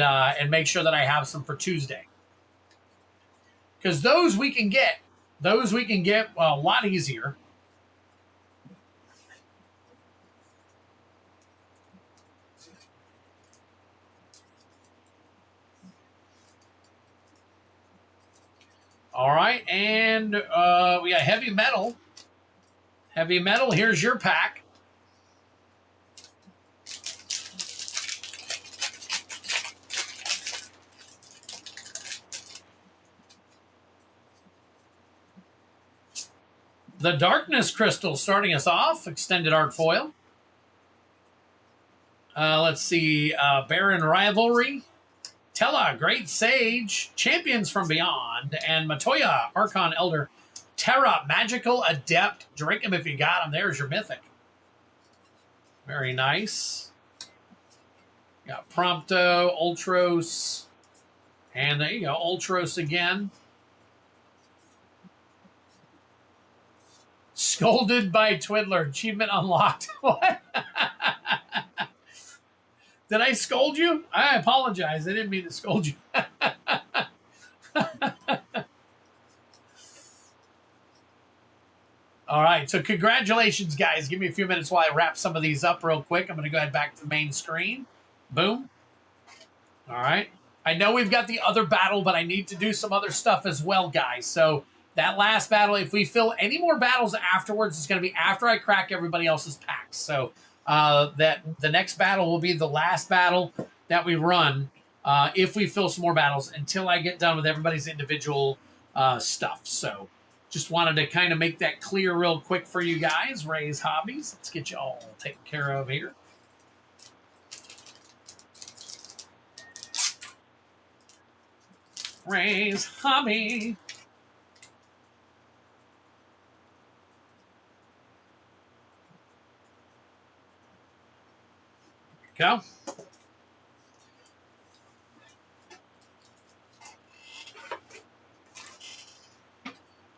make sure that I have some for Tuesday. Because those we can get a lot easier. All right, and we got Heavy Metal. Heavy Metal, here's your pack. The Darkness Crystal starting us off, extended art foil. Let's see, Baron Rivalry. Tella, Great Sage, Champions from Beyond, and Matoya, Archon Elder, Terra, Magical Adept. Drink them if you got them. There's your Mythic. Very nice. Got Prompto, Ultros, And there you go, Ultros again. Scolded by Twiddler. Achievement unlocked. What? Did I scold you? I apologize. I didn't mean to scold you. All right. So congratulations, guys. Give me a few minutes while I wrap some of these up real quick. I'm going to go ahead back to the main screen. Boom. All right. I know we've got the other battle, but I need to do some other stuff as well, guys. So that last battle, if we fill any more battles afterwards, it's going to be after I crack everybody else's packs. So that the next battle will be the last battle that we run if we fill some more battles until I get done with everybody's individual stuff. So just wanted to kind of make that clear real quick for you guys. Ray's Hobbies. Let's get you all taken care of here. Ray's Hobby. Go.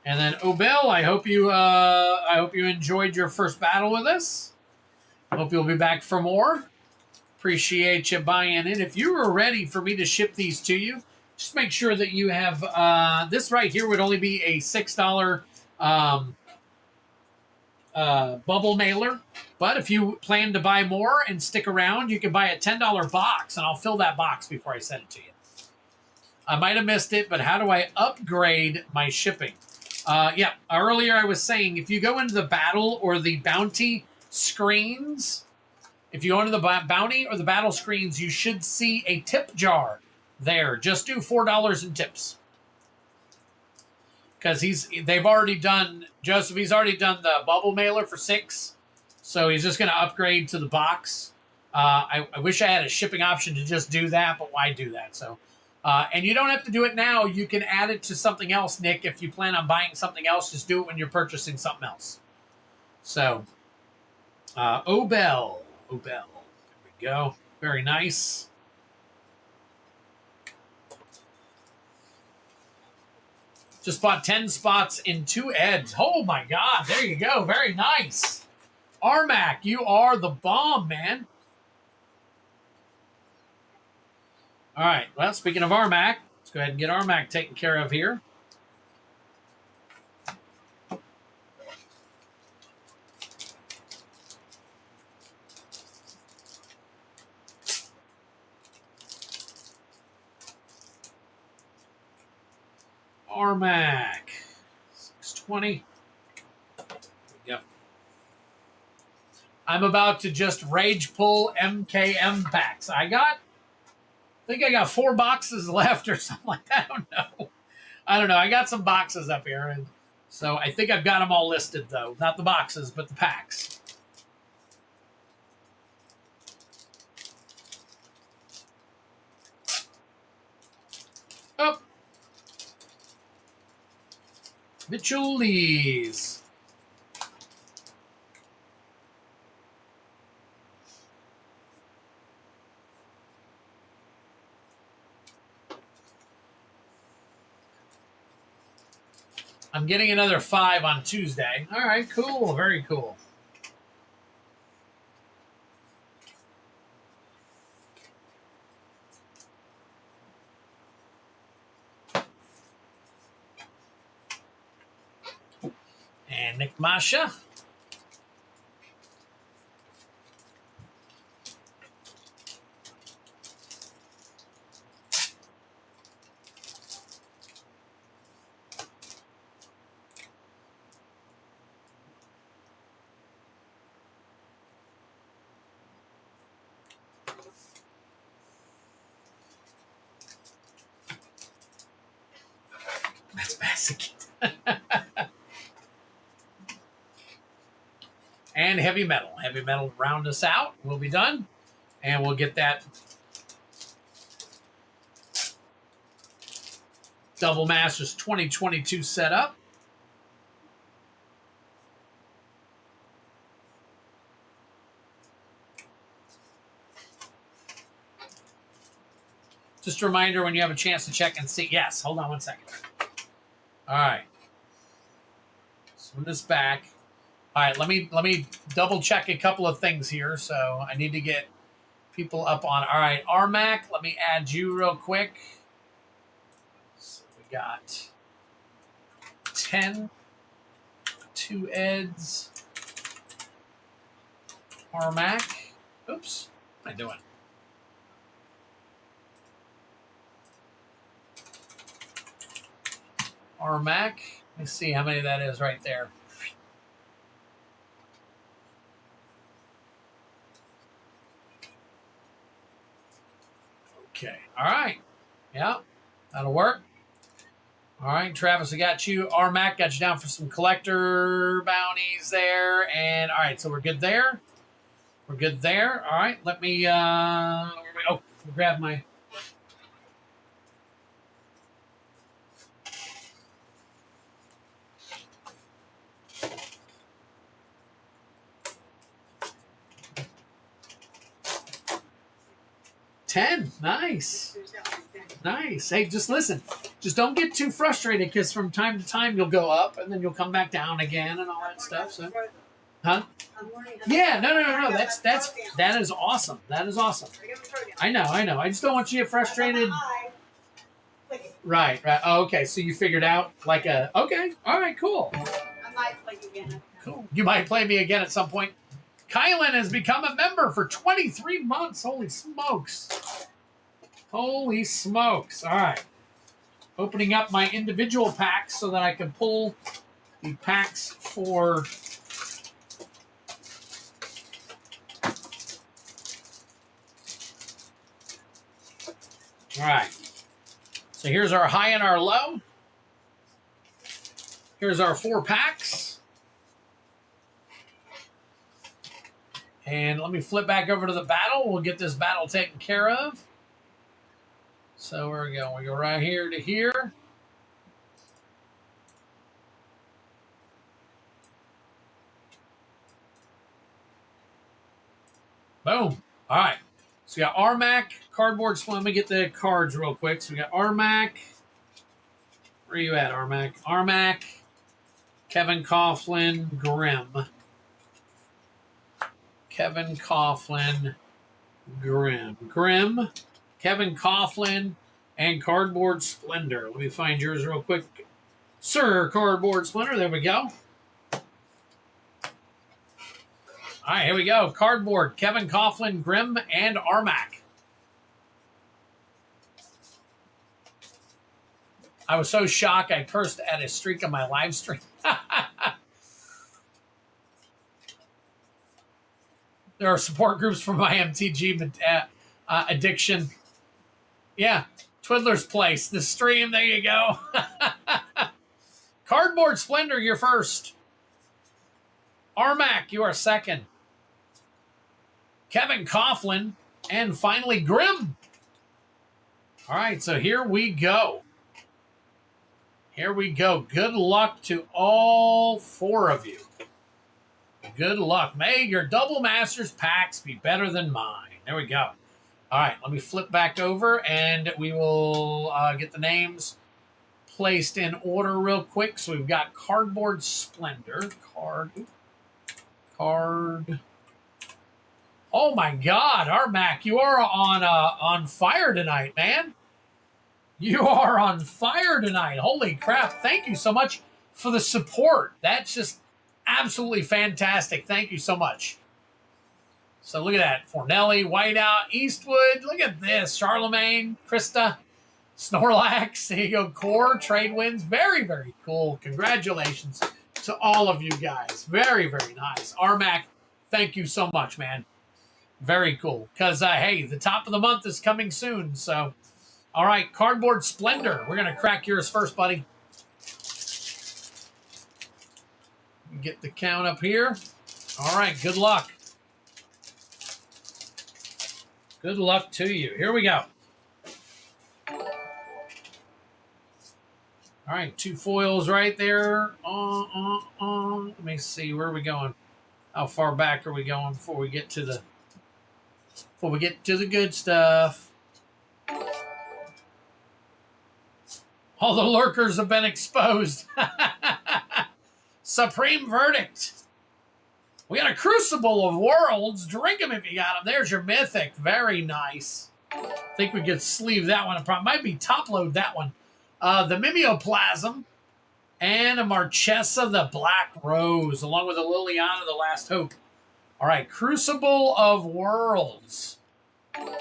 And then Obel, I hope you enjoyed your first battle with us. Hope you'll be back for more. Appreciate you buying in. If you were ready for me to ship these to you, just make sure that you have this right here would only be a $6 bubble mailer. But if you plan to buy more and stick around, you can buy a $10 box, and I'll fill that box before I send it to you. I might have missed it, but how do I upgrade my shipping? Yeah, earlier I was saying if you go into the battle or the bounty screens, if you go into the bounty or the battle screens, you should see a tip jar there. Just do $4 in tips. Because they've already done, Joseph, he's already done the bubble mailer for $6. So he's just going to upgrade to the box. I wish I had a shipping option to just do that, but why do that? So, and you don't have to do it now. You can add it to something else, Nick. If you plan on buying something else, just do it when you're purchasing something else. So, Obel. There we go. Very nice. Just bought 10 spots in 2 Eds. Oh, my God. There you go. Very nice. Rmac, you are the bomb, man. All right. Well, speaking of Rmac, let's go ahead and get Rmac taken care of here. Rmac. 620. Yep. I'm about to just rage pull MKM packs. I think I got 4 boxes left or something like that. I don't know. I got some boxes up here. And so I think I've got them all listed, though. Not the boxes, but the packs. Oh. Mitchell-Lees. I'm getting another 5 on Tuesday. All right, cool. Very cool. And Nick Masha. That's basic. And heavy metal. Heavy metal round us out. We'll be done. And we'll get that Double Masters 2022 set up. Just a reminder when you have a chance to check and see. Yes, hold on one second. All right. Swing this back. All right, let me double check a couple of things here. So I need to get people up on. All right, Rmac, let me add you real quick. So we got 10, 2 eds, Rmac. Oops, what am I doing? Rmac. Let me see how many that is right there. Okay. All right. Yeah, that'll work. All right, Travis, I got you. Rmac got you down for some collector bounties there. And all right, so we're good there. We're good there. All right, let me grab my. $10. Nice. Nice. Hey, just listen. Just don't get too frustrated because from time to time you'll go up and then you'll come back down again and all that stuff. So, huh? Yeah. No. That is awesome. That is awesome. I know. I just don't want you to get frustrated. Right. Oh, okay. So you figured out like a. Okay. All right. Cool. I might play again. Cool. You might play me again at some point. Kylan has become a member for 23 months. Holy smokes. Holy smokes. All right. Opening up my individual packs so that I can pull the packs for... All right. So here's our high and our low. Here's our 4 packs. And let me flip back over to the battle. We'll get this battle taken care of. So where we go? We go right here to here. Boom. All right. So we got Rmac, cardboard. So let me get the cards real quick. So we got Rmac. Where are you at, Rmac? Rmac, Kevin Coughlin, Grimm. Kevin Coughlin, Grimm. Grimm, Kevin Coughlin, and Cardboard Splendor. Let me find yours real quick. Sir Cardboard Splendor. There we go. All right, here we go. Cardboard, Kevin Coughlin, Grimm, and Rmac. I was so shocked I cursed at a streak on my live stream. There are support groups for my MTG addiction. Yeah, Twiddler's Place, the stream. There you go. Cardboard Splendor, you're first. Rmac, you are second. Kevin Coughlin, and finally Grimm. All right, so here we go. Here we go. Good luck to all 4 of you. Good luck. May your Double Masters packs be better than mine. There we go. All right, let me flip back over, and we will get the names placed in order real quick. So we've got Cardboard Splendor. Card. Oh, my God. Rmac, you are on fire tonight, man. You are on fire tonight. Holy crap. Thank you so much for the support. That's just absolutely fantastic. Thank you so much. So look at that. Fornelli, Whiteout, Eastwood. Look at this. Charlemagne, Krista, Snorlax. There you go. Core, Trade Wins. Very, very cool. Congratulations to all of you guys. Very, very nice. Rmac, thank you so much, man. Very cool. Because, hey, the top of the month is coming soon. So, all right, Cardboard Splendor. We're going to crack yours first, buddy. Get the count up here. All right, good luck. Good luck to you. Here we go. All right, 2 foils right there. Let me see. Where are we going? How far back are we going before we get to the good stuff? All the lurkers have been exposed. Supreme verdict. We got a Crucible of Worlds. Drink them if you got them. There's your Mythic. Very nice. I think we could sleeve that one. It probably might be top load that one. The Mimeoplasm. And a Marchesa, the Black Rose, along with a Liliana, the Last Hope. All right, Crucible of Worlds. And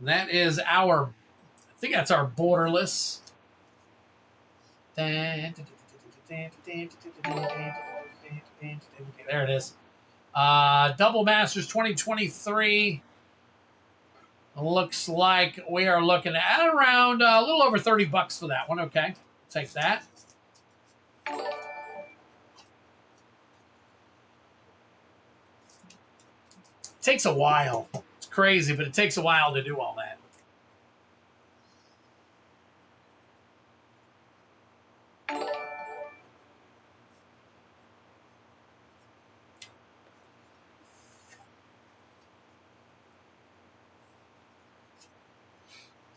that is our, I think that's our borderless. There it is. Double Masters 2023. Looks like we are looking at around a little over $30 for that one. Okay, take that. Takes a while. It's crazy, but it takes a while to do all that.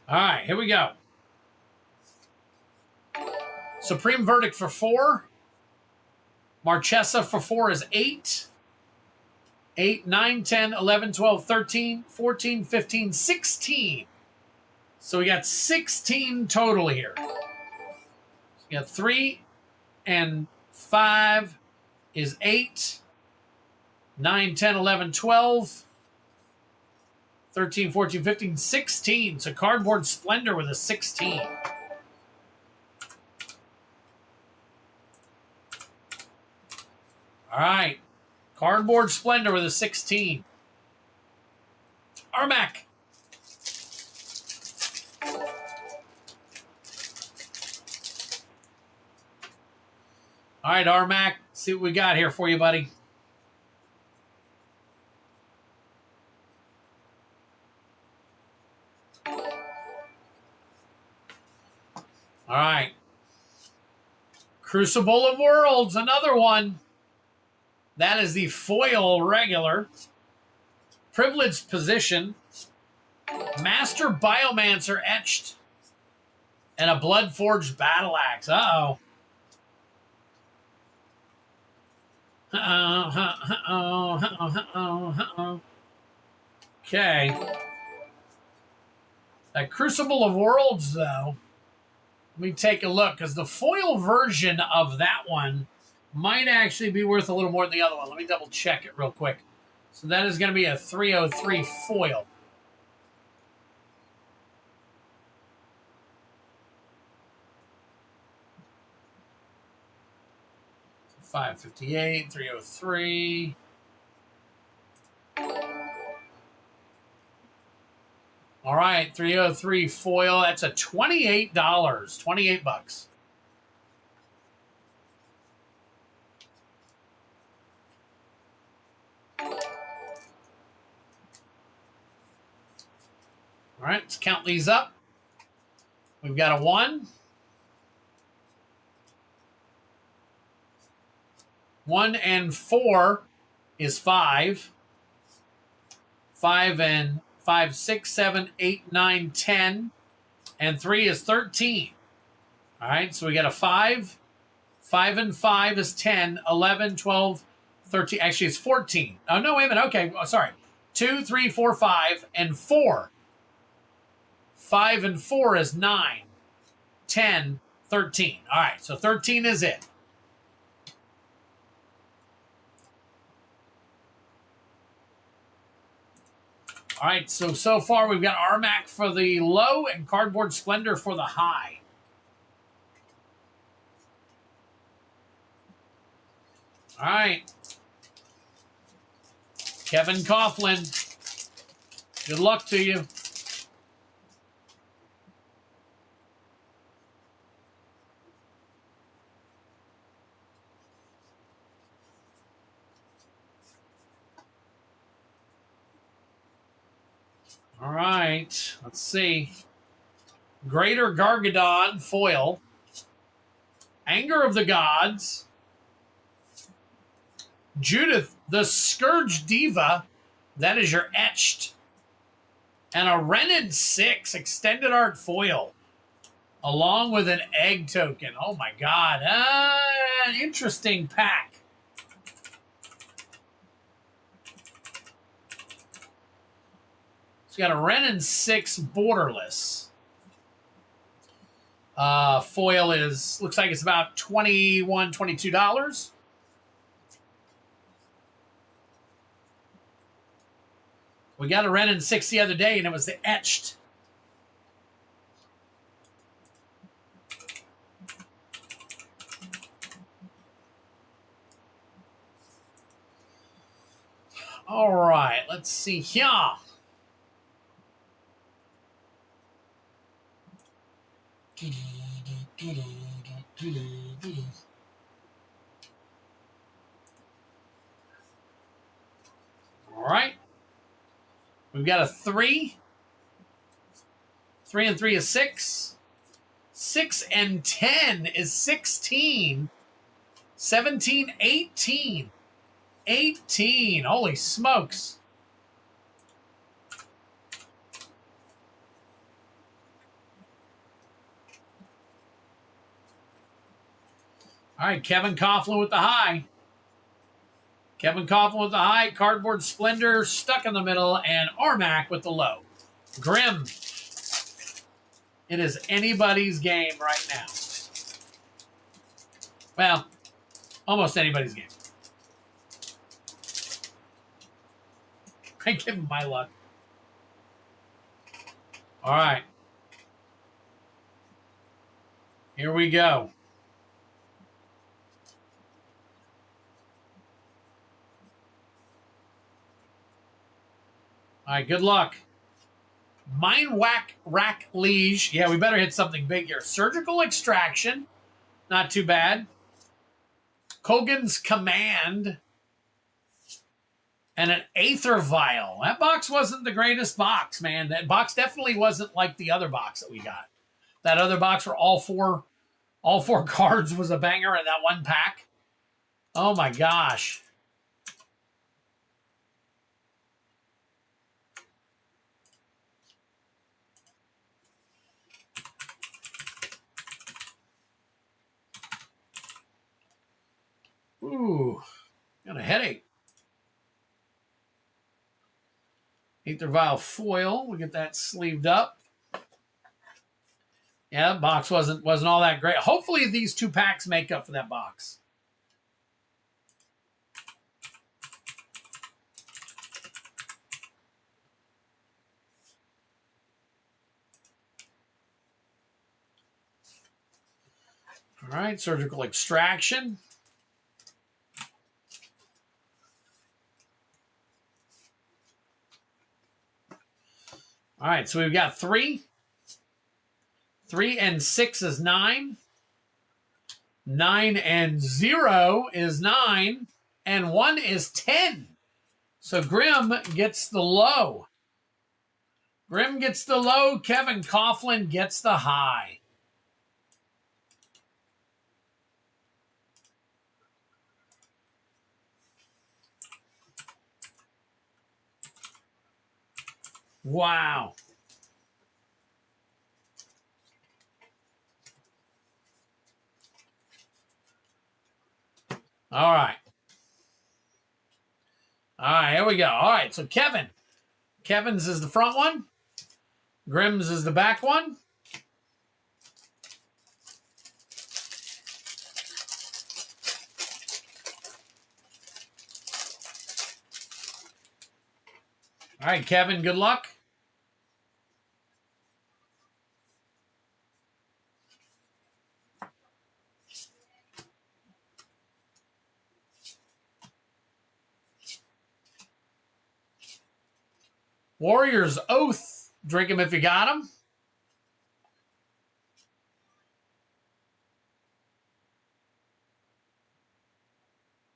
All right, here we go. Supreme Verdict for 4. Marchesa for 4 is 8. 8, 9, 10, 11, 12, 13, 14, 15, 16. So we got 16 total here. So we got 3 and 5 is 8. 9, 10, 11, 12. 13, 14, 15, 16. So Cardboard Splendor with a 16. All right. Cardboard Splendor with a 16. Rmac. All right, Rmac. See what we got here for you, buddy. All right. Crucible of Worlds, another one. That is the foil regular. Privileged Position. Master Biomancer etched. And a Bloodforged Battle Axe. Uh-oh. Okay. That Crucible of Worlds, though. Let me take a look, because the foil version of that one might actually be worth a little more than the other one. Let me double check it real quick. So that is going to be a 303 foil. $558, 303. All right, 303 foil. That's a $28. $28. All right, let's count these up. We've got a 1. 1 and 4 is 5. 5 and 5, 6, 7, 8, 9, 10. And 3 is 13. All right, so we got a 5. 5 and 5 is 10, 11, 12, 13. Actually, it's 14. Oh, no, wait a minute. Okay, oh, sorry. 2, 3, 4, 5, and 4. 5 and 4 is 9, 10, 13. All right, so 13 is it. All right, so far we've got Rmac for the low and Cardboard Splendor for the high. All right. Kevin Coughlin, good luck to you. All right, let's see. Greater Gargadon foil. Anger of the Gods. Judith, the Scourge Diva. That is your etched And a Renin 6 extended art foil. Along with an egg token. Oh my God. Interesting pack. It's got a Renin 6 borderless. Foil looks like it's about $21, $22. We got a Renin 6 the other day, and it was the etched. All right, let's see here. All right. We've got a 3. 3 and 3 is 6. 6 and 10 is 16. 17, 18. 18. Holy smokes. All right, Kevin Coughlin with the high. Kevin Coughlin with the high. Cardboard Splendor stuck in the middle. And Rmac with the low. Grim. It is anybody's game right now. Well, almost anybody's game. I give him my luck. All right. Here we go. All right, good luck. Mine Whack Rack Liege. Yeah, we better hit something big here. Surgical Extraction. Not too bad. Kogan's Command. And an Aether Vial. That box wasn't the greatest box, man. That box definitely wasn't like the other box that we got. That other box where all four cards was a banger in that one pack. Oh my gosh. Ooh, got a headache. Aether Vial foil. We get that sleeved up. Yeah, that box wasn't all that great. Hopefully these 2 packs make up for that box. All right, Surgical Extraction. All right, so we've got 3. 3 and 6 is 9. 9 and 0 is 9. And 1 is 10. So Grim gets the low. Grim gets the low. Kevin Coughlin gets the high. Wow. All right. All right, here we go. All right, so Kevin. Kevin's is the front one. Grim's is the back one. All right, Kevin, good luck. Warrior's Oath. Drink him if you got him.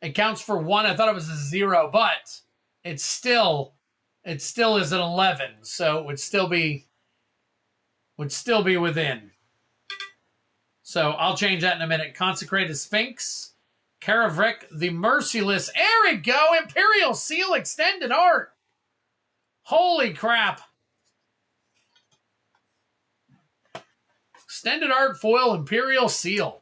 It counts for 1. I thought it was a 0, but it still is an 11, so it would still be within. So I'll change that in a minute. Consecrated Sphinx. Karavrik the Merciless. There we go. Imperial Seal Extended Art. Holy crap. Extended Art Foil Imperial Seal.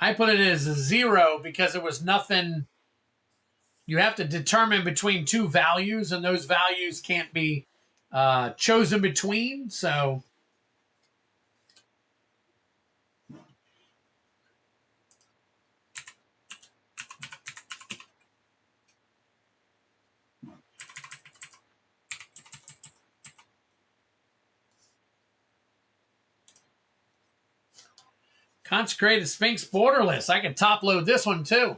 I put it as a 0 because it was nothing. You have to determine between two values, and those values can't be chosen between. So, Consecrated Sphinx Borderless. I can top load this one too.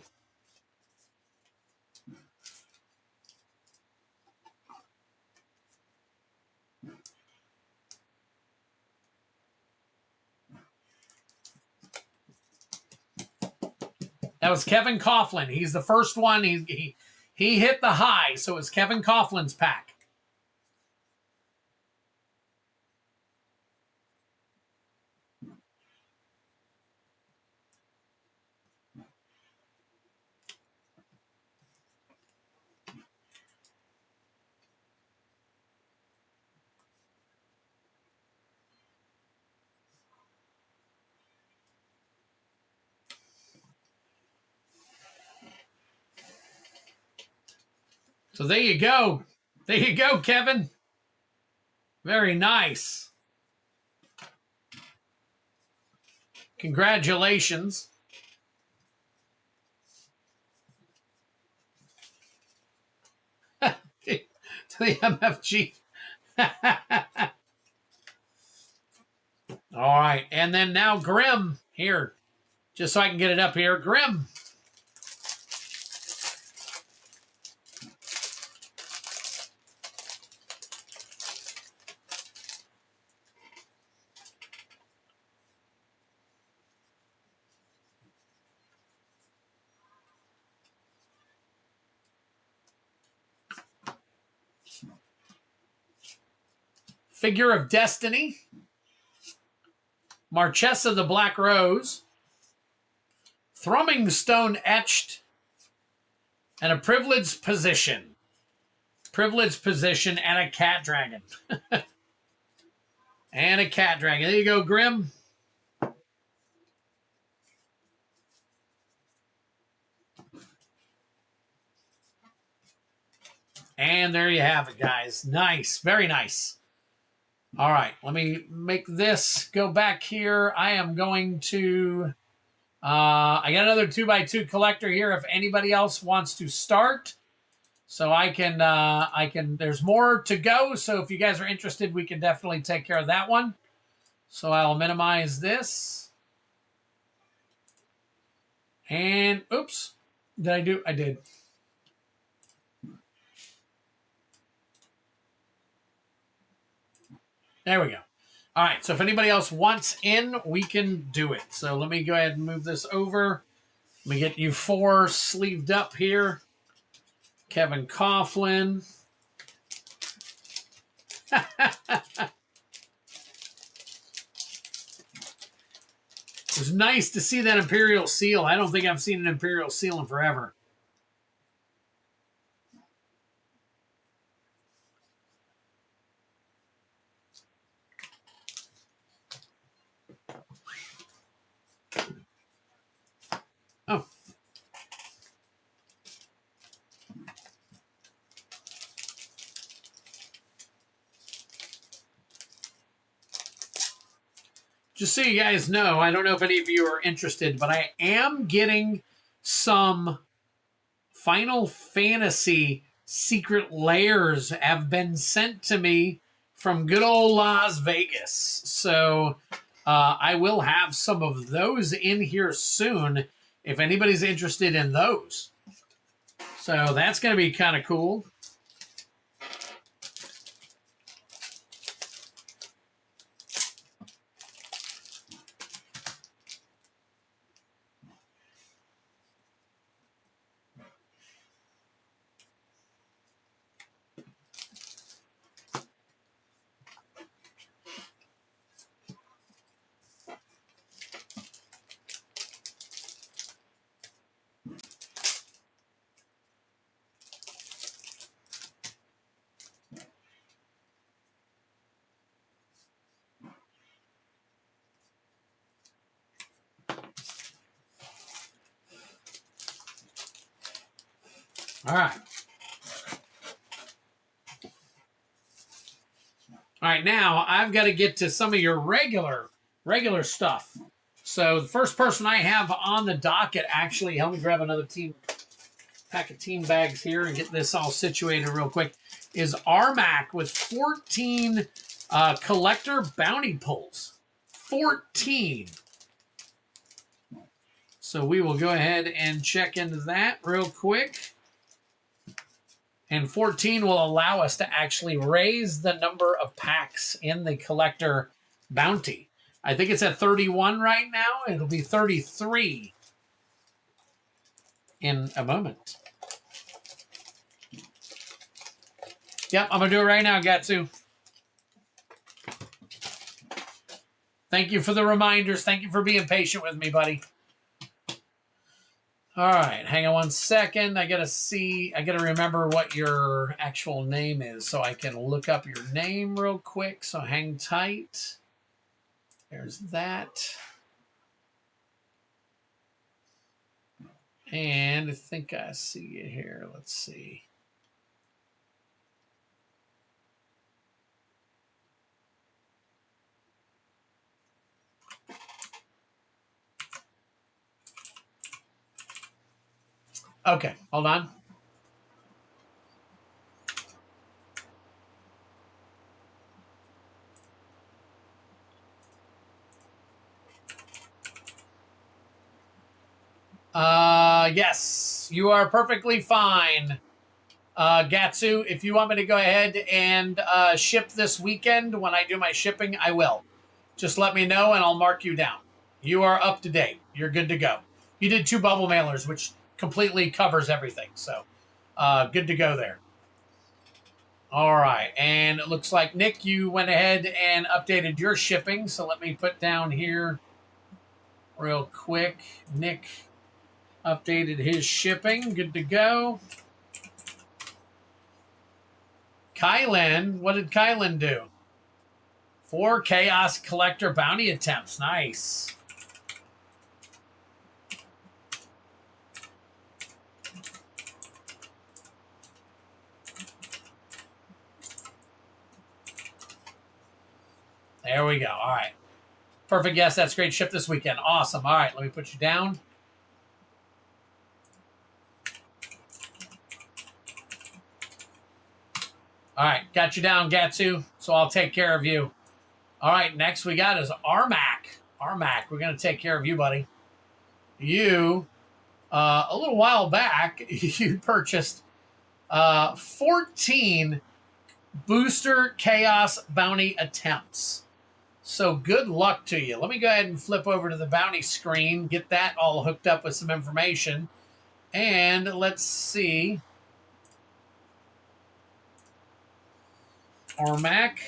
That was Kevin Coughlin. He's the first one. He hit the high, so it was Kevin Coughlin's pack. So there you go. There you go, Kevin. Very nice. Congratulations. To the MFG. All right. And then now Grim here. Just so I can get it up here. Grim. Figure of Destiny. Marchesa the Black Rose. Thrumming Stone Etched. And a Privileged Position. Privileged Position and a Cat Dragon. And a Cat Dragon. There you go, Grim. And there you have it, guys. Nice. Very nice. All right. Let me make this go back here. I am going to... I got another 2x2 collector here if anybody else wants to start. So I can, there's more to go. So if you guys are interested, we can definitely take care of that one. So I'll minimize this. And, oops. Did I do? I did. There we go. All right, so if anybody else wants in, we can do it. So let me go ahead and move this over. Let me get you 4 sleeved up here. Kevin Coughlin. It was nice to see that Imperial Seal. I don't think I've seen an Imperial Seal in forever. Oh. Just so you guys know, I don't know if any of you are interested, but I am getting some Final Fantasy secret layers have been sent to me from good old Las Vegas. So I will have some of those in here soon if anybody's interested in those. So that's going to be kind of cool. All right. All right, now I've got to get to some of your regular stuff. So the first person I have on the docket, actually, help me grab another pack of team bags here and get this all situated real quick, is Rmac with 14 collector bounty pulls. 14. So we will go ahead and check into that real quick. And 14 will allow us to actually raise the number of packs in the collector bounty. I think it's at 31 right now. It'll be 33 in a moment. Yep, I'm going to do it right now, Gatsu. Thank you for the reminders. Thank you for being patient with me, buddy. All right, hang on one second. I got to remember what your actual name is so I can look up your name real quick. So hang tight. There's that. And I think I see it here. Let's see. Okay, hold on. Yes, you are perfectly fine. Gatsu, if you want me to go ahead and ship this weekend when I do my shipping, I will. Just let me know and I'll mark you down. You are up to date. You're good to go. You did 2 bubble mailers, which completely covers everything. So good to go there. All right. And it looks like, Nick, you went ahead and updated your shipping. So let me put down here real quick. Nick updated his shipping. Good to go. Kylan, what did Kylan do? 4 Chaos Collector bounty attempts. Nice. There we go. All right. Perfect. Yes, that's great. Ship this weekend. Awesome. All right. Let me put you down. All right. Got you down, Gatsu. So I'll take care of you. All right. Next we got is Rmac. Rmac. We're going to take care of you, buddy. You, a little while back, you purchased 14 booster chaos bounty attempts. So good luck to you. Let me go ahead and flip over to the bounty screen, get that all hooked up with some information. And let's see. Rmac,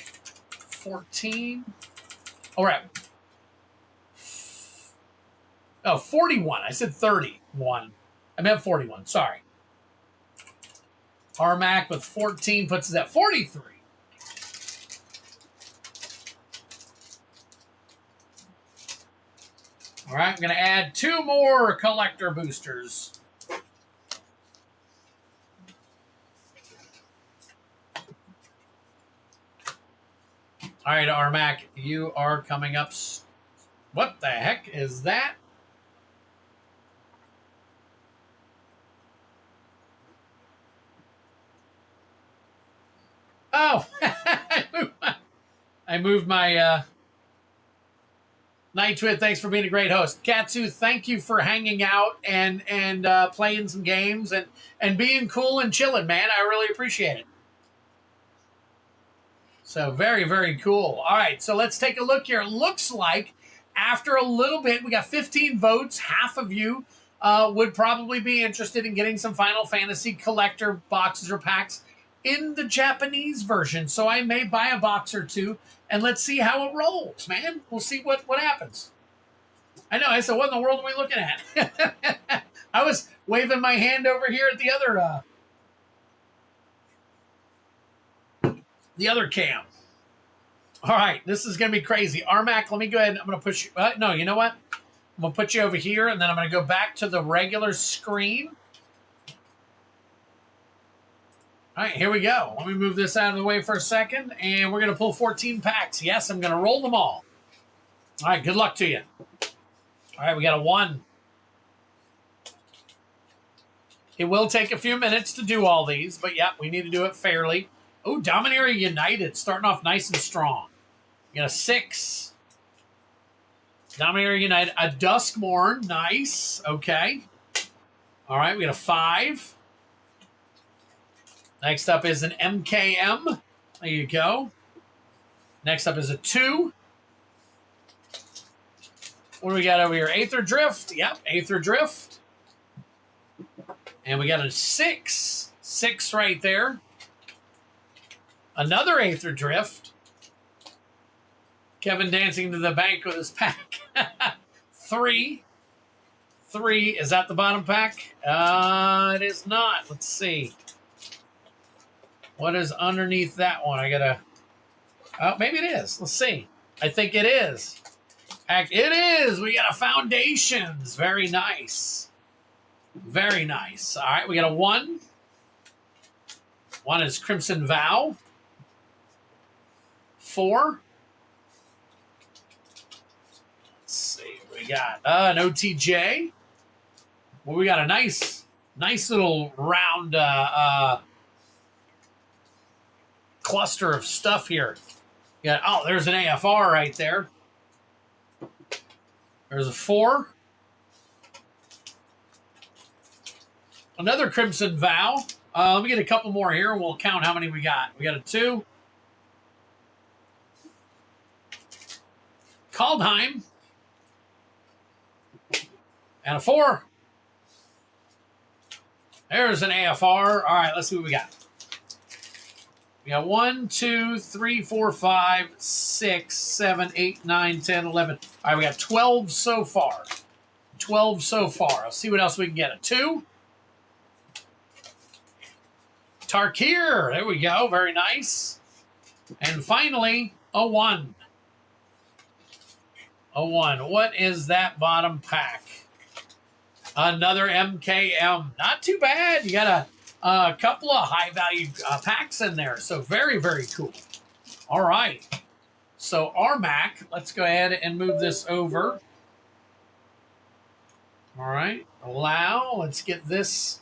14. All right. Oh, 41. I said 31. I meant 41. Sorry. Rmac with 14 puts us at 43. All right, I'm going to add 2 more collector boosters. All right, Rmac, you are coming up. What the heck is that? Oh, I moved my Nightwit, thanks for being a great host. Katsu, thank you for hanging out and playing some games and being cool and chilling, man. I really appreciate it. So very, very cool. All right, so let's take a look here. It looks like after a little bit, we got 15 votes. Half of you would probably be interested in getting some Final Fantasy collector boxes or packs in the Japanese version. So I may buy a box or 2, and let's see how it rolls, man. We'll see what happens. I know. I said, what in the world are we looking at? I was waving my hand over here at the other cam. All right, this is going to be crazy. Rmac, let me go ahead. I'm going to push you. No, you know what? I'm going to put you over here, and then I'm going to go back to the regular screen. All right, here we go. Let me move this out of the way for a second, and we're going to pull 14 packs. Yes, I'm going to roll them all. All right, good luck to you. All right, we got a 1. It will take a few minutes to do all these, but yeah, we need to do it fairly. Oh, Dominaria United, starting off nice and strong. We got a 6. Dominaria United, a Duskmorn, nice. Okay. All right, we got a 5. Next up is an MKM. There you go. Next up is a 2. What do we got over here? Aether Drift. Yep, Aether Drift. And we got a 6. 6 right there. Another Aether Drift. Kevin dancing to the bank with his pack. 3. 3. Is that the bottom pack? It is not. Let's see. What is underneath that one? I gotta... Oh, maybe it is. Let's see. I think it is. It is. We got a Foundations. Very nice. Very nice. All right, we got a 1. 1 is Crimson Vow. 4. Let's see. We got an OTJ. Well, we got a nice little round cluster of stuff here. Yeah. Oh, there's an AFR right there. There's a 4. Another Crimson Vow. Let me get a couple more here, and we'll count how many we got. We got a 2. Kaldheim. And a 4. There's an AFR. All right, let's see what we got. We got 1, 2, 3, 4, 5, 6, 7, 8, 9, 10, 11. All right, we got 12 so far. 12 so far. Let's see what else we can get. A 2. Tarkir. There we go. Very nice. And finally, a 1. A 1. What is that bottom pack? Another MKM. Not too bad. You got a couple of high-value packs in there. So very, very cool. All right. So Rmac, let's go ahead and move this over. All right. Allow. Let's get this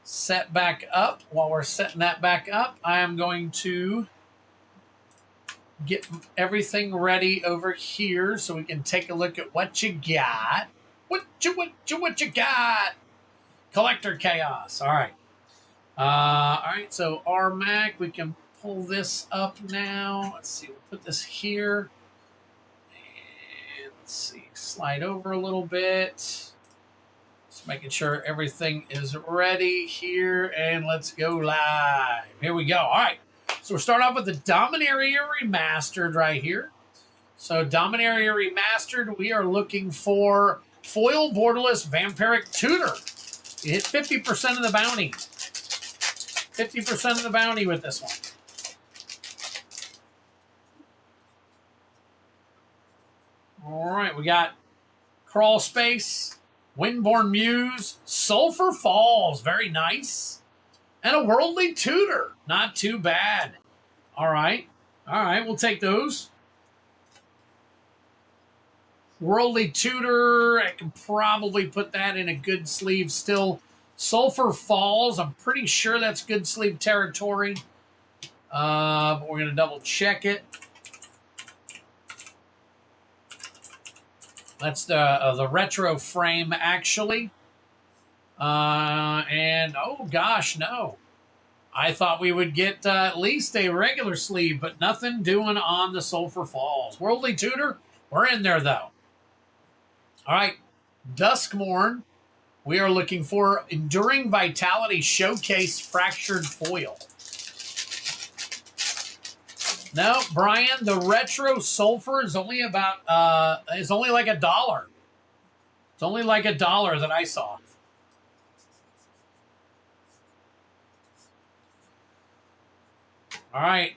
set back up. While we're setting that back up, I am going to get everything ready over here so we can take a look at what you got. What you got? Collector Chaos. All right. All right, so Rmac, we can pull this up now. Let's see, we'll put this here. And let's see, slide over a little bit. Just making sure everything is ready here. And let's go live. Here we go. All right. So we're starting off with the Dominaria Remastered right here. So Dominaria Remastered, we are looking for foil borderless vampiric tutor. You hit 50% of the bounty. 50% of the bounty with this one. All right, we got Crawl Space, Windborn Muse, Sulphur Falls, very nice. And a Worldly Tutor, not too bad. All right, we'll take those. Worldly Tutor, I can probably put that in a good sleeve still. Sulphur Falls, I'm pretty sure that's good sleeve territory. But we're going to double check it. That's the retro frame, actually. And, oh gosh, no. I thought we would get at least a regular sleeve, but nothing doing on the Sulphur Falls. Worldly Tutor, we're in there, though. All right, Duskmorn. We are looking for Enduring Vitality Showcase Fractured Foil. No, Brian, the retro sulfur is only about is only like $1. It's only like $1 that I saw. All right,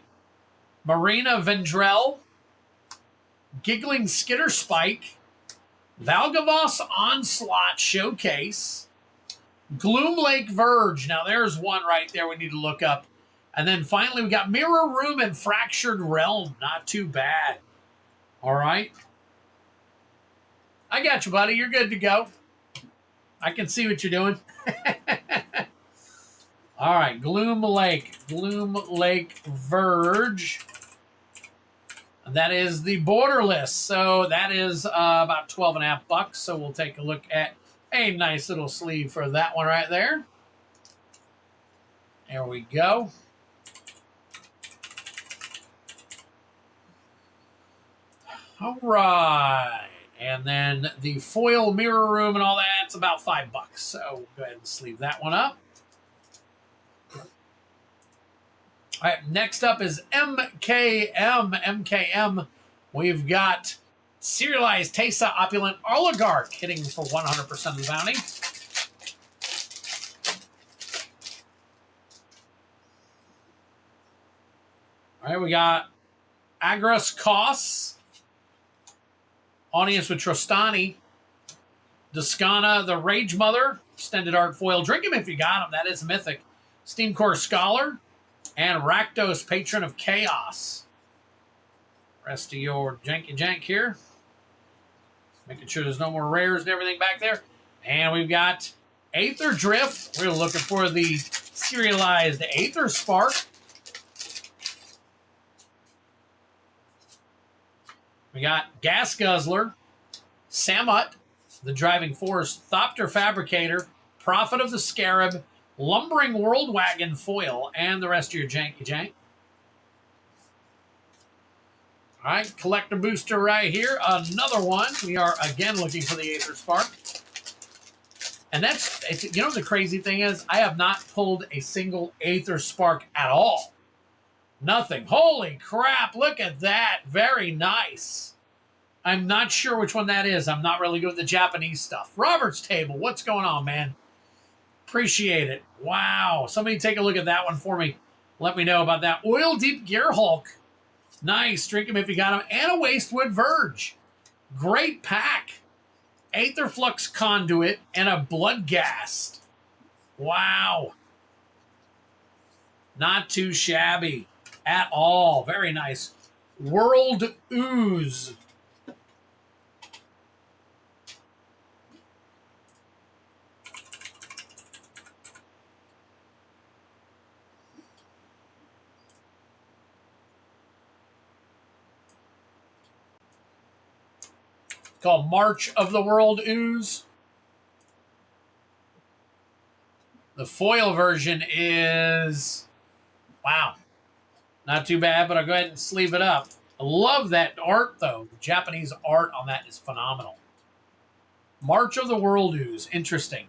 Marina Vendrell, Giggling Skitter Spike, Valgavos Onslaught Showcase, Gloom Lake Verge. Now, there's one right there we need to look up. And then finally, we got Mirror Room and Fractured Realm. Not too bad. All right. I got you, buddy. You're good to go. I can see what you're doing. All right. Gloom Lake. Gloom Lake Verge. And that is the borderless. So that is about 12 and a half bucks. So we'll take a look at a nice little sleeve for that one right there. There we go. All right. And then the foil mirror room and all that's about $5. So we'll go ahead and sleeve that one up. All right, next up is MKM. MKM, we've got Serialized Tesa Opulent Oligarch hitting for 100% of the bounty. All right, we got Agros Kos, Audience with Trostani, Descana, the Rage Mother, Extended Art Foil. Drink him if you got him. That is Mythic. Steamcore Scholar, and Rakdos, Patron of Chaos. Rest of your janky jank here. Making sure there's no more rares and everything back there. And we've got Aether Drift. We're looking for the serialized Aether Spark. We got Gas Guzzler, Samut, the Driving Force, Thopter Fabricator, Prophet of the Scarab, Lumbering World Wagon Foil, and the rest of your janky jank. All right, collector booster right here. Another one. We are again looking for the Aether Spark. And that's, you know, the crazy thing is, I have not pulled a single Aether Spark at all. Nothing. Holy crap, look at that. Very nice. I'm not sure which one that is. I'm not really good with the Japanese stuff. Robert's Table, what's going on, man? Appreciate it. Wow. Somebody take a look at that one for me. Let me know about that. Oil Deep Gear Hulk. Nice. Drink him if you got him. And a Wastewood Verge. Great pack. Aether Flux Conduit and a Bloodghast. Wow. Not too shabby at all. Very nice. World Ooze. Called March of the World Ooze. The foil version is, wow, not too bad, but I'll go ahead and sleeve it up. I love that art, though. The Japanese art on that is phenomenal. March of the World Ooze. Interesting.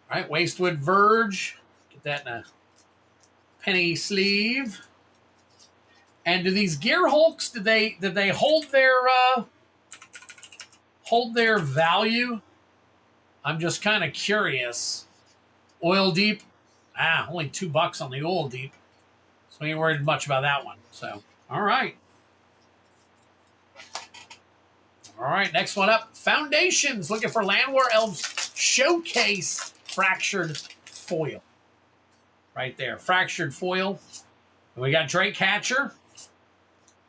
All right, Wastewood Verge. Get that in a penny sleeve. And do these Gear Hulks, did they hold their value? I'm just kind of curious. Oil Deep, only $2 on the Oil Deep. So we ain't worried much about that one. So, all right. All right, next one up. Foundations, looking for Landwar Elves Showcase Fractured Foil. Right there, Fractured Foil. And we got Drake Hatcher,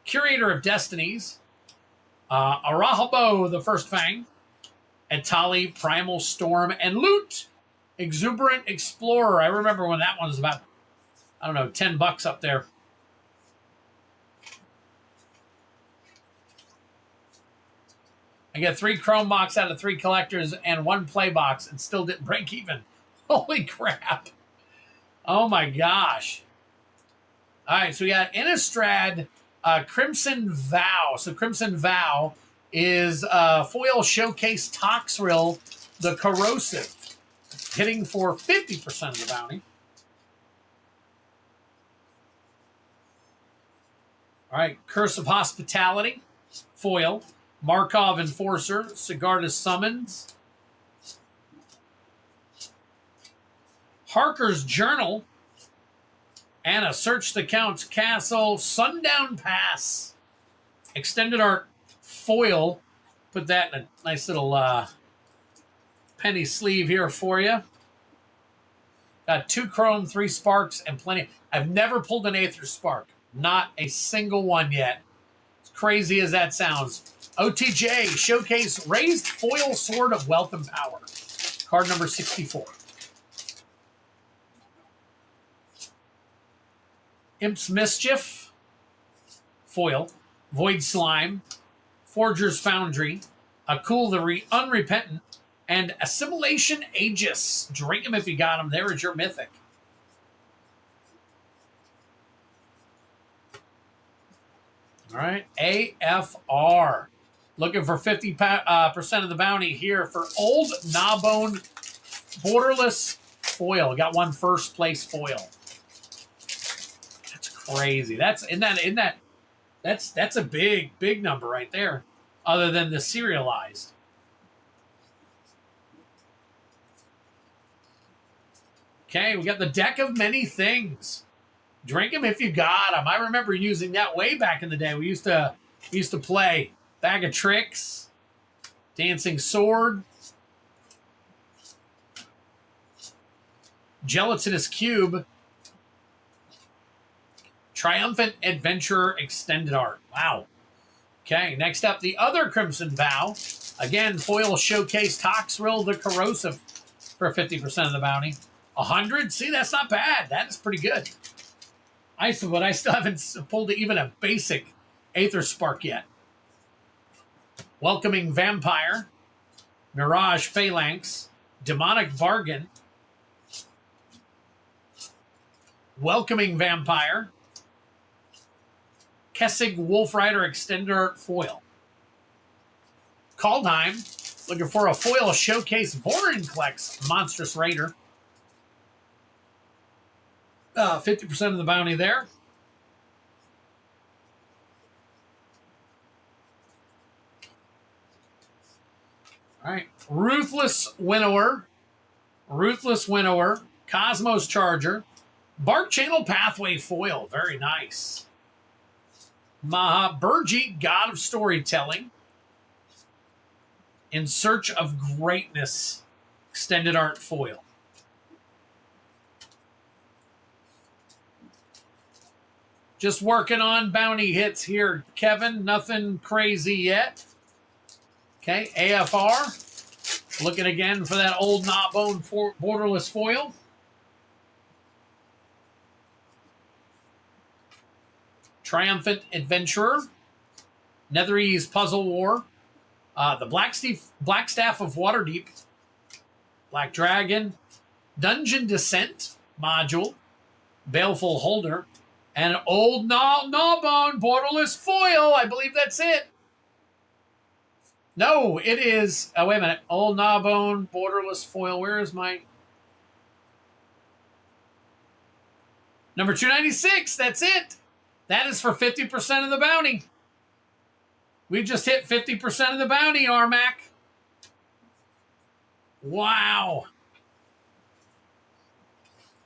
Curator of Destinies, Arahabo, the First Fang, Etali, Primal Storm, and Loot, Exuberant Explorer. I remember when that one was about, I don't know, $10 up there. I got 3 Chrome box out of 3 collectors and 1 play box and still didn't break even. Holy crap. Oh my gosh. All right, so we got Innistrad Crimson Vow. So Crimson Vow is foil showcase Toxrill, the Corrosive, hitting for 50% of the bounty. All right, Curse of Hospitality, foil. Markov Enforcer, Sigarda's Summons. Harker's Journal, and a Search the Count's Castle, Sundown Pass. Extended Art Foil, Put that in a nice little penny sleeve here for you. Got 2 chrome, 3 sparks, and plenty. I've never pulled an Aether Spark. Not a single one yet. As crazy as that sounds. OTJ, Showcase Raised Foil Sword of Wealth and Power. Card number 64. Imp's Mischief. Foil. Void Slime. Forger's Foundry. Akul the Unrepentant. And Assimilation Aegis. Drink them if you got them. There is your Mythic. All right. AFR. Looking for 50% of the bounty here for Old Gnawbone Borderless Foil. Got one first place foil. That's crazy. That's a big number right there. Other than the serialized. Okay, we got the Deck of Many Things. Drink them if you got them. I remember using that way back in the day. We used to play Bag of Tricks, Dancing Sword, Gelatinous Cube, Triumphant Adventurer Extended Art. Wow. Okay, next up, the other Crimson Vow. Again, foil showcase Toxrill the Corrosive for 50% of the bounty. 100? See, that's not bad. That is pretty good. But I still haven't pulled even a basic Aether Spark yet. Welcoming Vampire. Mirage Phalanx. Demonic Bargain. Welcoming Vampire. Kessig Wolf Rider Extender Art Foil. Kaldheim. Looking for a foil showcase Vorinclex Monstrous Raider. 50% of the bounty there. All right. Ruthless Winnower. Cosmos Charger. Bark Channel Pathway Foil. Very nice. Maha Burjeet, God of Storytelling. In Search of Greatness. Extended Art Foil. Just working on bounty hits here, Kevin. Nothing crazy yet. Okay, AFR. Looking again for that Old Gnawbone Borderless Foil. Triumphant Adventurer. Netherese Puzzle War. The Black Staff of Waterdeep. Black Dragon. Dungeon Descent Module. Baleful Holder. And Old Gnawbone Borderless Foil. I believe that's it. No, it is. Oh, wait a minute. Old Gnawbone Borderless Foil. Where is my... Number 296. That's it. That is for 50% of the bounty. We just hit 50% of the bounty, Rmac. Wow.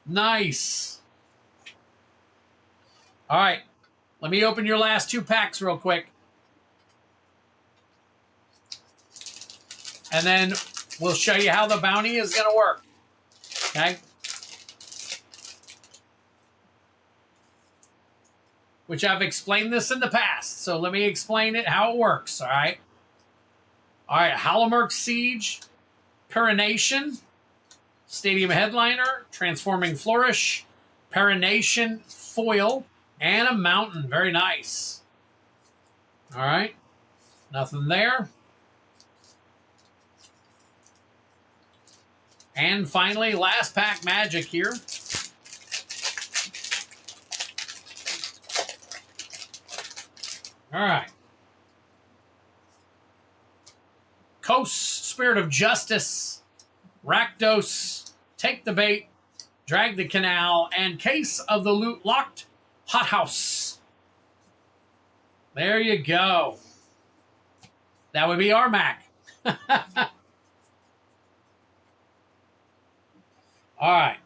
Nice. All right, let me open your last 2 packs real quick. And then we'll show you how the bounty is going to work. Okay? Which I've explained this in the past. So let me explain it, how it works, all right? All right, Hallowmerk Siege, Perenation, Stadium Headliner, Transforming Flourish, Perenation Foil, and a Mountain. Very nice. All right. Nothing there. And finally, last pack magic here. All right. Kos, Spirit of Justice, Rakdos, Take the Bait, Drag the Canal, and Case of the Loot Locked Hothouse. There you go. That would be Rmac. All right.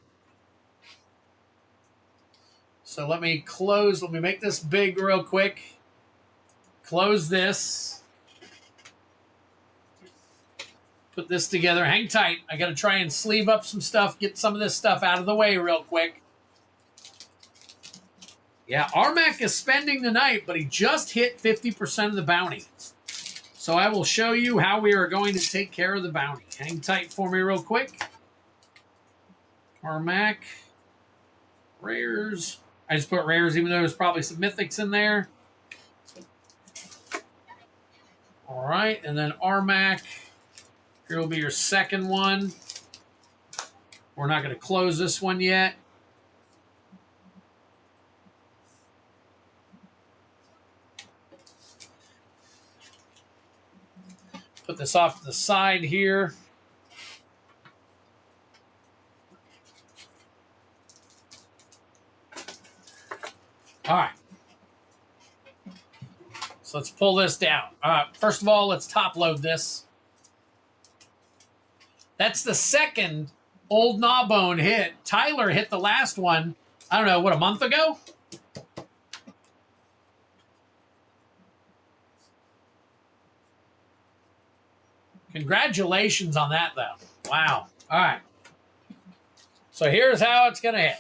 So let me close. Let me make this big real quick. Close this. Put this together. Hang tight. I got to try and sleeve up some stuff, get some of this stuff out of the way real quick. Yeah, Rmac is spending the night, but he just hit 50% of the bounty. So I will show you how we are going to take care of the bounty. Hang tight for me real quick. Rmac. Rares. I just put rares even though there's probably some mythics in there. All right, and then Rmac. Here will be your second one. We're not going to close this one yet. Put this off to the side here. All right. So let's pull this down. First of all, let's top load this. That's the second old Gnawbone hit. Tyler hit the last one, I don't know, what, a month ago? Congratulations on that, though. Wow. All right. So here's how it's going to hit.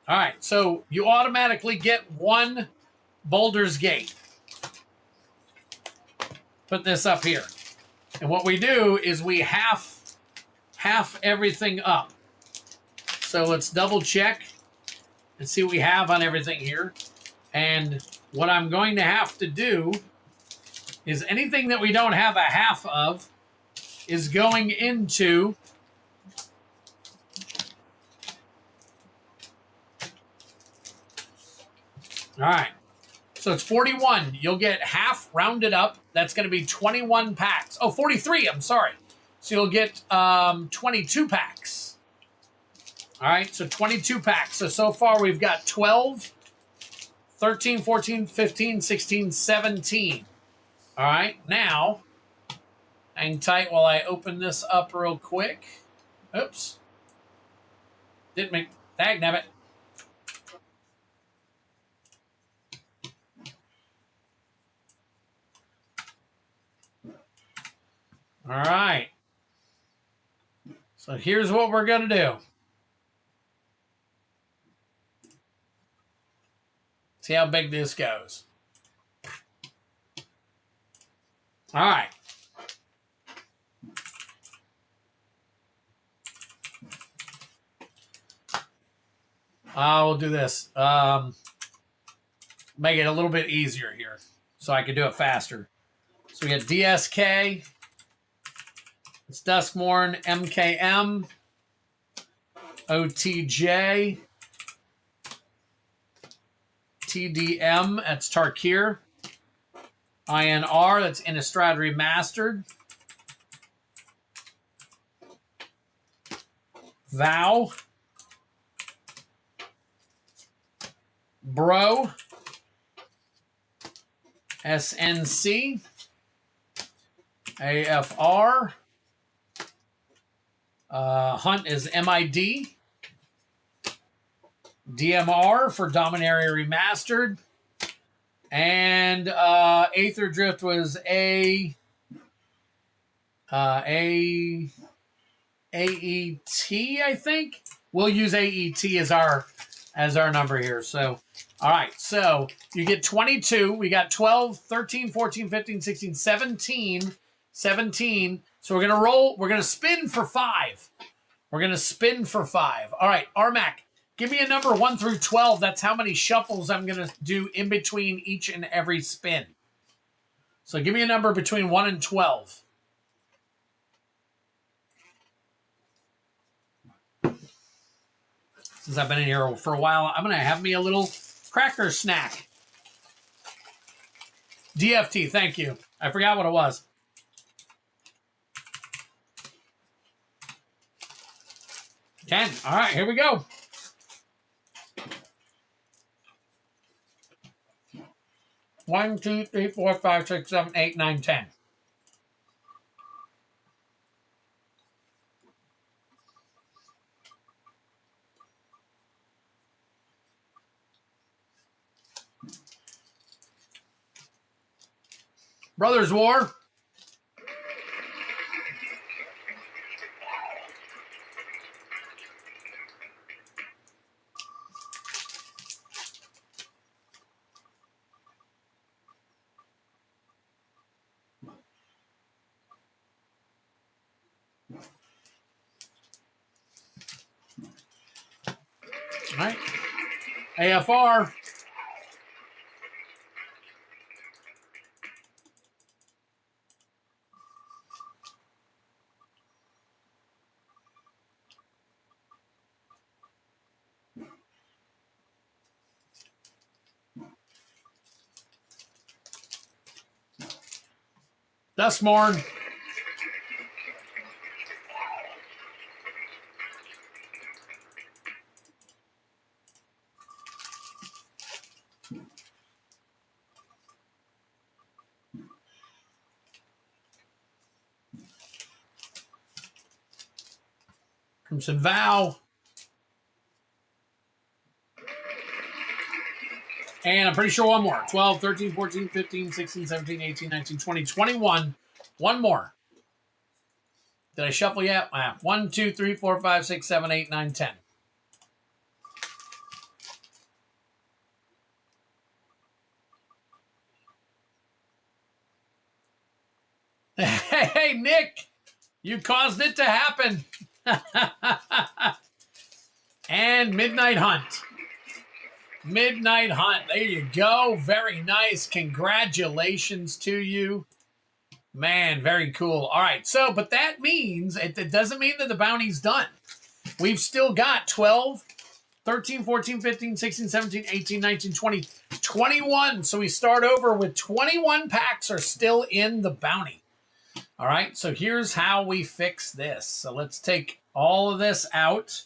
All right. So you automatically get one Boulder's Gate. Put this up here. And what we do is we half everything up. So let's double check and see what we have on everything here. And what I'm going to have to do is anything that we don't have a half of is going into all right. So it's 41. You'll get half rounded up. That's going to be 21 packs. Oh, 43. I'm sorry. So you'll get 22 packs. All right. So 22 packs. So far we've got 12, 13, 14, 15, 16, 17. All right. Now, hang tight while I open this up real quick. Oops. Didn't make... Dagnabbit. All right. So here's what we're going to do. See how big this goes. All right. We'll do this. Make it a little bit easier here so I can do it faster. So we got DSK. It's Duskmorn, MKM, OTJ, TDM, that's Tarkir, INR, that's Innistrad Remastered, Vow, Bro, SNC, AFR, Hunt is MID, DMR for Dominaria Remastered, and Aether Drift was AET, I think. We'll use AET as our number here. So, all right. So you get 22. We got 12, 13, 14, 15, 16, 17. 17. So we're going to roll. We're going to spin for 5. We're going to spin for 5. All right, Rmac, give me a number 1 through 12. That's how many shuffles I'm going to do in between each and every spin. So give me a number between 1 and 12. Since I've been in here for a while, I'm going to have me a little cracker snack. DFT, thank you. I forgot what it was. 10. All right, here we go. One, 2, 3, 4, 5, 6, 7, 8, 9, 10. Brothers War. right. AFR. Dustmorn. Crimson Vow. And I'm pretty sure one more. 12, 13, 14, 15, 16, 17, 18, 19, 20, 21. One more. Did I shuffle yet? 1, 2, 3, 4, 5, 6, 7, 8, 9, 10. Hey, Nick, you caused it to happen. And Midnight Hunt. Midnight Hunt. There you go. Very nice. Congratulations to you. Man, very cool. All right. So, but that means, it doesn't mean that the bounty's done. We've still got 12, 13, 14, 15, 16, 17, 18, 19, 20, 21. So we start over with 21 packs are still in the bounty. All right. So here's how we fix this. So let's take all of this out.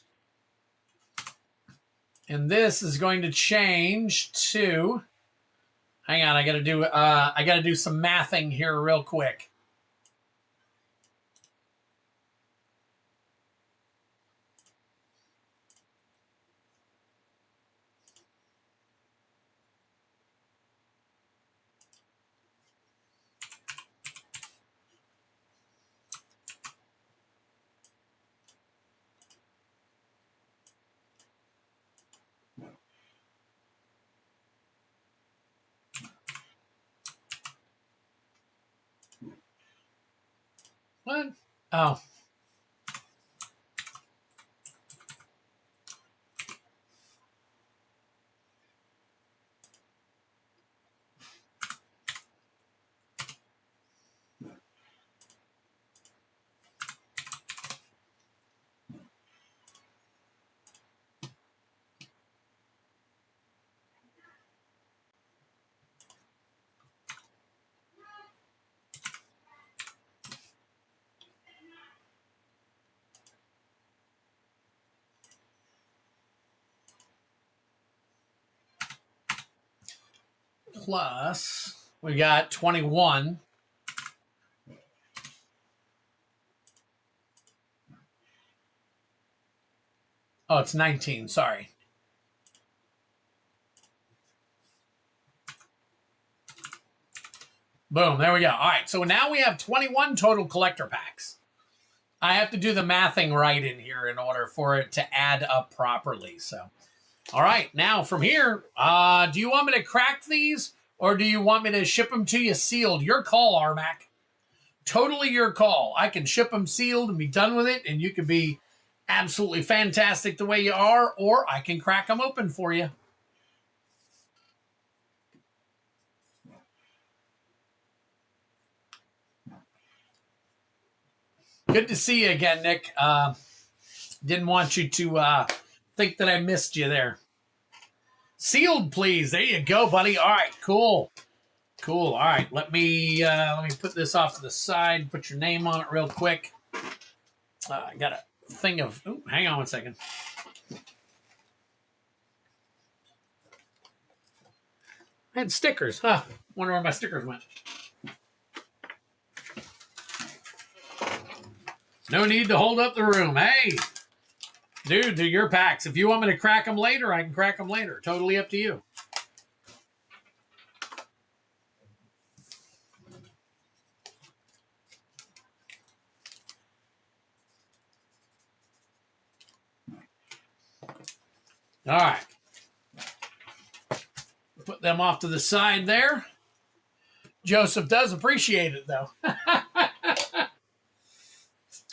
And this is going to change to, hang on, I got to do some mathing here real quick. What? Oh. Plus, we got 21. Oh, it's 19. Sorry. Boom. There we go. All right. So now we have 21 total collector packs. I have to do the mathing right in here in order for it to add up properly. So, all right. Now from here, do you want me to crack these or do you want me to ship them to you sealed? Your call, Rmac. Totally your call. I can ship them sealed and be done with it, and you can be absolutely fantastic the way you are, or I can crack them open for you. Good to see you again, Nick. Didn't want you to think that I missed you there. Sealed, please. There you go, buddy. All right, cool. Cool. All right, let me put this off to the side. Put your name on it real quick. I got a thing of. Oh, hang on one second. I had stickers. Huh. Wonder where my stickers went. No need to hold up the room. Hey, dude, they're your packs. If you want me to crack them later, I can crack them later. Totally up to you. All right. Put them off to the side there. Joseph does appreciate it, though.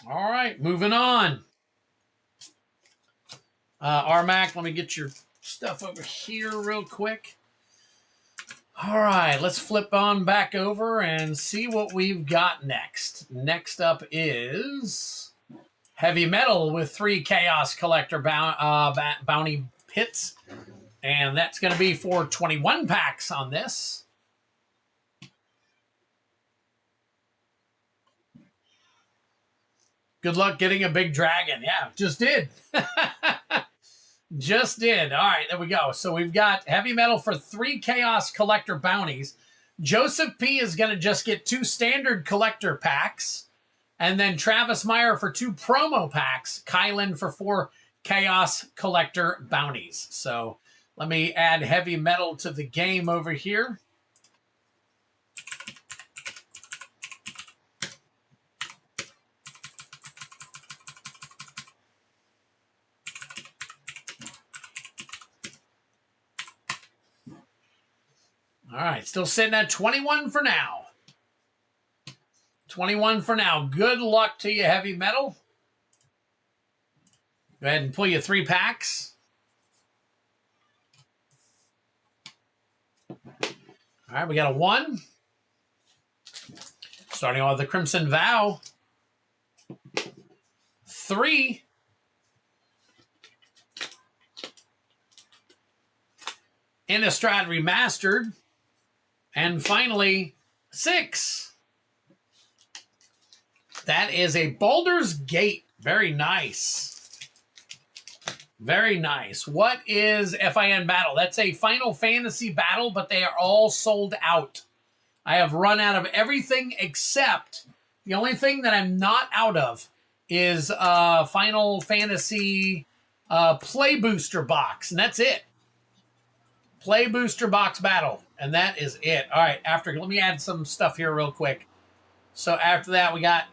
All right, moving on. Rmac, let me get your stuff over here real quick. All right, let's flip on back over and see what we've got next. Next up is Heavy Metal with 3 Chaos Collector Bounty Pits. And that's going to be for 21 packs on this. Good luck getting a big dragon. Yeah, just did. Just did. All right, there we go. So we've got Heavy Metal for 3 Chaos Collector Bounties. Joseph P. is going to just get 2 standard collector packs. And then Travis Meyer for 2 promo packs. Kylan for 4 Chaos Collector Bounties. So let me add Heavy Metal to the game over here. All right, still sitting at 21 for now. 21 for now. Good luck to you, Heavy Metal. Go ahead and pull you 3 packs. All right, we got a 1. Starting off with the Crimson Vow. 3. Innistrad Remastered. And finally, 6. That is a Baldur's Gate. Very nice. Very nice. What is FIN Battle? That's a Final Fantasy battle, but they are all sold out. I have run out of everything except the only thing that I'm not out of is Final Fantasy Play Booster Box, and that's it. Play Booster Box Battle, and that is it. All right, let me add some stuff here real quick. So after that, we got,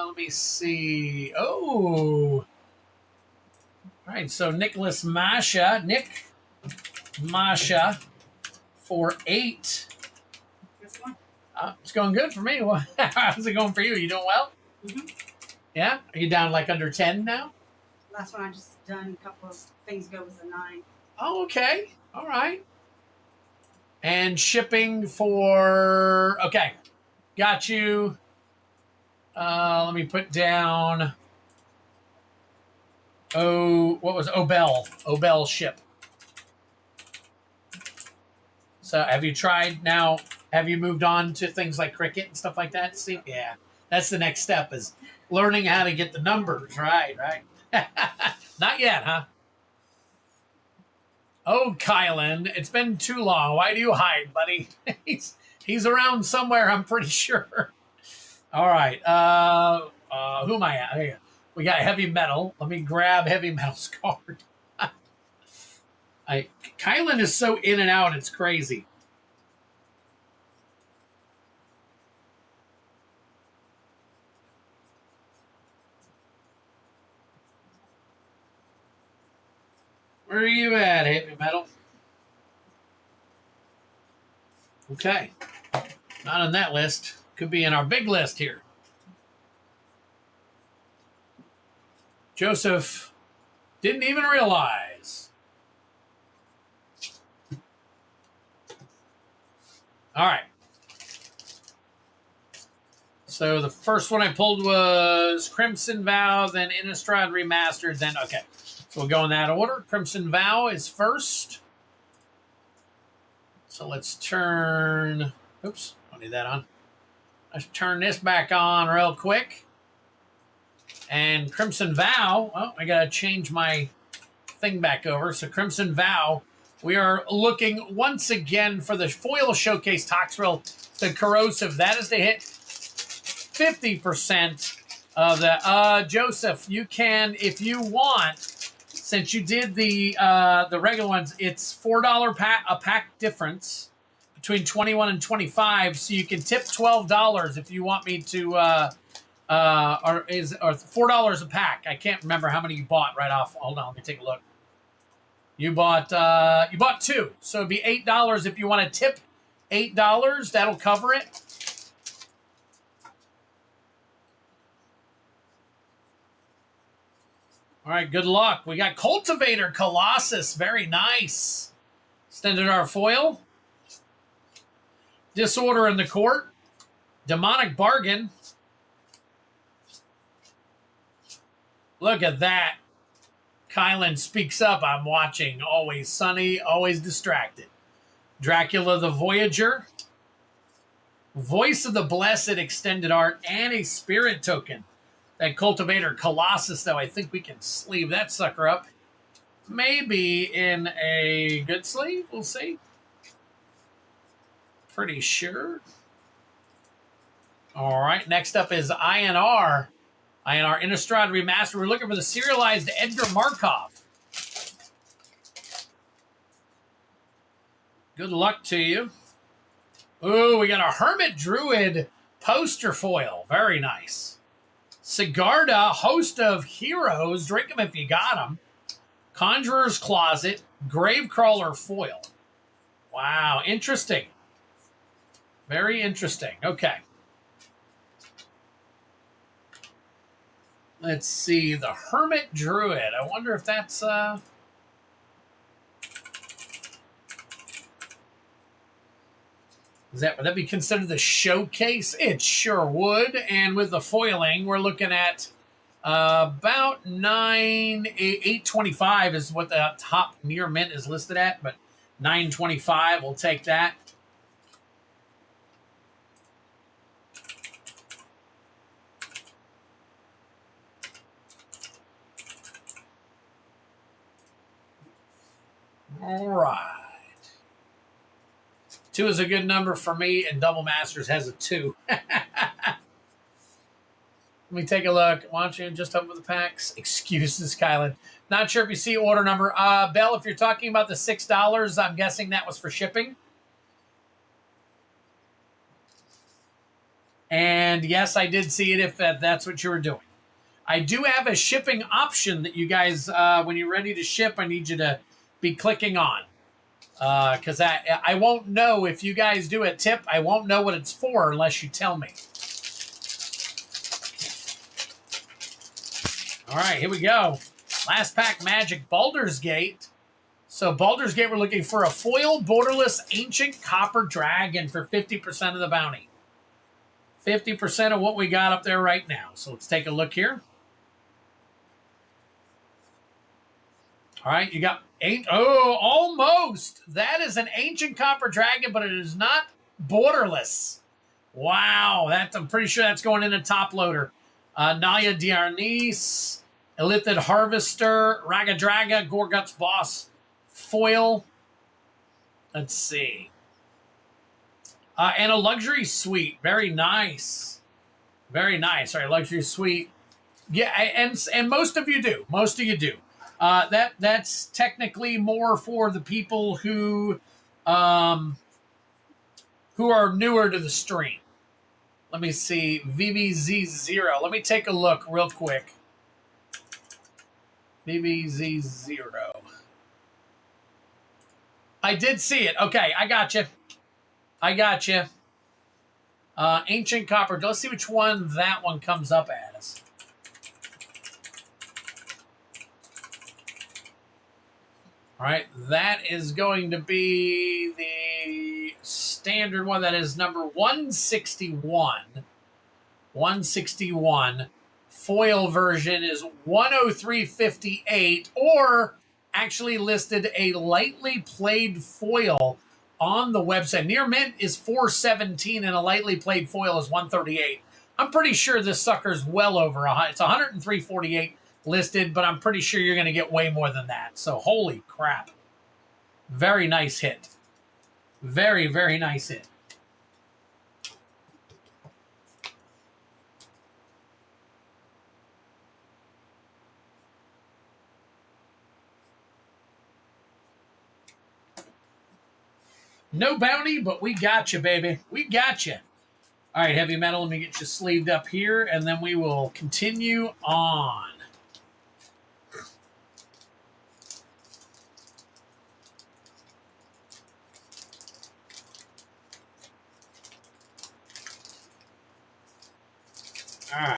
let me see. Oh. All right, so Nick Masha for 8. It's going good for me. How's it going for you? You doing well? Mm-hmm. Yeah? Are you down like under 10 now? Last one I just done, a couple of things ago, was a 9. Oh, okay. All right. And shipping for, okay. Got you. Let me put down, what was Obel? Obel ship. So have you tried now? Have you moved on to things like Cricket and stuff like that? See, yeah, that's the next step, is learning how to get the numbers right. Not yet, huh? Oh, Kylan, it's been too long. Why do you hide, buddy? He's around somewhere, I'm pretty sure. All right. Who am I at? Here. We got Heavy Metal. Let me grab Heavy Metal's card. Kylan is so in and out, it's crazy. Where are you at, Heavy Metal? Okay. Not on that list. Could be in our big list here. Joseph didn't even realize. All right. So the first one I pulled was Crimson Vow, then Innistrad Remastered, then, okay. So we'll go in that order. Crimson Vow is first. So let's turn, oops, don't need that on. Let's turn this back on real quick. And Crimson Vow, oh, I got to change my thing back over. So Crimson Vow, we are looking once again for the foil showcase Toxrill, the corrosive. That is to hit 50% of the, Joseph, you can, if you want, since you did the regular ones, it's $4 a pack difference between 21 and 25. So you can tip $12 if you want me to, or $4 a pack. I can't remember how many you bought right off. Hold on, let me take a look. You bought 2, so it'd be $8 if you want to tip $8. That'll cover it. All right, good luck. We got Cultivator Colossus. Very nice. Extended our foil. Disorder in the Court. Demonic Bargain. Look at that. Kylan speaks up. I'm watching. Always sunny, always distracted. Dracula the Voyager. Voice of the Blessed extended art and a spirit token. That Cultivator Colossus, though, I think we can sleeve that sucker up. Maybe in a good sleeve. We'll see. Pretty sure. All right. Next up is INR. INR Innistrad Remastered. We're looking for the serialized Edgar Markov. Good luck to you. Ooh, we got a Hermit Druid poster foil. Very nice. Sigarda, Host of Heroes. Drink them if you got them. Conjurer's Closet. Gravecrawler foil. Wow, interesting. Very interesting. Okay. Let's see. The Hermit Druid. I wonder if that's... would that be considered the showcase? It sure would. And with the foiling, we're looking at about 825 is what the top near mint is listed at, but 925, we'll take that. All right. 2 is a good number for me, and Double Masters has a 2. Let me take a look. Why don't you just open the packs? Excuses, Kylan. Not sure if you see order number. Bell, if you're talking about the $6, I'm guessing that was for shipping. And yes, I did see it if that's what you were doing. I do have a shipping option that you guys, when you're ready to ship, I need you to be clicking on. Because I won't know if you guys do a tip. I won't know what it's for unless you tell me. All right, here we go. Last pack Magic Baldur's Gate. So Baldur's Gate, we're looking for a foil borderless ancient copper dragon for 50% of the bounty. 50% of what we got up there right now. So let's take a look here. All right, you got almost. That is an ancient copper dragon, but it is not borderless. Wow, I'm pretty sure that's going in a top loader. Naya Diarnis, Illithid Harvester, Ragadraga, Gorgut's Boss, foil. Let's see. And a luxury suite. Very nice. Very nice. All right, luxury suite. Yeah, and most of you do. Most of you do. That's technically more for the people who are newer to the stream. Let me see. VVZ0. Let me take a look real quick. VVZ0. I did see it. Okay, I got you. I got you. Ancient Copper. Let's see which one that one comes up as. All right, that is going to be the standard one. That is number 161. 161. Foil version is 103.58, or actually listed a lightly played foil on the website. Near mint is 417, and a lightly played foil is 138. I'm pretty sure this sucker's well over. It's 103.48 listed, but I'm pretty sure you're going to get way more than that. So holy crap. Very nice hit. Very, very nice hit. No bounty, but we got you, baby. We got you. All right, Heavy Metal, let me get you sleeved up here, and then we will continue on.